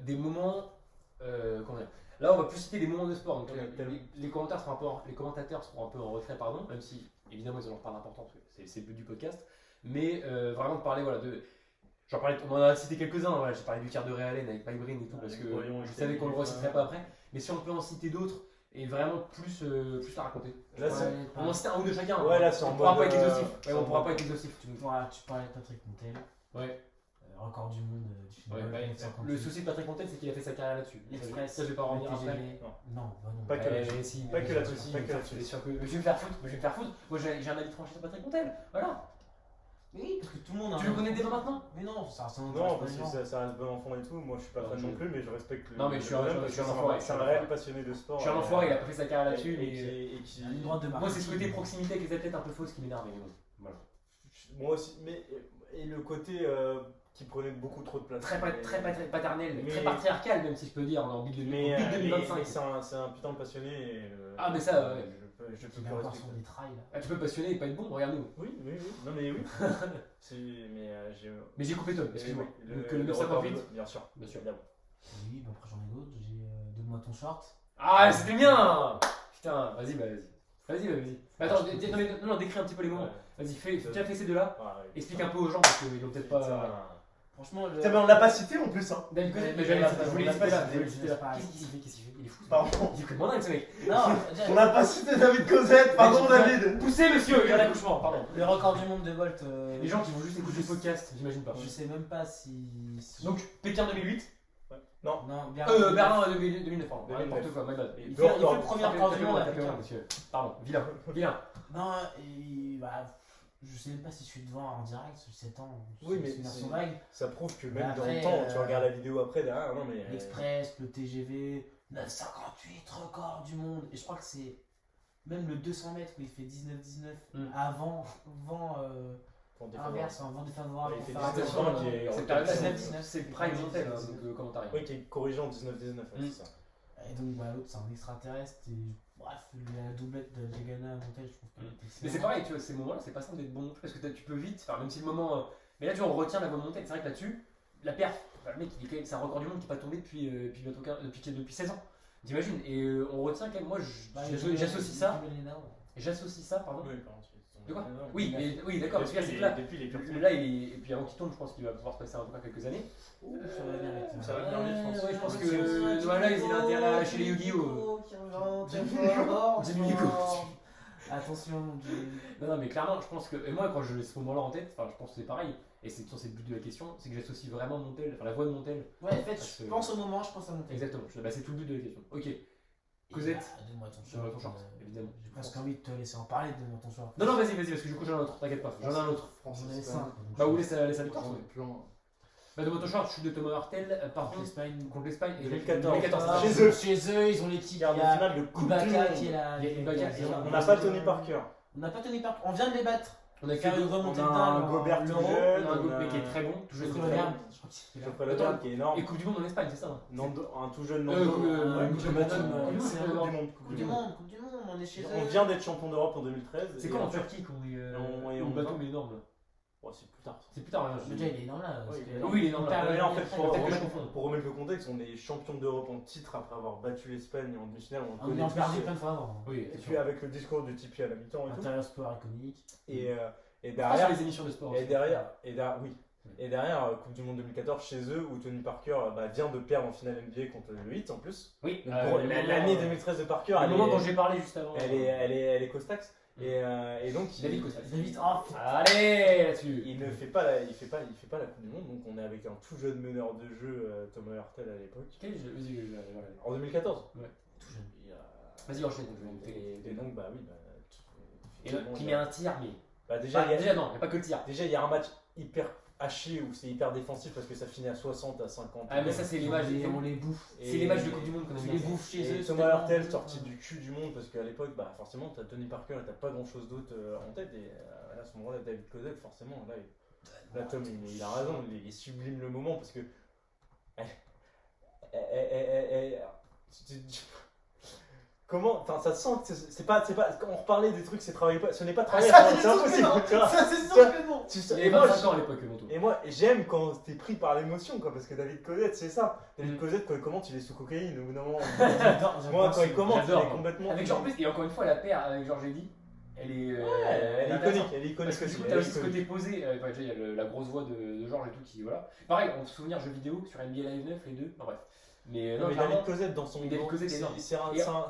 des moments. Comment dire. Là, on va plus citer des moments de sport. Donc, les commentateurs seront un peu en retrait, pardon, même si évidemment ils ont leur part d'importance, c'est le but du podcast. Mais vraiment de parler, voilà, de. J'en parlais, on en a cité quelques-uns. Voilà, j'ai parlé du quart de Réalen avec Pybrin et tout parce que je savais qu'on le reciterait pas après. Mais si on peut en citer d'autres et vraiment plus à raconter. Là, c'est- On en cite un ou deux chacun. Ouais, là, c'est en on pourra mode, pas être exhaustif. c'est Ouais, en on pourra mode- pas être exhaustif. Tu nous- Voilà, tu parlais de Patrick Montel. Ouais. Record du monde du Ouais, football. bah, 1958. le souci de Patrick Montel, c'est qu'il a fait sa carrière là-dessus. L'Express. Ça, je vais pas en revenir le après. TGV. Non. Non, bah non. Pas que là-dessus. Si, Pas que mais là-dessus, si, pas que là-dessus. c'est sûr que je vais me faire foutre. Moi, j'ai un avis tranché sur Patrick Montel. Voilà. Oui, parce que tout le monde a. Tu le connais déjà maintenant? Mais non, ça ressemble Non, parce que ça reste bon enfant et tout. Moi, je suis pas Non, fan je- non plus, mais je respecte le. Non, mais je suis un- le bonhomme je parce suis un que enfoiré, c'est un je suis un réel enfoiré. passionné de sport. Je suis un enfoiré, il a pas fait sa carrière là-dessus. Et Mais qui- Il a le droit de moi, marquer. c'est ce côté proximité avec les athlètes un peu fausses qui m'énerve. Mais bon, voilà. Moi aussi, mais. Et le côté qui prenait beaucoup trop de place. Très paternel, Mais- très patriarcal, même si je peux dire. On est en bid Mais 2025. c'est un putain de passionné. Et, Ah, mais ça, ouais. Je peux Il que a encore respecter. son des trails là. Ah, tu peux passionner et pas être bon, regarde-nous. Oui, oui, oui. Non, mais oui. Mais j'ai. Mais j'ai coupé Tom, excuse-moi. Oui, Donc le record 958. bien sûr. Bien sûr. Évidemment. Oui, mais après j'en ai d'autres. J'ai Donne-moi ton short. Ah, c'était bien. Putain, vas-y. Attends, non, décris un petit peu les moments. Ouais. Vas-y, tiens, fais ces deux-là. Ah, ouais. Explique un peu aux gens parce qu'ils ont peut-être pas. Franchement, Putain, mais on l'a pas cité en plus, hein. David Cosette, mais Ouais, j'allais on l'a citer, pas- je voulais on l'a citer pas là. cité, Je voulais citer là. c'est pareil. Qu'est-ce qu'il fait Il est fou. Pardon. Il est complètement dingue ce mec. Non, On n'a pas cité David Cosette, pardon David. Poussez monsieur, il y a l'accouchement, pardon. le record du monde de Bolt. Les gens qui vont juste écouter le podcast, j'imagine pas. Je sais même pas si. Donc Pékin 2008, Non, Berlin 2009, pardon. 2009. N'importe quoi, my bad. Il fait le premier record du monde à Tapez-moi, Pékin. monsieur. Pardon, vilain. Non, et bah. Je sais même pas si je suis devant en direct, sur 7 ans. Oui, mais c'est une version c'est- vague. Ça prouve que Mais même dans après, le temps, tu regardes la vidéo après, derrière, non mais. L'Express, le TGV, 9,58 record du monde. Et je crois que c'est même le 200 mètres où il fait 19,19 avant inverse, avant de défavorable. Ouais, il pour fait faire 19,20 attention, qui est en C'est top 19. c'est le prime Montel, donc commentaire. Oui, qui est corrigé en 19-19, ouais, c'est ça. Et donc bah, l'autre c'est un extraterrestre. Et bref, la doublette de Jagana Montel, je trouve qu'elle était Mais excellente. c'est pareil, tu vois, ces moments-là, c'est pas simple d'être bon non plus parce que tu peux vite, enfin, même si le moment. Mais là, tu vois, on retient la voie de Montel. C'est vrai que là-dessus, la perf, enfin, le mec, il est quand même, c'est un record du monde qui n'est pas tombé depuis 16 ans. T'imagines. Et on retient quand même, moi, Bah, j'associe ça. j'associe ça, pardon. Oui, par contre, ils sont De quoi énormes. Oui, oui, d'accord, parce que là, c'est Depuis que là, depuis les purs temps. là, et puis avant qu'il tourne, je pense qu'il va pouvoir se passer encore quelques années. Ça va bien vite. Ça va bien vite, je pense. Ouais, je pense Ouais, que voilà, ils ont intérêt à lâcher les Yu-Gi-Oh! Jimmy Nico. Attention, Non, mais clairement, je pense que. Et moi, quand je l'ai ce moment-là en tête, enfin, je pense que c'est pareil, et c'est le but de la question, c'est que j'associe vraiment Montel, enfin la voix de Montel. Ouais, en fait, je pense au moment, je pense à monter. Exactement, bah, c'est tout le but de la question. Ok, Et Cosette. bah, donne-moi ton Donne-moi short. ton short, évidemment. J'ai presque envie de te laisser en parler, donne-moi ton short. Non, vas-y, parce que du coup, j'en ai un autre, t'inquiète pas, j'en ai un autre. J'en ai 5. Bah, ou laisse la victoire. J'en ai plein. Bah, de votre charte, chute de Thomas Hurtel, par contre, l'Espagne. contre l'Espagne. et 2014. Ah, Chez eux. Chez eux, ils ont l'équipe. Quart Il de y a finale de Coupe du Ibaka qui est Monde. là. Il y a Ibaka qui est là. On n'a pas Tony Parker. On n'a pas Tony Parker. On vient de les battre. On a fait Faire une deux. remontée On de a un table. Gobert tout l'Euro. jeune. On a un on groupe a- qui est très bon, tout jeune. Je très le bon. regarde. Je crois qu'il est là. Geoffrey Levergne qui est énorme. Et Coupe du Monde en Espagne, c'est ça hein Un tout jeune Euh, Nando. Coupe- Ouais, Coupe Coupe du du Monde, Monde. Coupe du Monde. Coupe du Monde, Coupe du Monde, on est chez eux. On vient d'être champion d'Europe en 2013. C'est et quand en en fait- Turquie qu'on est. et Le on bateau, va- il est énorme. Oh, c'est plus tard. C'est plus tard, hein, Mais déjà, il est énorme là. parce Oui, que- oui, il est énorme, là. Mais en fait, Après, pour peut-être que je remettre, confonds. pour remettre le contexte, on est champion d'Europe en titre après avoir battu l'Espagne en demi-finale. On le on connaît en tous. perdu plein de fois avant. Oui, Et c'est puis sûr. avec le discours du Tipeee à la mi-temps et tout. Intérieur sport iconique. Et, euh, et Pas sur derrière, les émissions de sport. et aussi. derrière, oui. Oui. Et derrière, Coupe du Monde 2014 chez eux, où Tony Parker vient de perdre en finale NBA contre le Heat en plus. Oui, Donc, pour l'année 2013 de Parker, Le elle moment dont est, j'ai parlé juste avant. elle est costax. Et donc, David Costa. David, oh, Allez, là-dessus. il ne fait pas la, il fait pas la Coupe du Monde. Donc, on est avec un tout jeune meneur de jeu, Thomas Hurtel à l'époque. Quel jeu Vas-y, je vais regarder. En 2014. tout jeune. Vas-y, enchaîne. Je vais noter. Et donc, bah oui. Et là, qui met un tir, mais. Bah, déjà, il y a- Déjà, non, il n'y a pas que le tir. déjà, il y a un match hyper haché où c'est hyper défensif parce que ça finit à 60, à 50. Ah, mais ça, c'est l'image. On les bouffe. Et- C'est les matchs de Coupe du Monde qu'on Tu aime les bien. bouffes chez Et eux. Thomas Hurtel sorti du cul du monde parce qu'à l'époque, bah forcément, t'as Tony Parker et t'as pas grand chose d'autre en tête. Et à ce moment-là, David Cosette, forcément, là Tom, il a raison, il sublime le moment parce que. Comment. Enfin, ça sent que c'est pas. Quand on reparlait des trucs, c'est travailler pas. Ce n'est pas travailler, c'est impossible. Tu vois. Ça, c'est sûr que non. Tu Il sais- avait et moi, 25 ans à l'époque, Monto. et moi, j'aime quand t'es pris par l'émotion, quoi, parce que David Cosette, c'est ça. David Mm. Cosette, quand il commente, il est sous cocaïne. Au bout d'un moment, J'adore. moi, quand il commente, il J'adore, est moi. complètement. Avec Georges et encore une fois, la paire avec Georges Eddy, elle est. Elle est iconique, elle est iconique Parce que du aussi. coup, elle t'as est aussi ce côté iconique. posé. Enfin, déjà, il y a la grosse voix de Georges et tout qui. Voilà. Pareil, on se souvient jeux vidéo sur NBA Live 9, les deux. Enfin, bref. Mais non, Mais clairement, David Cosette dans son. Mais David Cosette est énorme. c'est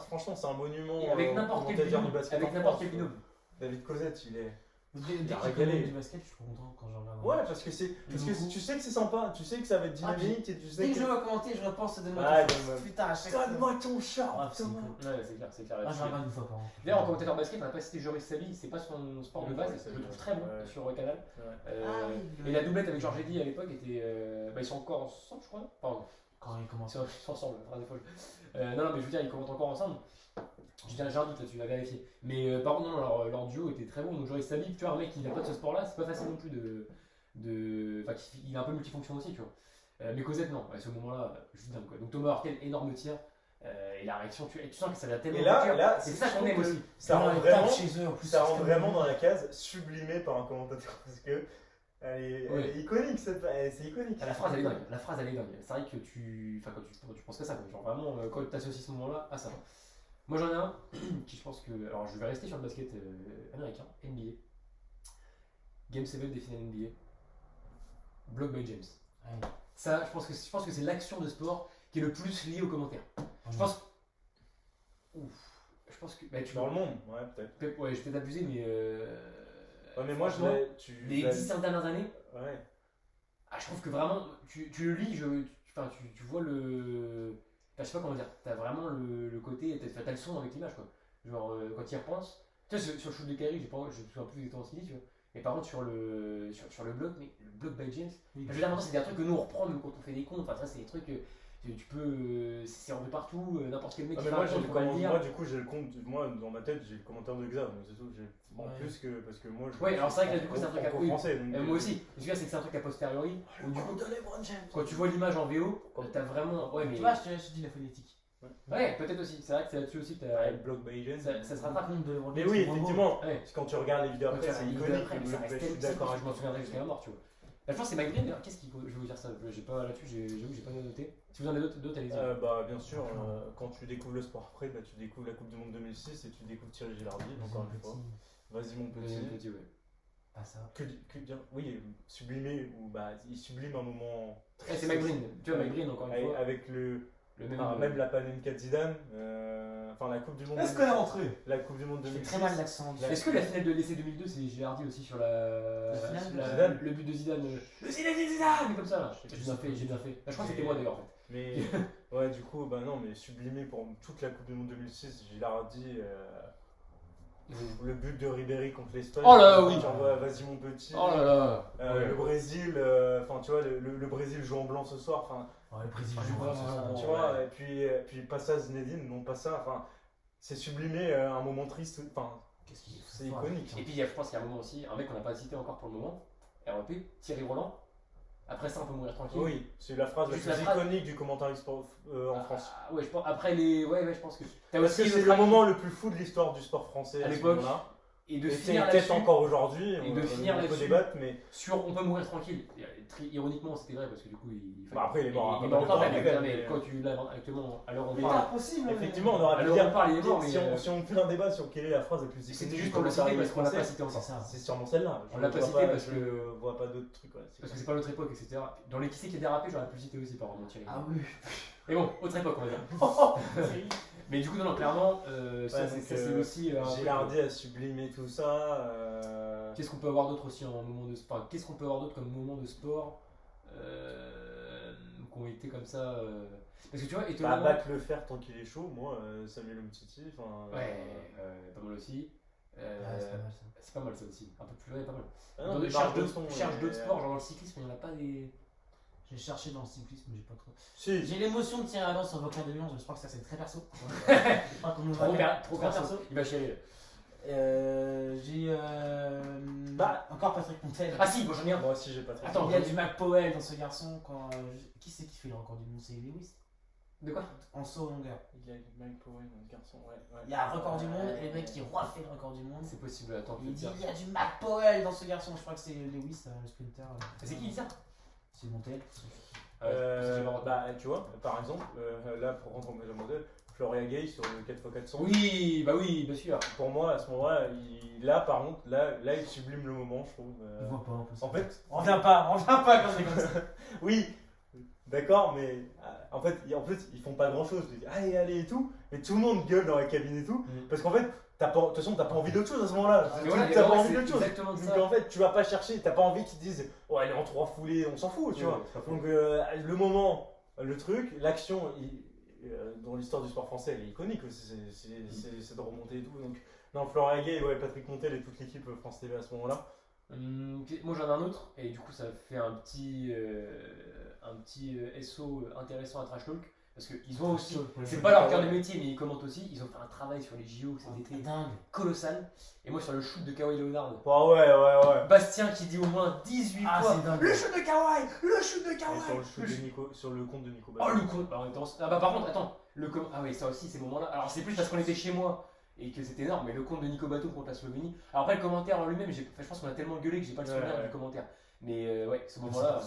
franchement, c'est un monument. et avec n'importe quel commentateur binôme. du basket Avec en n'importe France, quel binôme. David Cosette, il est. Dès qu'il régalé. commente du basket, je suis content quand je regarde. Ouais, parce que tu sais que c'est sympa, tu sais que ça va être dynamique et tu sais Dès que je le vois commenter, je repense de moi. Ah, donne-moi. Putain, à chaque fois. Donne-moi ton chat. Ah, c'est Thomas. cool. Ouais, c'est clair, c'est clair. Ah, je regarde une fois par an. D'ailleurs, en commentateur basket, on n'a pas cité Joris Savi, c'est pas son sport de Ouais, base, Joris je Savi, le trouve très bon ouais. sur Canal. Ouais. Euh, oui, et la doublette avec Georges Eddy à l'époque était. Bah, ils sont encore ensemble, je crois. Pardon, Quand il commence. ils sont ensemble, phrase de folle. Non, non, mais je veux dire, ils commentent encore ensemble. J'ai un doute là-dessus, à vérifier. Mais par contre, non, leur duo était très bon. Donc, Joris Savi, tu vois, un mec qui n'a pas de ce sport-là, c'est pas facile non plus de. Enfin, il est un peu multifonction aussi, tu vois. Mais Cosette, non, à ce moment-là, juste dingue quoi. Donc, Thomas Hurtel, énorme tir. Et la réaction, tu sens que ça va tellement. Et de cœur. là, c'est ça qu'on aime aussi. Ça Comment rentre ils tapent vraiment, chez eux en plus. ça rentre vraiment dans la case sublimée par un commentateur parce que elle Ouais. est iconique cette, c'est iconique. Ah, la phrase elle est dingue, la phrase elle est dingue. C'est vrai que quand tu penses qu'à ça, quoi. Genre vraiment quand tu associes ce moment-là à ça. Moi j'en ai un qui je pense que. Alors je vais rester sur le basket américain, NBA. Game 7 des finales NBA. Block by James. Ouais. Ça, je pense que c'est l'action de sport qui est le plus lié aux commentaires. Je pense. Ouf. Je pense que. Bah, tu Dans le monde, ouais, peut-être. Ouais, je vais peut-être abuser, mais. Ouais, mais moi je franchement, l'ai. les 10 dernières années. Ouais. Ah, je trouve que vraiment, tu le lis, tu vois le. Enfin, je sais pas comment dire, t'as vraiment le côté, t'as le son avec l'image quoi. Genre, quand tu y repenses, tu vois, sur le shoot de Kyrie, je me souviens plus exactement ce qu'il dit, tu vois. Mais par contre, sur le bloc, mais le bloc by James, Oui. je veux dire, maintenant, c'est des trucs que nous on reprend même quand on fait des comptes, enfin, ça, c'est des trucs que tu peux. C'est rendu partout, n'importe quel mec Ah, qui mais fait moi, un compte, on va le dire. moi, du coup, j'ai le compte. Moi, dans ma tête, j'ai le commentaire de Xa, donc c'est tout. En Ouais. plus que. Parce que moi, je. Ouais, alors c'est vrai que là, du coup, c'est un truc à. Oui, français. Donc, moi aussi, ce que c'est que c'est un truc a posteriori, où du coup, de LeBron James. quand tu vois l'image en VO, t'as vraiment. Ouais, mais. Tu vois, je dis la phonétique. Ouais, peut-être aussi, c'est vrai que c'est là-dessus aussi que t'as. Ouais, Block by James. Ça se rattrape. Mais oui, effectivement. Ouais. Quand tu regardes les vidéos Quand après, tu as c'est les vidéos iconique. après, mais ça Je reste suis d'accord avec je m'en souviendrai jusqu'à la mort, tu vois. Bah, je pense que c'est Mike Green, d'ailleurs. Qu'est-ce qu'il faut. Je vais vous dire ça. J'ai pas là-dessus, j'avoue que j'ai pas noté. Si vous en avez d'autres, allez-y. Bah, bien sûr, quand tu découvres le sport après, bah, tu découvres la Coupe du Monde 2006 et tu découvres Thierry Gilardi, encore une fois. Vas-y mon petit. Ouais. Pas ça. Que dire oui, sublimer, ou bah, il sublime un moment C'est Mike Green. Tu vois, Mike Green, encore une fois. avec même. même la Panenka de Zidane, enfin la Coupe du Monde. Est-ce qu'on est rentré? La Coupe du Monde Je fais 2006. très mal l'accent. Est-ce que la finale de l'essai 2002, c'est Gilardi aussi sur la. Zidane. Le but de Zidane. Le Zidane comme ça là. J'ai bien fait. Je crois que c'était moi d'ailleurs en fait. Mais ouais, du coup, bah non, mais sublimé pour toute la Coupe du Monde 2006, Gilardi. Le but de Ribéry contre l'Espagne. Oh là oui. Vas-y mon petit. Oh là là. Le Brésil, enfin tu vois, le Brésil joue en blanc ce soir. Enfin, le Brésil joue joue en tu vois, et puis pas ça Zinedine, non pas ça. Enfin, c'est sublimé un moment triste. Enfin, c'est iconique. Et puis je pense qu'il y a un moment aussi, un mec qu'on n'a pas cité encore pour le moment, REP, Thierry Roland. Après ça, on peut mourir tranquille. Oui, c'est la phrase la plus iconique du commentaire e-sport en France. Ouais, je pense. Après les, je pense que. Parce que c'est le moment le plus fou de l'histoire du sport français à l'époque. Et de finir peut-être encore aujourd'hui. Et de finir on peut débattre, mais sur on peut mourir tranquille. Ironiquement, c'était vrai parce que du coup, après il est mort. Il est mort mais quand tu l'as actuellement, à l'heure on parle. Effectivement, on aurait pu dire. Si on fait un débat sur quelle est la phrase la plus iconique. C'était juste pour le citer parce qu'on l'a pas cité encore. C'est sûrement celle-là. On l'a pas cité parce que je vois pas d'autres trucs. Parce que c'est pas l'autre époque, etc. Dans les qui c'est qui a dérapé, j'aurais pu le citer aussi par exemple Thierry. Ah oui. Mais bon, autre époque on va dire. Mais du coup, non, clairement, ça c'est aussi. Gilardi a sublimé tout ça. Qu'est-ce qu'on peut avoir d'autre aussi en moment de sport? Qu'est-ce qu'on peut avoir d'autre comme moment de sport qui ont été comme ça Parce que tu vois, étonnamment. Battre le fer tant qu'il est chaud, moi, Samuel Umtiti. Ouais, pas mal aussi. C'est pas mal ça aussi. Un peu plus vrai, pas mal. Non, cherche d'autres sports, genre dans le cyclisme, il n'y en a pas des. J'ai cherché dans le cyclisme, mais j'ai pas trop. Si. J'ai l'émotion de tirer à l'avance sur Vocal de Lyon, je crois que ça c'est très perso. Trop perso. Il va chialer. J'ai. Encore Patrick Montel. Ah si, moi j'en ai un. Moi aussi j'ai Patrick. Attends, il y a du McPowell dans ce garçon. Qui c'est qui fait le record du monde? C'est Lewis? De quoi? En saut longueur. Il y a McPowell dans le garçon, ouais. Il y a un record du monde et le mec qui refait le record du monde. C'est possible, attends. Il dit il y a du McPowell dans ce garçon. Je crois que c'est Lewis, le sprinter. C'est qui ça? C'est Montel. Tu vois, par exemple, là pour rendre hommage à modèle, Floria Gay sur le 4x400. Oui, bah oui, bien sûr. Pour moi, à ce moment-là, là par contre, là, il sublime le moment, je trouve. Il voit pas. En fait, on revient pas quand c'est comme ça. Oui, d'accord, mais en fait, ils font pas grand-chose. Ils disent allez et tout, mais tout le monde gueule dans la cabine et tout, parce qu'en fait. De toute façon, t'as pas envie d'autre chose à ce moment-là. T'as pas envie d'autre chose. Donc en fait, tu vas pas chercher, t'as pas envie qu'ils disent elle est en 3 foulées, on s'en fout, tu vois. Donc le moment, le truc, l'action, dans l'histoire du sport français, elle est iconique aussi. C'est de remonter et tout. Donc, non, Floria Gay, Patrick Montel et toute l'équipe France TV à ce moment-là. Moi j'en ai un autre, et du coup ça fait un petit SO intéressant à Trash Talk. Parce qu'ils ont aussi, c'est pas leur cœur de métier, mais ils commentent aussi. Ils ont fait un travail sur les JO cet été colossal. Et moi, sur le shoot de Kawhi Leonard, Ouais. Bastien qui dit au moins 18 fois le shoot de Kawhi, le shoot de Kawhi. Sur le compte de Nico. Oh, le compte. Par contre, attends. Ah oui, ça aussi, ces moments-là. Alors, c'est plus parce qu'on était chez moi et que c'était énorme, mais le compte de Nico Batum contre la Slovénie. Alors, après, le commentaire en lui-même, je pense qu'on a tellement gueulé que j'ai pas le souvenir du commentaire. Mais ce moment-là.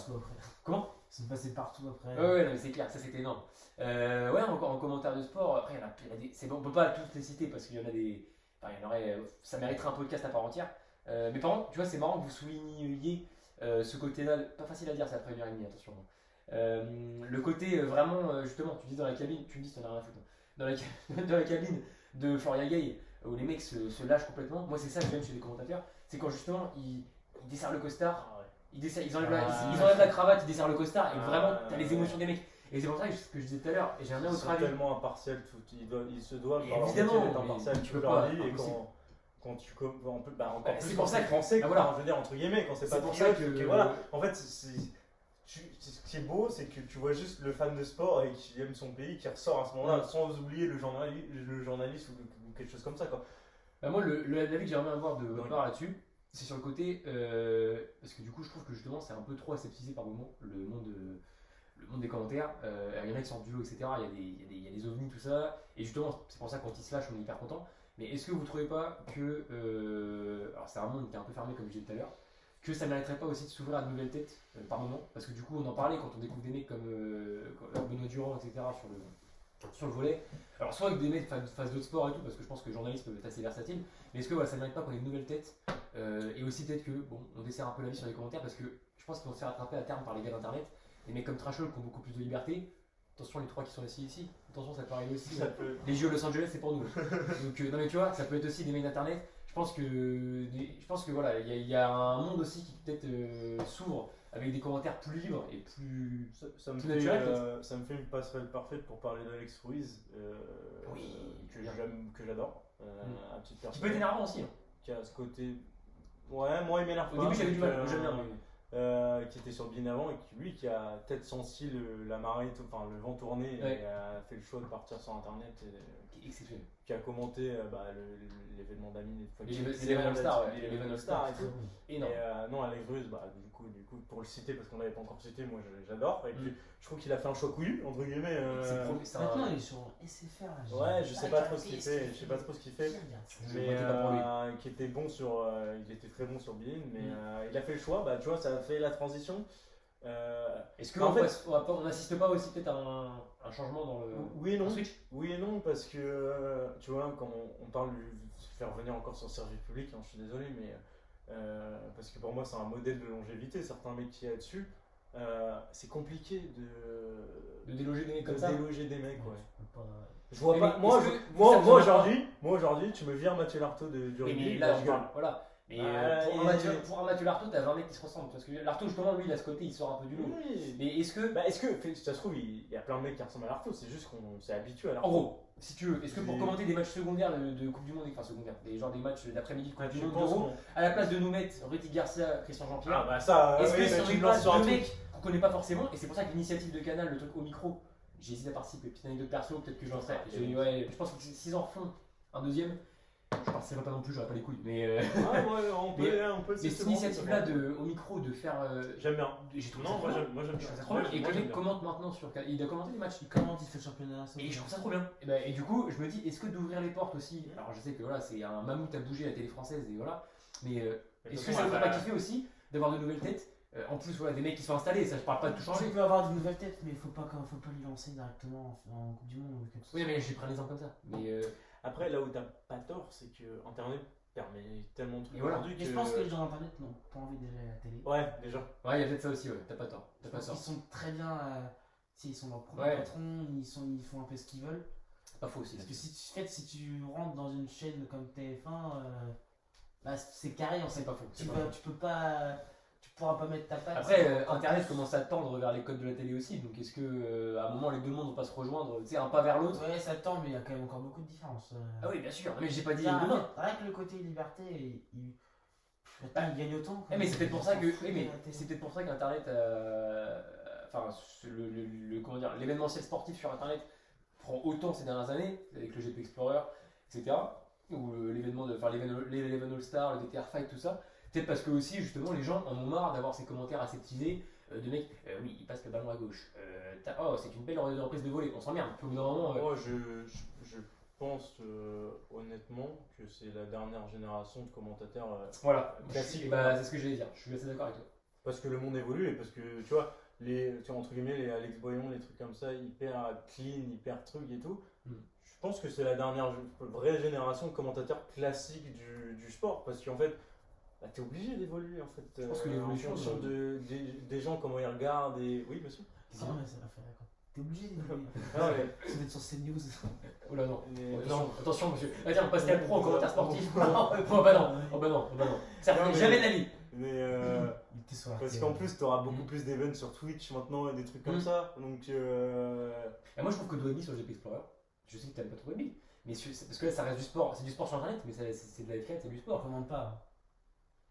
Comment? Ils sont passés partout après. Ouais, non, mais c'est clair, ça c'était énorme. Encore en commentaire de sport, après il y en a des. On peut pas tous les citer parce qu'il y en a des. Enfin, il y en aurait. Ça mériterait un podcast à part entière. Mais par contre, tu vois, c'est marrant que vous souligniez ce côté-là. Pas facile à dire, c'est la première et demie, attention. Le côté vraiment, justement, tu dis dans la cabine, tu me dis, t'en as rien à foutre. Dans la cabine de Floria Gay, où les mecs se lâchent complètement. Moi, c'est ça que j'aime chez les commentateurs. C'est quand justement ils desserrent le costard. Ils enlèvent la cravate, ils desserrent le costard et vraiment t'as les émotions des mecs. Et c'est pour ça que ce que je disais tout à l'heure, et j'ai un autre avis. Tellement impartial, ils se doivent évidemment être impartial, tu peux leur dire, et quand tu encore plus c'est quand pour ça c'est français, voilà. Je veux dire entre guillemets, quand c'est pas pour ça que voilà. En fait, ce qui est beau, c'est que tu vois juste le fan de sport et qui aime son pays qui ressort à ce moment-là, sans oublier le journaliste ou quelque chose comme ça, quoi. Moi, l'avis que j'aimerais avoir de votre part là-dessus, c'est sur le côté, parce que du coup je trouve que justement c'est un peu trop aseptisé par moment, le monde des commentaires. Il y en a qui sont en duo, etc. Il y a des ovnis, tout ça, et justement c'est pour ça que quand ils se lâchent on est hyper content. Mais est-ce que vous trouvez pas que, alors c'est un monde qui est un peu fermé comme je disais tout à l'heure, que ça mériterait pas aussi de s'ouvrir à de nouvelles têtes par moment, parce que du coup on en parlait quand on découvre des mecs comme Benoît Durand, etc. sur le volet. Alors soit avec des mecs fassent d'autres sports et tout, parce que je pense que les journalistes peuvent être assez versatiles, mais est-ce que voilà, ça ne mérite pas qu'on ait de nouvelles têtes et aussi peut-être que bon, on dessert un peu la vie sur les commentaires, parce que je pense qu'ils vont se faire attraper à terme par les gars d'internet, des mecs comme Trashol qui ont beaucoup plus de liberté. Attention les 3 qui sont assis ici, attention ça peut arriver aussi. Les JO Los Angeles c'est pour nous. Donc non mais tu vois, ça peut être aussi des mecs d'internet. Je pense que voilà, il y a un monde aussi qui peut-être s'ouvre avec des commentaires plus libres et plus Ça me plus fait, naturel, ça me fait une passerelle parfaite pour parler d'Alex Ruiz, Oui. que j'adore, à petite qui personne. peut être énervant aussi. Hein. Qui a ce côté. Ouais, moi il m'énerve Au pas. début j'avais du mal, donc, j'aime bien. Mais... qui était sur Bein avant et qui a peut-être senti la marée, enfin le vent tourner Ouais. et a fait le choix de partir sur internet et Qui est exceptionnel. qui a commenté l'événement d'Amine L'Even All-Star, ouais. l'Even All-Star et tout. Énorme. Et non, Alex Ruiz, du coup, pour le citer parce qu'on l'avait pas encore cité, moi j'adore. Et puis je trouve qu'il a fait un choix couillu, entre guillemets. C'est Maintenant, il est sur SFR. Là, Ouais, je sais pas trop ce qu'il fait, mais qui était bon il était très bon sur Bein, mais il a fait le choix, tu vois, ça a fait la transition. Est-ce en fait, qu'on n'assiste pas aussi peut-être à un changement dans le oui et non, switch? oui et non, parce que tu vois, quand on parle de faire revenir encore sur le service public, je suis désolé, mais parce que pour moi c'est un modèle de longévité, certains mecs qui y a dessus, c'est compliqué de déloger des mecs comme de ça. déloger des mecs, ouais. Pas... Je vois Mais pas, est-ce moi que ça te aujourd'hui, tu me vires Mathieu Lartaud du Oui, rugby, mais là, je gueule. voilà. Mais pour un Mathieu Lartaud, t'as 20 mecs qui se ressemblent. Parce que Lartaud, justement, lui, il a ce côté, il sort un peu du lot. Oui. Mais est-ce que. Ça se trouve, il y a plein de mecs qui ressemblent à Lartaud, c'est juste qu'on s'est habitué à Lartaud. En gros, si tu veux, est-ce que pour Et- commenter des matchs secondaires de Coupe du Monde, enfin secondaires, des matchs d'après-midi de Coupe du je Monde pense d'Euro, qu'on- à la place de nous mettre Rudy Garcia, Christian Jean-Pierre, est-ce que si on tu met me pas lances sur un deux truc. mecs qu'on connaît pas forcément, et c'est pour ça que l'initiative de Canal, le truc au micro, j'hésite à participer, petite anecdote perso, peut-être que je lancerai. Je pense que s'ils en refont un deuxième, je partirai pas non plus, j'aurai pas les couilles. Mais On peut. mais cette initiative-là au micro de faire. J'aime bien. J'ai trouvé Non, ça trop bien. moi j'aime Je bien. trouve ça trop bien. Et Moi, que le j'aime mec bien. commente maintenant sur. Il a commenté les matchs. Comment il fait le championnat ça Et je trouve ça trop bien. Et du coup, je me dis, est-ce que d'ouvrir les portes aussi. Alors je sais que voilà, c'est un mammouth à bouger la télé française et voilà. Mais est-ce que ça ne ferait pas kiffer aussi d'avoir de nouvelles têtes? En plus, voilà, des mecs qui sont installés, ça je parle pas de tout changer. Tu peux avoir de nouvelles têtes, mais faut pas lui lancer directement en Coupe du Monde ou quelque chose. Oui, mais je vais prendre un exemple comme ça. Mais Après, là où t'as pas tort, c'est que Internet permet tellement de trucs Et voilà. aujourd'hui Mais je pense que les gens d'internet n'ont pas envie d'aller à la télé. Ouais, déjà. ouais, il y a peut-être ça aussi, ouais, t'as pas tort. Je T'as pas pense tort. qu'ils sont très bien. Ils sont leur propre Ouais. patron, ils font un peu ce qu'ils veulent. Pas faux aussi. Parce que si tu rentres dans une chaîne comme TF1, c'est carré en fait. C'est pas faux. Tu c'est pas faux. pourras pas mettre ta patte. Après, Internet commence à tendre vers les codes de la télé aussi, donc est-ce que à un moment les deux mondes vont pas se rejoindre, tu sais, un pas vers l'autre? Ouais, ça tend, mais il y a quand même encore beaucoup de différences. Ah oui, bien sûr, mais j'ai pas dit Rien demain. que le côté liberté, il gagne autant. Mais c'est peut-être pour ça que, c'est peut-être pour ça qu'Internet, enfin, comment dire, l'événementiel sportif sur Internet prend autant ces dernières années avec le GP Explorer, etc. Ou l'Eleven All-Star, le DTR Fight, tout ça. Peut-être parce que aussi, justement, les gens en ont marre d'avoir ces commentaires aseptisés de mecs, oui, il passe le ballon à gauche. Oh, c'est une belle reprise de volée, on s'emmerde. Puis au bout d'un moment. Moi, je pense honnêtement que c'est la dernière génération de commentateurs Voilà, classiques. c'est ce que j'allais dire, je suis assez d'accord avec toi. Parce que le monde évolue et parce que tu vois, entre guillemets, les Alex Boyon, les trucs comme ça, hyper clean, hyper truc et tout. Je pense que c'est la dernière vraie génération de commentateurs classiques du sport. Parce qu'en fait, t'es obligé d'évoluer en fait. Je pense que l'évolution, en fonction des gens, comment ils regardent et. Oui, monsieur. Ah ouais, ça m'a fait d'accord. T'es obligé d'être sur CNews. Oh là non. Mais- Attention monsieur. Ah, tiens, Pascal Pro en commentaire sportif. Oh, Oh bah non. Ça Non, fait mais- jamais de la vie. Mais Il était sur parce RTL. qu'en plus, t'auras beaucoup plus d'events sur Twitch maintenant et des trucs comme ça. Donc. Et moi je trouve que Doemi sur le GP Explorer, je sais que t'aimes pas trop Doemi, mais c'est parce que là ça reste du sport, c'est du sport sur internet, mais c'est de la F4, c'est du On sport. commande pas.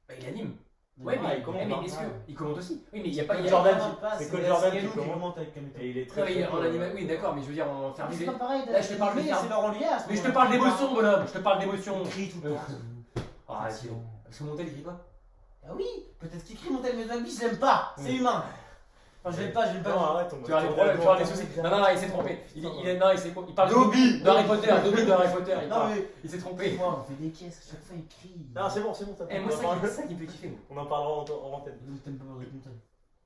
Bah, il anime. Ouais, mais il mais commente, est-ce hein. que il commente aussi? Oui, mais il y a pas. Code il y a- Jordan, pas, c'est c'est Code la Jordan CNews qui qui commente. commente avec Kameto. Et il est Non, très. mais en anima- oui, d'accord, mais je veux dire en faire C'est vivre. pas pareil, Là, je te parle de faire- c'est Laurent Lias. Mais je te parle d'émotion, bonhomme, je te parle d'émotion. Il crie tout le temps. Ah, parce que Montel il crie pas. Ah oui, peut-être qu'il crie Montel, mais Rugby, je l'aime pas, c'est humain. Enfin, je l'ai pas, Non, arrête, on Tu as des va problèmes, tu as des tourner soucis. à Non, non, il s'est trompé. Il parle Dobby de Harry Potter, Dobby de Harry Potter. Non, mais. Il s'est trompé. Moi, on fait des caisses, à chaque fois il crie. Non, c'est bon, ça Eh, moi, on, c'est ça qui me fait kiffer. Moi. on en parlera en antenne. Donc, t'aimes pas Patrick Montel.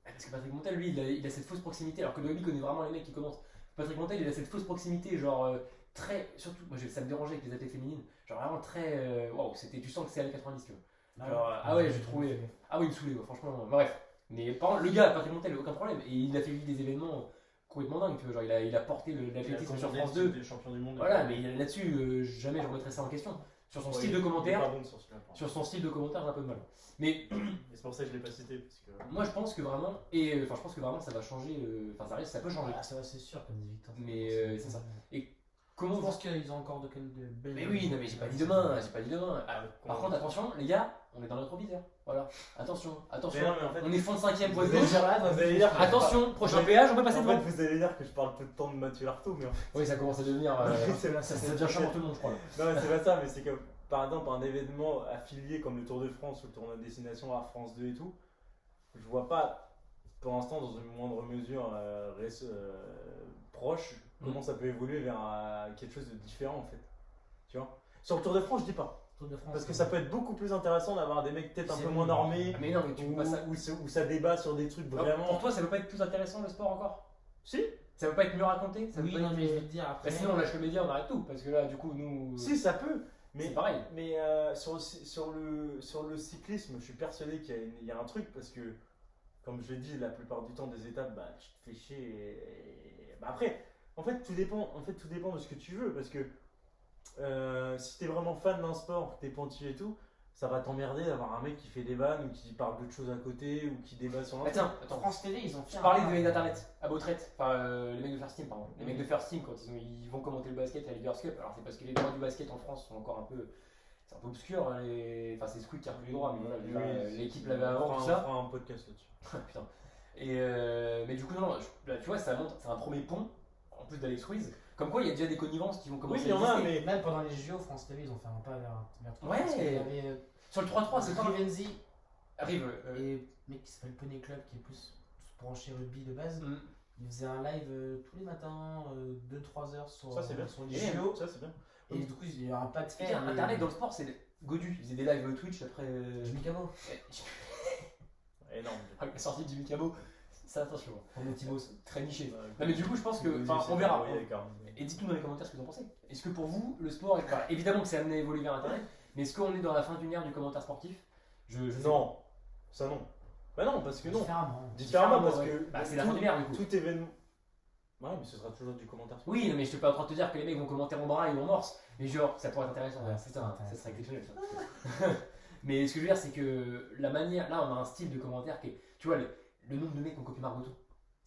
Parce que Patrick Montel, lui, il a cette fausse proximité, alors que Dobby connaît vraiment les mecs qui commencent. Patrick Montel, il a cette fausse proximité, genre très. Surtout, moi ça me dérangeait avec les athlètes féminines, genre vraiment très. Waouh, c'était. Tu sens que c'est années 90, tu vois. Genre, ah ouais, j'ai trouvé. Ah oui, il me saoulait, ouais, franchement. Bref. Mais par contre, le gars, Patrick Montel, aucun problème. Et il a fait vivre des événements complètement dingues, tu vois. Genre, il a porté l'athlétisme sur France 2. Champion du monde. Voilà, mais là-dessus, jamais je remettrais ça en question. Sur son style de commentaire, sur son style de commentaire, j'ai un peu de mal. Mais Et c'est pour ça que je l'ai pas cité. Parce que... moi, je pense que vraiment, ça va changer. Enfin, ça peut changer. Ah, ça va, c'est sûr, comme dit Victor. Mais c'est ça. Comment Je pense qu'ils ont encore de belles. Mais oui, non, mais j'ai pas dit demain, j'ai pas dit demain. Ah, par contre, attention, les gars, on est dans notre viseur. Voilà. Attention, attention. Mais non, mais en fait, On est fond de 5ème voie de Vous allez gauche. dire là, vous allez dire. Attention, prochain péage, on peut passer En devant. fait, vous allez dire que je parle tout le temps de Mathieu Artaud, mais en fait, Oui, ça commence à devenir. Ça devient chiant pour tout le monde, je crois. non, mais c'est pas ça, mais c'est que par exemple, un événement affilié comme le Tour de France ou le tournoi de destination à France 2 et tout, je vois pas pour l'instant dans une moindre mesure proche comment ça peut évoluer vers quelque chose de différent en fait. Tu vois? Sur le Tour de France, je dis pas. Tour de France. Parce que ça peut être beaucoup plus intéressant d'avoir des mecs peut-être un peu moins normés. Ah, mais non, mais tu peux pas ça. Où ça débat sur des trucs vraiment. Pour toi, ça peut pas être plus intéressant le sport encore? Si, Ça peut pas être mieux raconté? Ça peut Oui, pas non, être- mais je vais te dire après. Bah, sinon, on lâche le média, on arrête tout. Parce que là, du coup, nous. si, ça peut. Mais, C'est pareil. mais sur le cyclisme, je suis persuadé qu'il y a un truc parce que, comme je l'ai dit, la plupart du temps des étapes, bah, tu te fais chier. Bah, après, en fait, tout dépend de ce que tu veux parce que si t'es vraiment fan d'un sport, que t'es pointillé et tout, ça va t'emmerder d'avoir un mec qui fait des vannes ou qui parle d'autres choses à côté ou qui débat sur un truc. Attends. France Télé, ils ont fait. Tu parlais des mecs d'internet, à Beautraite, enfin les mecs de First Team, pardon. Les mecs de First Team, quand ils vont commenter le basket à la Leaders Cup, alors c'est parce que les droits du basket en France sont encore un peu. C'est un peu obscur, hein, enfin c'est Squid qui a repris les droits, mais voilà, déjà, Oui, l'équipe l'avait avant, tout On ça. fera un podcast là-dessus. Putain. Et mais du coup, non, là, tu vois, ça monte, c'est un premier pont, en plus d'Alex Ruiz. Comme quoi, il y a déjà des connivences qui vont Oui, commencer il y en a, exister. mais. Même pendant les JO, France Télé, ils ont fait un pas vers Ouais. Parce qu'il y avait Sur le 3-3, c'est pas. Rivenzi Arrive. et un mec qui s'appelle Poney Club, qui est plus branché rugby de base. Mm. Il faisait un live tous les matins, 2-3 heures sur, Ça, c'est bien. sur les JO. Ça, c'est bien. Et du coup, il y a un pas de Putain, fer. Internet dans le sport, c'est Godu. Il faisait des lives Twitch après. Jimmy Cabo. Énorme. La sortie de Jimmy Cabo, ça attention. Pour Motivos. Très niché. Ouais. Non, mais du coup, je pense que. Enfin, on verra. Et dites-nous dans les commentaires ce que vous en pensez. Est-ce que pour vous, le sport est. Enfin, évidemment que c'est amené à évoluer vers Internet, mais est-ce qu'on est dans la fin d'une ère du commentaire sportif? Je sais Non, ça non. Bah non, parce que non. Différemment. Différemment parce ouais. que Bah, c'est la fin d'une ère du coup. tout événement. Ouais, mais ce sera toujours du commentaire. Oui, non, mais je suis pas en train de te dire que les mecs vont commenter en braille ou en morse, mais genre, ça pourrait être intéressant. Ouais, C'est ça, ça intéressant. serait exceptionnel ça. Mais ce que je veux dire, c'est que la manière. Là, on a un style de commentaire qui est. Tu vois, le nombre de mecs qui ont copié Margoton.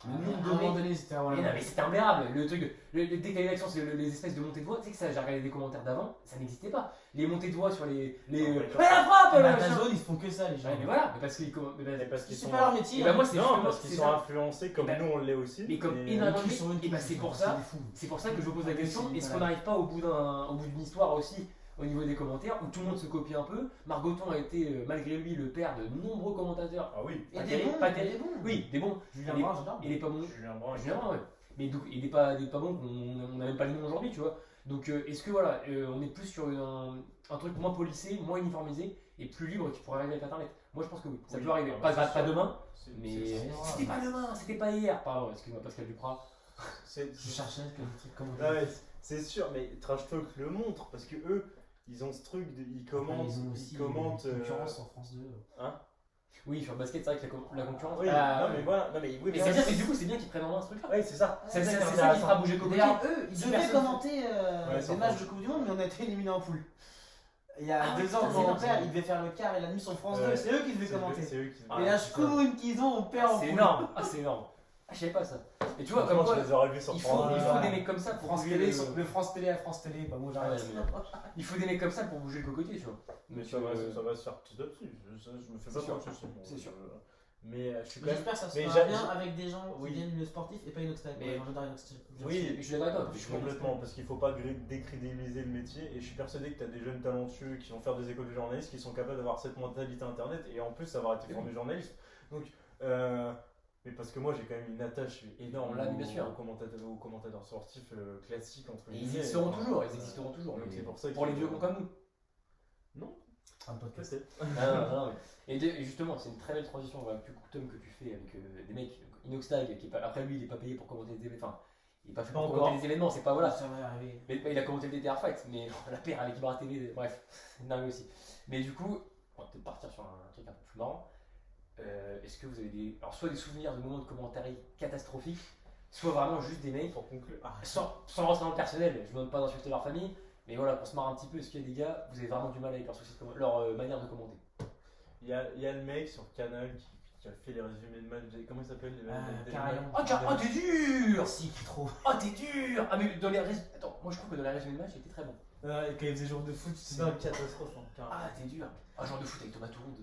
Le À un nombre de moment mecs. donné, c'était avant Mais la non, mais c'était imbérable. Le truc, dès qu'il y a une action, c'est les espèces de montées de voix. Tu sais que ça, j'ai regardé des commentaires d'avant, ça n'existait pas. Les montées de voix sur les. Non, mais Ouais, la frappe Bah, machin. Amazon, ils font que ça, les gens. Ouais, mais voilà, mais parce qu'ils. Mais parce qu'ils C'est sont. pas leur métier. Et bah, moi, c'est Non, justement- parce qu'ils c'est sont ça. influencés comme Et bah- nous on l'est aussi. Mais comme et- énormément Ils sont une et bah, c'est pour ça. des fous. C'est pour ça que je vous pose Ah, la oui, question, c'est est-ce qu'on malade. n'arrive pas au bout d'une histoire aussi au niveau des commentaires où tout le monde se copie un peu? Margoton a été malgré lui le père de nombreux commentateurs. Ah oui. Et Pas des terrible, bons, pas et terrible. des bons. Oui, des bons. Julien Il est- Brun, j'adore. Il est pas bon. Julien Brun. Généralement, ouais. Mais donc, il est pas bons qu'on n'a même pas les noms aujourd'hui, tu vois. Donc est-ce que voilà, on est plus sur un truc moins policé, moins uniformisé et plus libre qui pourrait arriver avec internet? Moi je pense que oui, ça Oui, peut arriver. ah bah, Pas c'est sûr. demain, C'est- mais c'est- c'était pas demain, c'était pas hier. Pardon, excuse-moi Pascal Duprat. c'est- Je cherchais des trucs comme Ah ouais, c'est sûr, mais Trash Talk le montre parce que eux, ils ont ce truc, ils commentent, Ils ont aussi ils commentent. une concurrence en France 2. Oui, sur le basket, c'est vrai que la concurrence. Oui, Ah, non mais voilà, non mais oui, mais c'est bien, mais du coup, c'est bien qu'ils prennent en main ce truc-là. Ouais, c'est ça. C'est ça, ça c'est qui fera bouger Coco. D'ailleurs, eux, ils Si devaient personne- commenter Ouais, sans des matchs France. de Coupe du Monde, mais on a été éliminés en poule. Il y a Ah, 2 ans, putain, quand c'est on énorme, perd, ça. ils devaient faire le quart et la demi sur France 2, Ouais. c'est eux qui devaient commenter. C'est eux qui. Et la Shkumoun qu'ils ont, on perd en C'est poule. énorme. Ah, c'est énorme. Ah, je savais pas ça. Et tu vois, comme Franchement, quoi, je les aurais vus sur il France faut deux. des mecs comme ça pour France bouger Télé, le. le France Télé à France Télé, bah moi Ah ouais, j'arrête. mais il faut des mecs comme ça pour bouger le cocotier, tu vois. Mais Donc, ça va se faire petit à petit. Je me fais C'est pas sûr. trop de soucis. C'est sûr. Mais je suis quand même. J'espère que ça se Mais fera j'ai- bien avec des gens qui Oui. viennent le sportif et pas une autre style. Mais- Oui, Je suis d'accord avec toi. Je suis complètement, parce qu'il faut pas décrédibiliser le métier et je suis persuadé que tu as des jeunes talentueux qui vont faire des écoles de journalisme qui sont capables d'avoir cette mentalité internet et en plus avoir été formés journalistes. Donc, Mais parce que moi j'ai quand même une attache énorme Là, bien sûr. aux commentateurs sportifs classiques entre Et ils guillemets. existeront Enfin, toujours, ils existeront toujours. donc mais c'est pour ça pour les qu'il vieux faut- cons comme nous. Un podcast. Peut-être. Et justement, c'est une très belle transition avec du Tom que tu fais avec des mecs. Inoxtag, qui est pas, après lui, il est pas payé pour commenter des événements. Enfin, il est pas fait Pas pour encore. commenter les événements, c'est pas voilà. Ça va arriver. Mais il a commenté le DTR Fight, mais la paire avec Ibarra TV, bref, c'est dingue aussi. Mais du coup, on va peut-être partir sur un truc un peu plus marrant. Est-ce que vous avez alors soit des souvenirs de moments de commentaires catastrophiques, soit vraiment juste des mecs, Pour conclure. sans rentrer dans le personnel, je ne demande pas d'insulter leur famille, mais voilà, pour se marrer un petit peu, est-ce qu'il y a des gars, vous avez vraiment du mal avec leur manière de commenter? Il y a le mec sur Canal qui a fait les résumés de match. Comment il s'appelle Carillon. Oh, t'es dur! Si, qui trop. Oh, t'es dur! Ah, mais dans les Attends, moi je trouve que dans les résumés de match, il était très bon. Quand il faisait jour de foot, C'est une catastrophe. Ah, t'es dur! Ah, genre de foot avec Thomas Touroud.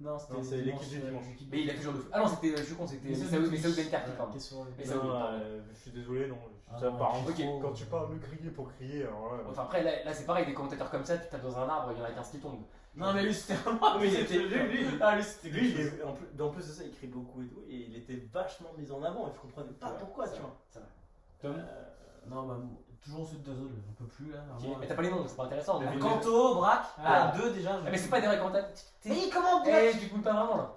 Non, Non, c'est l'équipe du dimanche. Mais il a fait genre de foot. Ah non, c'était, je suis con, c'était Messaoud Benkarki, pardon. Mais ça, oui, pardon. Je suis désolé, non. Ah, Ça non, part ok. Quand tu parles de crier pour crier, alors là. Enfin, après, là c'est pareil, des commentateurs comme ça, tu tapes dans un arbre, il y en a 15 qui tombent. Non, mais lui, c'était vraiment. Mais il était- Ah, lui, c'était Lui, en plus de ça, il crie beaucoup et tout, et il était vachement mis en avant, et je comprenais pas pourquoi, tu vois. Ça va. Tom? Non, bah, toujours ceux de Dazol, j'en peux plus là. Ok, vraiment. mais t'as pas les noms, c'est pas intéressant. Mais Mais, Kanto, Braque, Ah. deux déjà. mais c'est pas des vrais commentateurs. Mais comment Eh, tu coules pas vraiment là.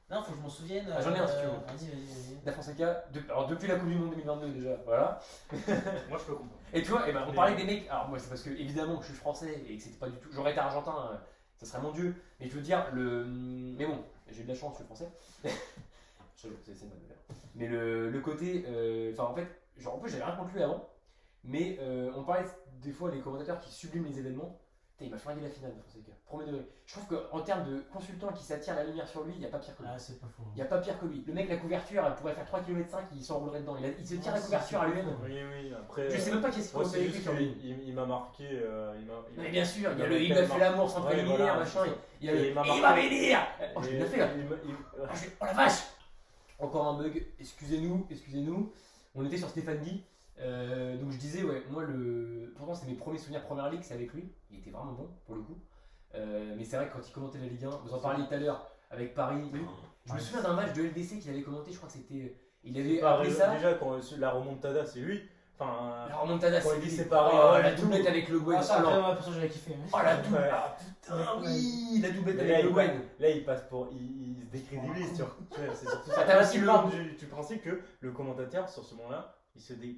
Non, faut que je m'en souvienne. Ah, j'en ai un, si tu veux. Vas-y. Da Fonseca, alors depuis la Coupe du Monde 2022 déjà, voilà. Moi, je peux comprendre. Et tu vois, on parlait des mecs. Alors moi c'est parce que évidemment que je suis français et que c'était pas du tout. J'aurais été argentin, ça serait mon dieu. Mais je veux dire mais bon, j'ai eu de la chance, je suis français. C'est une bonne nouvelle. Mais le côté, enfin en fait, genre en plus j'avais rien contre lui avant. Mais on parlait des fois des commentateurs qui subliment les événements. Putain, il m'a flingué la finale de Fonseca. Premier degré. Je trouve qu'en termes de consultant qui s'attire la lumière sur lui, il n'y a pas pire que lui. Ah, c'est pas faux. Il n'y a pas pire que lui. Le mec, la couverture, elle pourrait faire 3 km 5, il s'enroulerait dedans. Il se tire la couverture à lui-même. Oui, après. Je sais même pas qu'est-ce qu'il Moi, faut c'est avec juste lui sur lui. qu'il m'a marqué. Mais bien sûr, il il a fait l'amour sans Ouais, préliminaire, voilà, machin. c'est ça. Il y a le. Et il m'a Il marqué. va venir. Oh, je l'ai bien fait là. Il- Oh la vache. Encore un bug. Excusez-nous. On était sur Stéphane Guy. Donc je disais, ouais, moi, pourtant, c'est mes premiers souvenirs Première Ligue, c'est avec lui. Il était vraiment bon pour le coup. Mais c'est vrai que quand il commentait la Ligue 1, vous en parliez tout à l'heure avec Paris. Je me souviens d'un match de LDC qu'il avait commenté, je crois que c'était. Il avait appelé ça. Déjà, quand la remontada, c'est lui. Enfin. La remontada, Quand c'est il dit lui. séparé, Oh, ouais, la et tout. doublette avec Le Guen. Ah, ça, après, moi, pour ça, j'avais kiffé. Oh la doublette. Ouais. Ah putain, oui, la doublette Mais là, avec Le Guen. Là, il passe pour. Il se décrédibilise, tu vois. C'est surtout Ah, ça. t'as aussi Tu le- parles du principe que le commentateur, sur ce moment-là,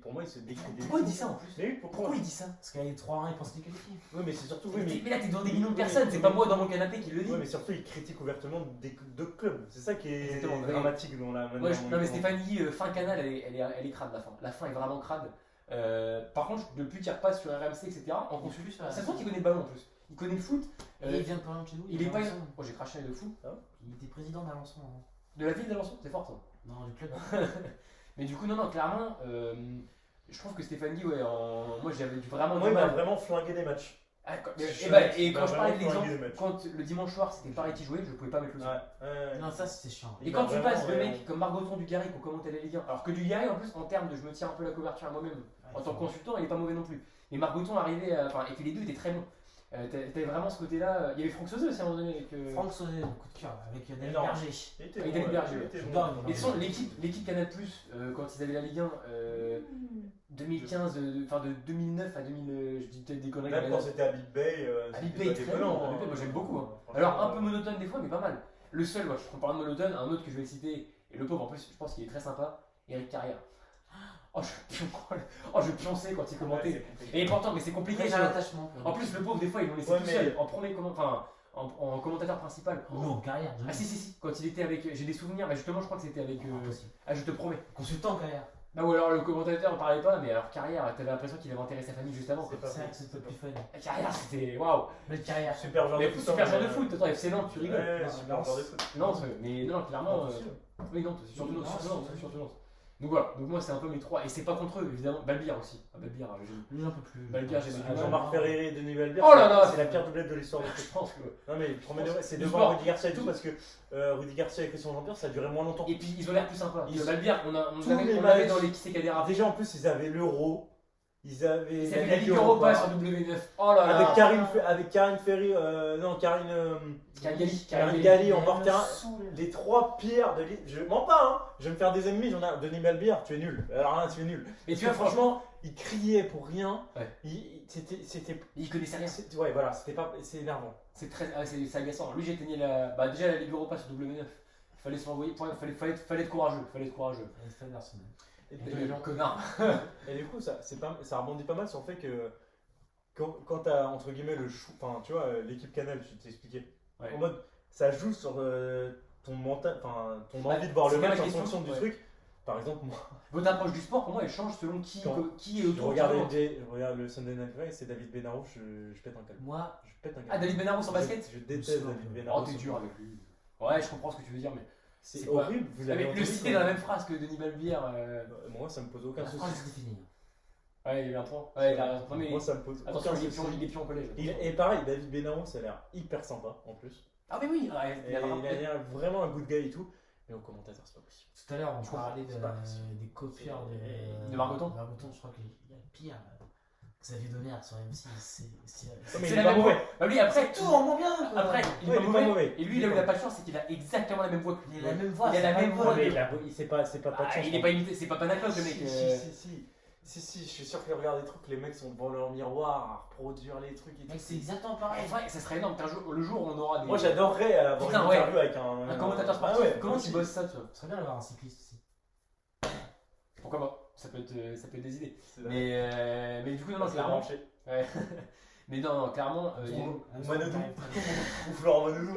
pour moi, il se décrédibilise. Pourquoi il dit ça en plus? Mais oui, Pourquoi il dit ça? Parce qu'il y a les 3-1, il pense qu'il est qualifié. Oui, mais c'est surtout. Oui, Mais là, t'es devant des millions de Oui, personnes, mais- c'est pas moi dans mon canapé qui le dit. Ouais, mais surtout, il critique ouvertement deux clubs. C'est ça qui est Exactement, oui. dramatique dans la manière. Ouais, dont il non mais commence. Stéphanie, fin canal, elle est crade la fin. La fin est vraiment crade. Par contre, depuis qu'il repasse sur RMC, etc., en consulus, ça se voit qu'il connaît le ballon en plus. Il connaît le foot. Et il vient de pas loin de chez nous. Il est pas. à Alençon. Oh, j'ai craché de fou. Il était président d'Alençon avant. De la ville d'Alençon, c'est fort ça. Non, du club. Mais du coup, non, clairement, je trouve que Stéphanie, ouais, moi j'avais vraiment Moi, du il m'a mal. vraiment flingué des matchs. Ah, Je- et quand je parlais de vraiment l'exemple, flingué le match. quand le dimanche soir c'était Paris qui jouait, je pouvais pas mettre le son. Ouais. Non, ça, c'était chiant. Et Il quand m'a tu vraiment, passes de ouais. mecs comme Margoton Dugarry pour commenter la Ligue 1, alors que Dugarry en plus en termes de je me tiens un peu la couverture à moi-même, en tant que consultant il est pas mauvais non plus. Mais Margoton arrivait enfin et que les deux étaient très bons. T'avais vraiment ce côté-là. Il y avait Franck Sauzet aussi à un moment donné avec. Franck Saudet, coup de cœur, avec David Énorme. Berger. Il était Avec bon, David Berger, il ouais. était Je bon. dors, Et de toute façon, l'équipe Canal+, quand ils avaient la Ligue 1, 2015, enfin de 2009 à 2000, je dis peut-être des conneries. Même mais quand c'était à Big Bay, Big c'était Bay, pas très déconnant, bon. hein. Big Bay, moi, j'aime beaucoup, hein. Franchement, Alors un peu monotone des fois, mais pas mal. Le seul, moi, je parle de monotone, un autre que je vais citer, et le pauvre en plus, je pense qu'il est très sympa, Eric Carrière. Je pionçais quand il Ouais, commentait. c'est compliqué. Et pourtant, mais c'est compliqué. Très ça. à l'attachement. En plus, le pauvre, des fois, ils l'ont laissé Ouais, tout mais- seul, en premier, en commentateur principal. Non, carrière. Ah si, quand il était avec, j'ai des souvenirs, mais justement, je crois que c'était avec, Impossible. ah je te promets. Consultant, carrière. Bah ou alors le commentateur ne parlait pas, mais alors Carrière, t'avais l'impression qu'il avait enterré sa famille juste avant. C'est pas C'est vrai faux, que c'est c'est pas plus pas fun. Carrière, c'était waouh. Belle carrière. Super genre Mais de foot. super hein, genre de foot, attends, FC Nantes, tu rigoles. Ouais, Non, super Lens. genre de foot. Non, mais non, clairement. Non, c'est sûr. Oui, non, surtout Oui, Nantes, non, surtout Nantes, c'est- surtout Nantes. Donc voilà, donc moi c'est un peu mes trois, et c'est pas contre eux évidemment. Balbir aussi, Balbir, Lui, j'en peux plus. Balbir, j'aimais Ah, bien. Jean-Marc Ferreri et Denis Balbir, Oh là là, c'est la pire doublette de l'histoire du je foot. pense que. Non mais premier degré, c'est Du devant sport. Rudy Garcia et tout parce que Rudy Garcia et Christian Jean-Pierre ça a duré moins longtemps. Et puis ils ont l'air plus sympas. Ils- Balbir, Tous on les avait matchs- dans les qui c'est qu'à déraper. Déjà en plus ils avaient l'euro, Ils avaient Ça fait la Ligue Europa sur W9. Oh là là. Avec Karine Ferry, Karine Galli en bord terrain. Les 3 pires de l'île. Je mens pas, hein. Je vais me faire des ennemis. J'en ai Denis Balbir, tu es nul. Alors là, tu es nul. Et tu vois, franchement, il criait pour rien. Ouais. Il connaissait rien. Ouais, voilà, c'est énervant. C'est agaçant. Lui, j'ai éteigné déjà la Ligue Europa sur W9. Il fallait se l'envoyer. Fallait être courageux. Et connard. Et du coup, ça rebondit pas mal sur le fait que quand t'as entre guillemets enfin tu vois, l'équipe Canal, je t'ai expliqué. Ouais. En mode, ça joue sur ton mental, enfin ton envie de voir le match en fonction du truc. Par exemple, moi. Votre approche du sport, pour moi, elle change selon qui est autour. Je regarde le Sunday Night Live, c'est David Benaro, je pète un câble. Moi, je pète un câble. Ah, David Benaro sur basket. Je déteste David Benaro. Oh, t'es dur avec lui. Ouais, je comprends ce que tu veux dire, mais. C'est horrible. Vous avez le citer dans la même phrase que Denis Balbir. Moi, ça me pose aucun souci. c'est défini. Ouais, il y a eu un 3. Ouais, il a raison. Mais moi, ça me pose attention, aucun il souci. est pions au collège. Et pareil, David Benaro, ça a l'air hyper sympa en plus. Ah, mais oui, il a vraiment un good guy et tout. Mais au commentateur, c'est pas possible. Tout à l'heure, on parlait des copieurs de Margoton. Je crois qu'il y a le pire. Xavier Donner sur M6, c'est la même voix. Lui, après, tout en moins bien. Après, il est pas mauvais. Et lui, là où il a pas de chance, c'est qu'il a exactement la même voix que lui. Il a la même voix. Il a la même voix. C'est pas pas de chance. Il est pas imité, c'est pas Panacloc le mec. Si, je suis sûr qu'il regarde des trucs, les mecs sont devant leur miroir à reproduire les trucs et tout. Mec, c'est exactement pareil. Ouais, ça serait énorme. Le jour où on aura des. Moi, j'adorerais avoir une interview avec un commentateur sportif. Comment tu bosses ça, tu vois? Ce serait bien d'avoir un cycliste aussi. Pourquoi pas? Ça peut être des idées. Mais du coup, non, clairement. Ouais. Mais non, clairement. Manodou. Ou Florent Manodou.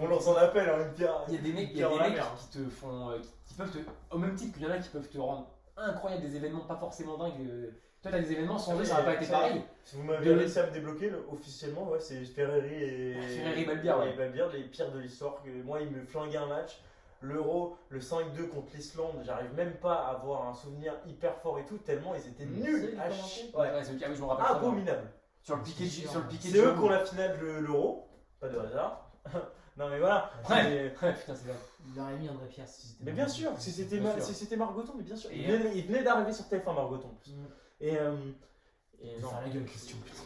On lance un appel, hein, une pierre. Il y a des mecs qui te font. Qui peuvent te. Au même titre qu'il y en a qui peuvent te rendre incroyable, des événements pas forcément dingues. Toi, t'as des événements sans eux, ça n'aurait pas été pareil. Si vous m'avez réussi à me débloquer, officiellement, ouais, c'est Ferreri et Balbir, ouais. Balbir, les pires de l'histoire. Moi, ils me flinguaient un match. L'Euro, le 5-2 contre l'Islande, j'arrive même pas à avoir un souvenir hyper fort et tout, tellement ils étaient nuls à chier. Ouais, je me rappelle. Abominable. Sur le piqué c'est eux qui ont la finale de l'Euro, pas de hasard. Non mais voilà. Putain, c'est vrai. Il aurait mis André Pierre si c'était. Mais bien sûr, si c'était Margoton, mais bien sûr. Il venait d'arriver sur TF1 Margoton en plus. Et non. Faire la gueule, question, putain.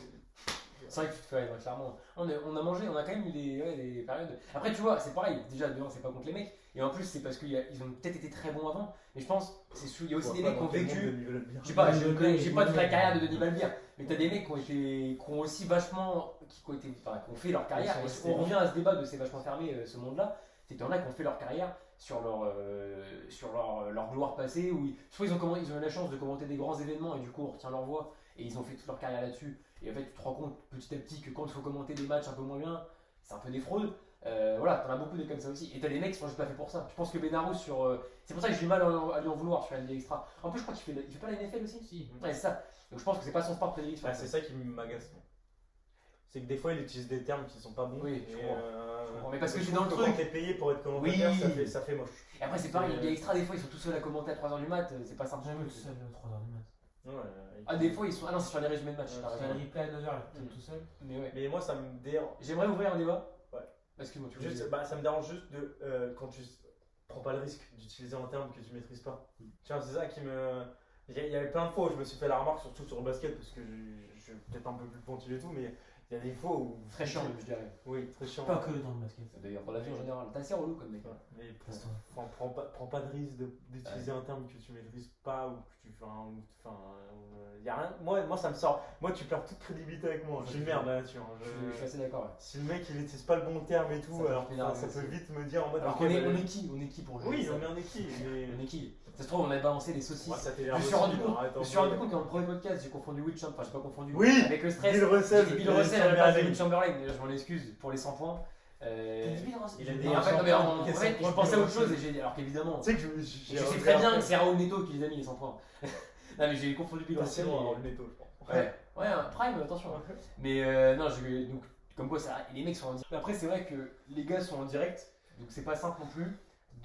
C'est vrai que tu te fais, clairement. On a mangé, on a quand même eu des périodes. Après, tu vois, c'est pareil. Déjà, de c'est pas contre les mecs. Et en plus, c'est parce qu'ils ont peut-être été très bons avant. Mais je pense, il y a aussi des mecs qui ont vécu. Je sais pas, j'ai pas toute la carrière de Denis Balbir. Mais t'as des mecs qui ont aussi vachement. Qui ont fait leur carrière. Et on revient à ce débat de c'est vachement fermé, ce monde-là. C'est qu'il y en a qui ont fait leur carrière sur leur gloire passée. Où soit ils ont eu la chance de commenter des grands événements et du coup, on retient leur voix. Et ils ont fait toute leur carrière là-dessus. Et en fait, tu te rends compte petit à petit que quand il faut commenter des matchs un peu moins bien, c'est un peu des fraudes. Voilà, t'en as beaucoup de comme ça aussi. Et t'as des mecs qui sont juste pas faits pour ça. Je pense que Benaro sur. C'est pour ça que j'ai du mal à lui en vouloir sur NBA Extra. En plus, je crois qu'il fait pas la NFL aussi. Si. Ouais, c'est ça. Donc je pense que c'est pas son sport prédilection. Bah, c'est ça qui m'agace. C'est que des fois, il utilise des termes qui sont pas bons. Oui, je comprends. Mais parce que je c'est dans le truc. Quand t'es payé pour être commentateur, ça fait moche. Et après, c'est pareil, NBA Extra, des fois, ils sont tout seuls à commenter à 3h du mat. C'est pas simple. Jamais tout seul à 3h du mat. Ah, des fois ils sont. Ah non, c'est sur les résumés de match. Tu fais le replay à 2h, tout seul. Mais ouais. Mais moi, ça me dérange. J'aimerais ouvrir un débat. Ouais. Excuse-moi, tu veux dire. Ça me dérange juste quand tu prends pas le risque d'utiliser un terme que tu maîtrises pas. Tu vois, c'est ça qui me. Il y avait plein de fois où je me suis fait la remarque, surtout sur le basket, parce que je suis peut-être un peu plus pointu et tout, mais il y a des fois où. Très chiant, je dirais. Oui, très chiant. Pas que dans le basket. D'ailleurs, dans la vie en général. T'es assez relou comme mec. Mais prends pas de risque d'utiliser un terme que tu maîtrises pas ou que tu. Y a rien. Moi, ça me sort. Moi, tu perds toute crédibilité avec moi. Je suis une merde là-dessus. Je suis assez d'accord. Si le mec il utilise pas le bon terme et tout, ça peut vite me dire en mode. Alors on est qui pour jouer? Oui, on est qui. On est qui? Ça se trouve, on a balancé des saucisses. Je me suis rendu compte que dans le premier podcast, j'ai confondu Will Chamberlain. Enfin, j'ai pas confondu. Oui, avec le stress. Bill Russell. Bill Russell à la place de Will Chamberlain. Déjà, je m'en excuse pour les 100 points. Il a dit en fait, je pensais à autre chose et j'ai dit. Alors qu'évidemment. Tu sais que je sais très bien que c'est Raoul Neto qui les a mis les 100 points. Non, mais j'ai confondu Bill Russell. Le Neto, je pense. Ouais, Prime, attention. Mais non, donc, comme quoi, les mecs sont en direct. Après, c'est vrai que les gars sont en direct, donc c'est pas simple non plus.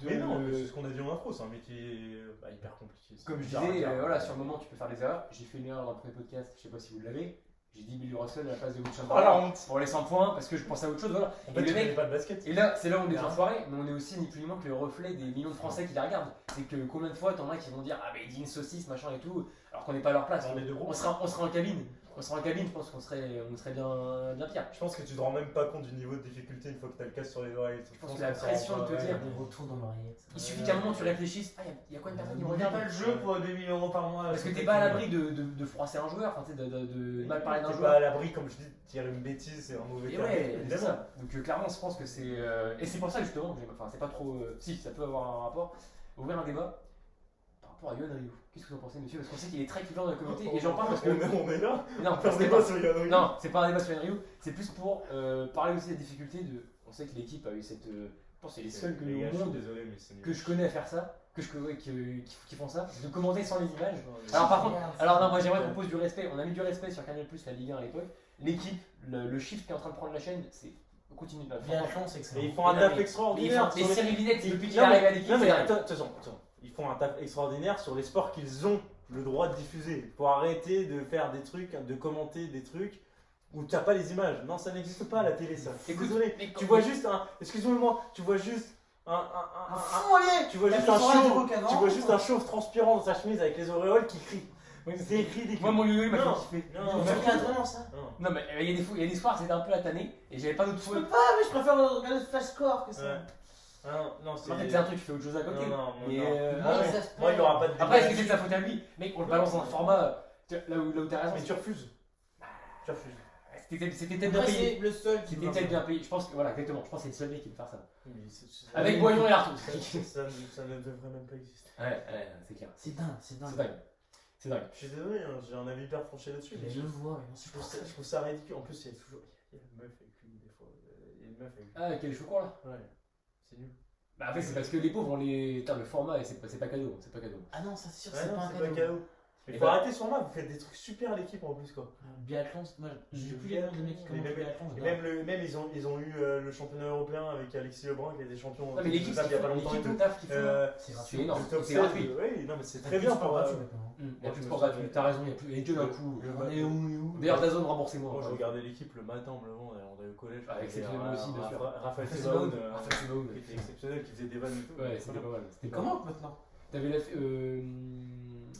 Mais non, c'est ce qu'on a dit en intro, c'est un métier hyper compliqué. Comme je disais, voilà, sur le moment tu peux faire des erreurs. J'ai fait une erreur dans le premier podcast, je sais pas si vous l'avez. J'ai dit Bill Russell à la place de Will Oh la Chamberlain honte. pour les 100 points parce que je pensais à autre chose. Voilà. En Et fait, le tu mec- connais pas de basket. Et là, c'est là où on est des Ah. enfoirés, mais on est aussi ni plus ni moins que le reflet des millions de Français qui la regardent. C'est que combien de fois t'en as qui vont dire ah mais il dit une saucisse machin et tout, alors qu'on n'est pas à leur place. On est deux groupes. On sera en cabine. On sera en cabine, je pense qu'on serait bien pire. Je pense que tu te rends même pas compte du niveau de difficulté une fois que t'as le casque sur les oreilles. Je pense que la pression de te dire- Des retours dans l'oreillette. Il suffit qu'à un moment tu réfléchisses, ah il y a quoi de personne qui me N'oublie regarde pas le jeu pour 2000 € par mois. parce que t'es pas à l'abri de froisser un joueur, enfin tu sais, de mal parler d'un T'es pas joueur. à l'abri, comme je dis, de tirer une bêtise, c'est un mauvais Et cas. ouais, c'est Évidemment. ça. Donc clairement, je pense que c'est. Et c'est pour ça justement, enfin c'est pas trop. Si, ça peut avoir un rapport. Ouvrir un débat par rapport à Yohan Ryu. Qu'est-ce que vous en pensez, monsieur? Parce qu'on sait qu'il est très clivant dans la communauté et j'en parle parce que. On est là. Non, Faire c'est débat pas, sur Yann non, c'est pas un débat sur Yohan Ryu, c'est plus pour parler aussi des difficultés de. On sait que l'équipe a eu cette. Je pense que c'est les seuls que Les gars, au je suis monde désolé, mais c'est nul. que je connais à faire ça, qui font ça, de commenter sans les images. Non, Alors par contre, Regarde, alors non, moi j'aimerais qu'on pose du respect. On a mis du respect sur Canal Plus, la Ligue 1 à l'époque. L'équipe, le shift qui est en train de prendre la chaîne, c'est continue. Bien fond, c'est excellent. Et ils font un Mais taf non, mais extraordinaire. Mais sur les- Cyril Linette, depuis qu'il est Non, mais- arrivé à l'équipe, non, mais c'est dingue. attends. Ils font un taf extraordinaire sur les sports qu'ils ont le droit de diffuser. Pour arrêter de faire des trucs, de commenter des trucs où t'as pas les images. Non, ça n'existe pas à la télé, ça. Écoute, Désolé. mais Tu vois juste un. Excuse-moi, tu vois juste un. fou, allez. Tu vois T'as juste fait un son rêve de chauve. Rock avant, Tu vois juste quoi. un chauve transpirant dans sa chemise avec les auréoles qui crie. Oui, C'est écrit des Moi, mon yo-yo, il m'a Non. fait kiffer. Non, Tu regardes vraiment ça? Non, mais il y a des soirs, c'était un peu la tannée et j'avais pas d'autre Je choix. peux pas, mais je préfère regarder le flash score que ça. Ouais. Non, c'est. En fait, c'est un truc, tu fais autre chose à côté. Non, Mais, non. Moi, mais- ça se Moi, il y aura pas de Après, est-ce débat. que c'est de sa faute à lui? Mec, on le balance dans un format. Là où t'as raison, Mais tu refuses. Tu refuses. c'était peut-être bien Après, payé. c'est le seul qui C'était peut peut-être bien payé. Je pense que, voilà, exactement. Je pense que c'est le seul mec qui peut faire ça. Mais Avec Boyon et Arthur. Ça ne devrait même pas exister. Ouais, c'est clair. C'est dingue, c'est dingue. C'est dingue. C'est dingue. Je suis désolé, hein, j'ai un avis hyper tranché là-dessus. Mais Mais je le vois, mais je trouve ça ridicule. En plus, il y a toujours. Il y a une meuf avec lui, des fois. Il y a une meuf avec lui. Ah, avec les cheveux courts là. Ouais, c'est nul. Bah, après, c'est parce que les pauvres, on les. Putain, le format, c'est pas cadeau. C'est pas cadeau. Ah non, ça c'est sûr, Ouais, c'est non, pas un c'est pas cadeau. cadeau. Mais Et faut bah- arrêter ce format, vous faites des trucs super à l'équipe en plus quoi. Biathlon, moi j'ai plus les noms des mecs qui commentent le biathlon. Et même ils ont eu le championnat européen avec Alexis Lebrun qui était champion. Non, mais l'équipe, il y a pas longtemps. l'équipe, le taf qu'ils font. C'est C'est gratuit. énorme. Le top C'est 16, gratuit. oui, non mais c'est T'as très plus bien de sport pour. gratuit maintenant. Il y a Moi, plus je de me sport souviens- gratuit. T'as raison, il y a plus. Et Dieu d'un coup. On est où D'ailleurs, Dazone, remboursez-moi. Moi je regardais l'équipe le matin en me levant, on était au collège. Avec Il y avait exceptionnel aussi, bien sûr. Raphaël Raphaël Sebaoun, Sebaoun. Raphaël Sebaoun. qui était exceptionnel, qui faisait des vannes et tout. Ouais, c'était pas mal. C'était pas mal. Comment maintenant? T'avais la.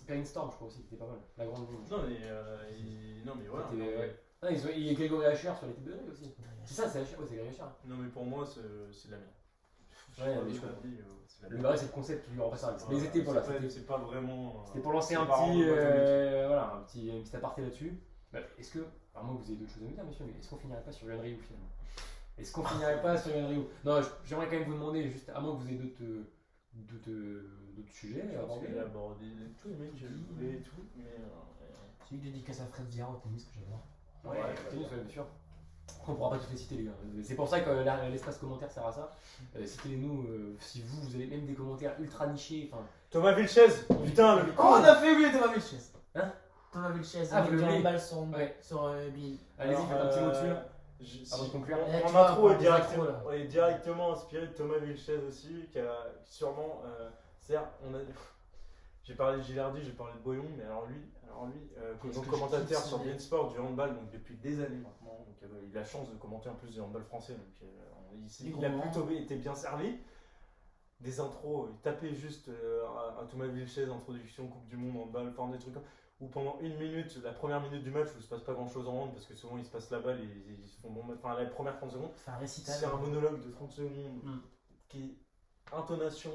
Perrine Storm, je crois aussi, qui était pas mal. La grande blonde. Non mais voilà. C'était, ouais. Ah, il y a Grégory HR sur l'équipe de Rennes aussi. C'est ça, c'est HR. Ouais, c'est Grégory HR. Non mais pour moi c'est de la merde. Ouais, mais je comprends. Le vrai, c'est le concept qui lui rend pas service. Mais ils étaient, voilà. C'est pas vraiment. C'était pour lancer c'est un pas petit, vraiment voilà, une petite aparté là-dessus. Bah, est-ce que, à moins que vous ayez d'autres choses à me dire, monsieur, mais est-ce qu'on finirait pas sur Yohan Ryu finalement? Est-ce qu'on finirait pas sur Yohan Ryu? Non, j'aimerais quand même vous demander, juste, à moins que vous ayez d'autres sujets à aborder. J'ai abordé tous les mecs que je voulais et tout, mais. Celui qui dédicace à Fred Vieira au tennis que j'adore. Ouais, tennis, ouais, bien sûr. On pourra pas toutes les citer, les gars. C'est pour ça que l'espace commentaire sert à ça. Citez-nous si vous avez même des commentaires ultra nichés. Enfin, Thomas Vilches, putain le Oh, on a fait oublier Thomas Vilches. Hein? Thomas Vilches, Ah, vous il a l'oubliez. une balle sur Ouais. Bill. allez-y, faites un petit mot dessus. Avant de conclure. Eh, Mon tu vois, intro est des accros, là. directement inspiré de Thomas Vilches aussi, qui a sûrement. J'ai parlé de Gilardi, j'ai parlé de Boyon, mais alors lui, Qu'est-ce donc que commentateur je kiffe, sur ce Bien Sport du handball donc depuis des années maintenant. Donc, il a la chance de commenter en plus du handball français, donc il a plutôt été bien servi. Des intros, il tapait juste à Thomas Vilches, introduction, Coupe du Monde, handball, enfin des trucs où pendant une minute, la première minute du match où il se passe pas grand chose en hand parce que souvent il se passe la balle et ils se font bon match, enfin la première 30 secondes. C'est un récital. C'est un monologue de 30 secondes qui intonation,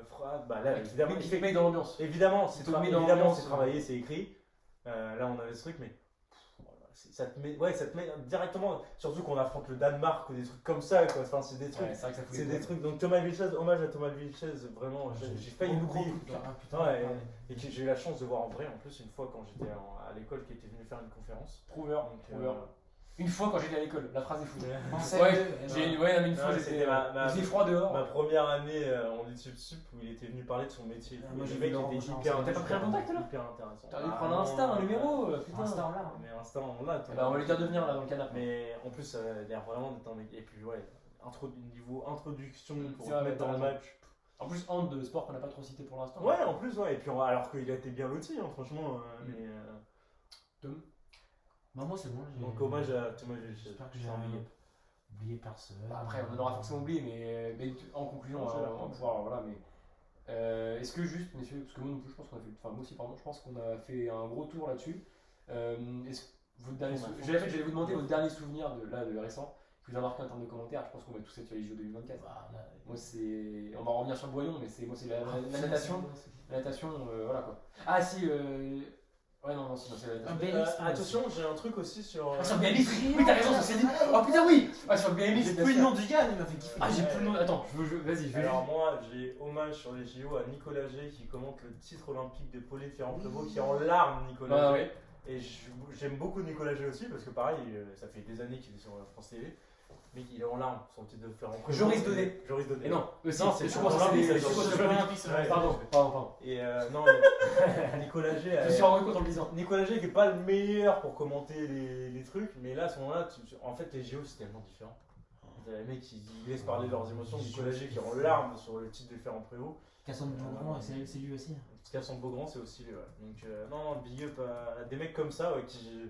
phrase, bah là évidemment, Il met dans l'ambiance. évidemment C'est c'est tout mis dans évidemment l'ambiance. c'est travaillé, c'est écrit. Là on avait ce truc, mais ça te met directement, surtout qu'on affronte le Danemark ou des trucs comme ça, quoi. Enfin, c'est des trucs. Ouais, c'est vrai que ça fout C'est les des boules. trucs. Donc Thomas Vilches, hommage à Thomas Vilches, vraiment, j'ai failli l'oublier. Ouais, et que j'ai eu la chance de voir en vrai en plus une fois quand j'étais à l'école qui était venu faire une conférence. Prouveur. Donc, Prouveur. Une fois quand j'étais à l'école, la phrase est fou. En Ouais, CM2, ouais, mais une fois Ouais, j'étais. c'était Il faisait froid dehors. Ma première année en études sup où il était venu parler de son métier. Moi, Et j'ai le vu mec Laurent était Bouchard hyper, ensemble. T'as pas pris un contact, là hyper intéressant. T'aurais dû prendre un Insta, un numéro, Un putain. Insta en là. Mais Insta on l'a. Eh ben, on va lui dire de venir là dans le canapé. Mais en plus, ça a l'air vraiment d'être un mec. Et puis, ouais, niveau introduction pour C'est vrai, te mettre t'as dans le raison. match. En plus, hand de sport qu'on n'a pas trop cité pour l'instant. Ouais, en plus, ouais. Et puis, alors qu'il a été bien loti, hein, franchement. Mais. Tom Bah, moi, c'est bon. Donc hommage à Thomas Villechaize. J'espère que C'est j'ai un big up. oublié personne. Bah, après, on en aura forcément oublié, mais en conclusion, Non, on j'ai va l'air pouvoir. Voilà, mais. Est-ce que juste, messieurs, parce que moi non plus, je pense qu'on a fait. Enfin, moi aussi, pardon, je pense qu'on a fait un gros tour là-dessus. Est-ce que votre dernier j'allais vous demander votre dernier souvenir de récent, qui vous a marqué en termes de commentaires. Je pense qu'on va tous être sur les JO 2024. Bah, là, Moi, c'est. On va revenir sur le Boyon, mais c'est la natation. La natation, voilà quoi. Ah, si, ouais, non, si, non, c'est la natation. Attention, j'ai un truc aussi sur. Ah, sur le BMX, oui, t'as raison, c'est dit. Oh putain, oui! Ah, sur le BMX, j'ai bien plus sûr. le nom du gars, il m'a fait kiffer. Ah, j'ai plus le nom. Attends, vas-y, je vais. Alors moi, j'ai hommage sur les JO à Nicolas G qui commente le titre olympique de Paulet de Ferrand-Prévot qui est en larmes, Nicolas Bah, G. ouais. Et j'aime beaucoup Nicolas G aussi parce que pareil, ça fait des années qu'il est sur France TV. Mais il est en larmes sur le titre de Ferrand-Prévot. Joris Daudet. Joris Daudet. Et non, aussi, Non, c'est je sur pense que Olympique, c'est ça, des sur Jeux Jeux Olympiques. Ouais, Pardon. Et non, mais Nicolas G. Je me suis rendu compte en le disant. Nicolas G qui est pas le meilleur pour commenter les trucs, mais là à ce moment-là, en fait les JO c'est tellement différent. Les mecs ils laissent parler leurs émotions, Nicolas G qui est en larmes sur le titre de Ferrand-Prévôt. Cassandre Beaugrand, c'est lui aussi. Cassandre Beaugrand c'est aussi lui, ouais. Donc non, big up à des mecs comme ça ouais, qui.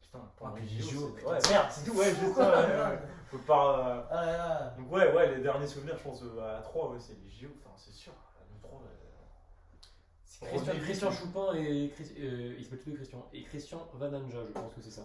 Putain, pendant les JO, putain, ouais, merde, c'est tout, ouais, juste ça, ouais. Faut pas. Ah là là. Donc ouais, les derniers souvenirs, je pense à 3, ouais, c'est les JO, enfin c'est sûr, à nous 3. Christian Choupin et il s'appelle tous deux Christian et Christian Vananja, je pense que c'est ça.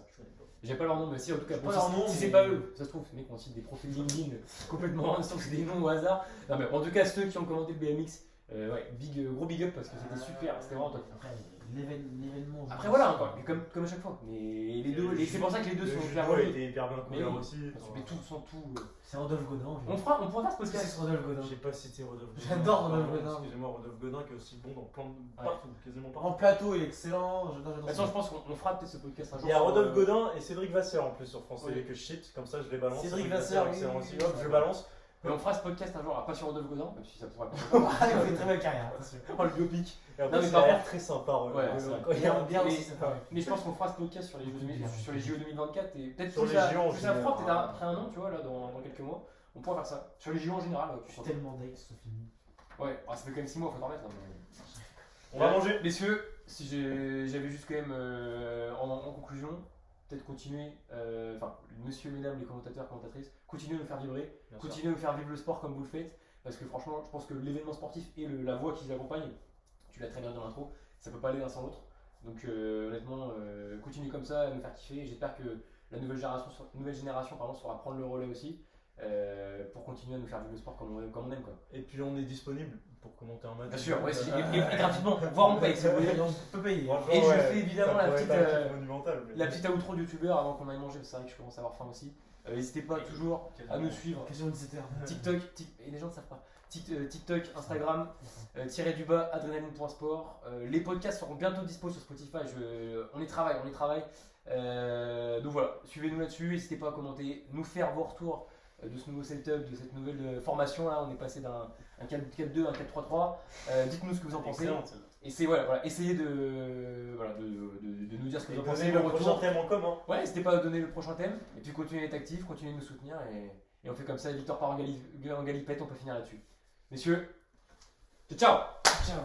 J'ai pas leur nom, mais si en tout cas, Pas leur nom, si c'est mais- pas eux, ça se trouve, les mecs ont aussi des profils LinkedIn complètement random, c'est des noms au hasard. Non mais en tout cas ceux qui ont commenté le BMX, ouais, gros big up parce que c'était super, c'était vraiment top. Après, l'événement. je Après pense, voilà, quoi, comme à chaque fois. Mais les deux, et c'est pour ça que les deux sont hyper Ouais, reliés. était hyper bien couvert Mais- aussi. Mais tout sont tout. C'est Rodolphe Godin. On pourra faire ce Qu'est-ce que podcast. c'est Rodolphe Godin? J'ai pas cité Rodolphe Godin. J'adore Rodolphe Pardon, Godin. Excusez-moi, Rodolphe Godin qui est aussi bon dans plein de. Partout, quasiment partout. En plateau, il est excellent. De toute façon, je pense qu'on fera peut-être ce podcast un jour. Il y a sur, Rodolphe Godin et Cédric Vasseur en plus sur France Oui. TV que je cite, comme ça je les balance. Cédric Cédric Vasseur, oui, excellent oui, aussi. oui, Hop, oui. je balance. Mais on fera ce podcast un jour, pas sur Rodolphe Godin, même si ça pourrait être. Ah, il fait une très belle carrière, attention. Oh le biopic. Et en Non, plus, mais il par a l'air contre- très sympa. Ouais, c'est vrai. Quand il y a bien mais- aussi, c'est pas vrai. Mais je pense qu'on fera ce podcast sur les JO 2024 et peut-être Sur plus les à- JO en plus à froid, peut-être général. après un an, tu vois, là, dans quelques mois. On pourra faire ça. Sur les JO en général, Je suis tellement deg, Sophie. Ouais, ça fait quand même 6 mois, faut t'en remettre. Hein, On va manger. Messieurs, si j'avais juste quand même en conclusion, peut-être continuer, enfin, monsieur, mesdames, les commentateurs, commentatrices, continuez à nous faire vibrer, Bien sûr. continuez à nous faire vivre le sport comme vous le faites, parce que franchement, je pense que l'événement sportif et la voix qui l'accompagne, tu l'as très bien dans l'intro, ça peut pas aller l'un sans l'autre. Donc honnêtement, continuez comme ça à nous faire kiffer. J'espère que la nouvelle génération saura prendre le relais aussi pour continuer à nous faire vivre le sport comme on aime quoi. Et puis on est disponible pour commenter un match. Bien sûr, ouais, et gratuitement, voire on paye si vous voulez. On peut payer. Franchement, Et je ouais, fais évidemment ça la pourrait petite, être un kiff monumental, mais- La petite outro de youtubeur avant qu'on aille manger, c'est vrai que je commence à avoir faim aussi. N'hésitez pas toujours à nous suivre. Question de 17h. TikTok, et les gens ne savent pas. TikTok, Instagram, tiré du bas, adrenaline.sport. Les podcasts seront bientôt dispo sur Spotify. On y travaille. Donc voilà, suivez-nous là-dessus. N'hésitez pas à commenter, nous faire vos retours de ce nouveau setup, de cette nouvelle formation. Là, on est passé d'un 4-4-2 à un 4-3-3. Dites-nous ce que vous en pensez. Excellent, celle-là. Et c'est voilà, essayez de nous dire ce que Et vous en pensez. donnez vos le retours. prochain thème en commun. Ouais, n'hésitez pas à donner le prochain thème. Et puis continuez d'être actifs, continuez de nous soutenir. Et on fait comme ça, victoire par en galipette, on peut finir là-dessus. Messieurs, ciao! Ciao.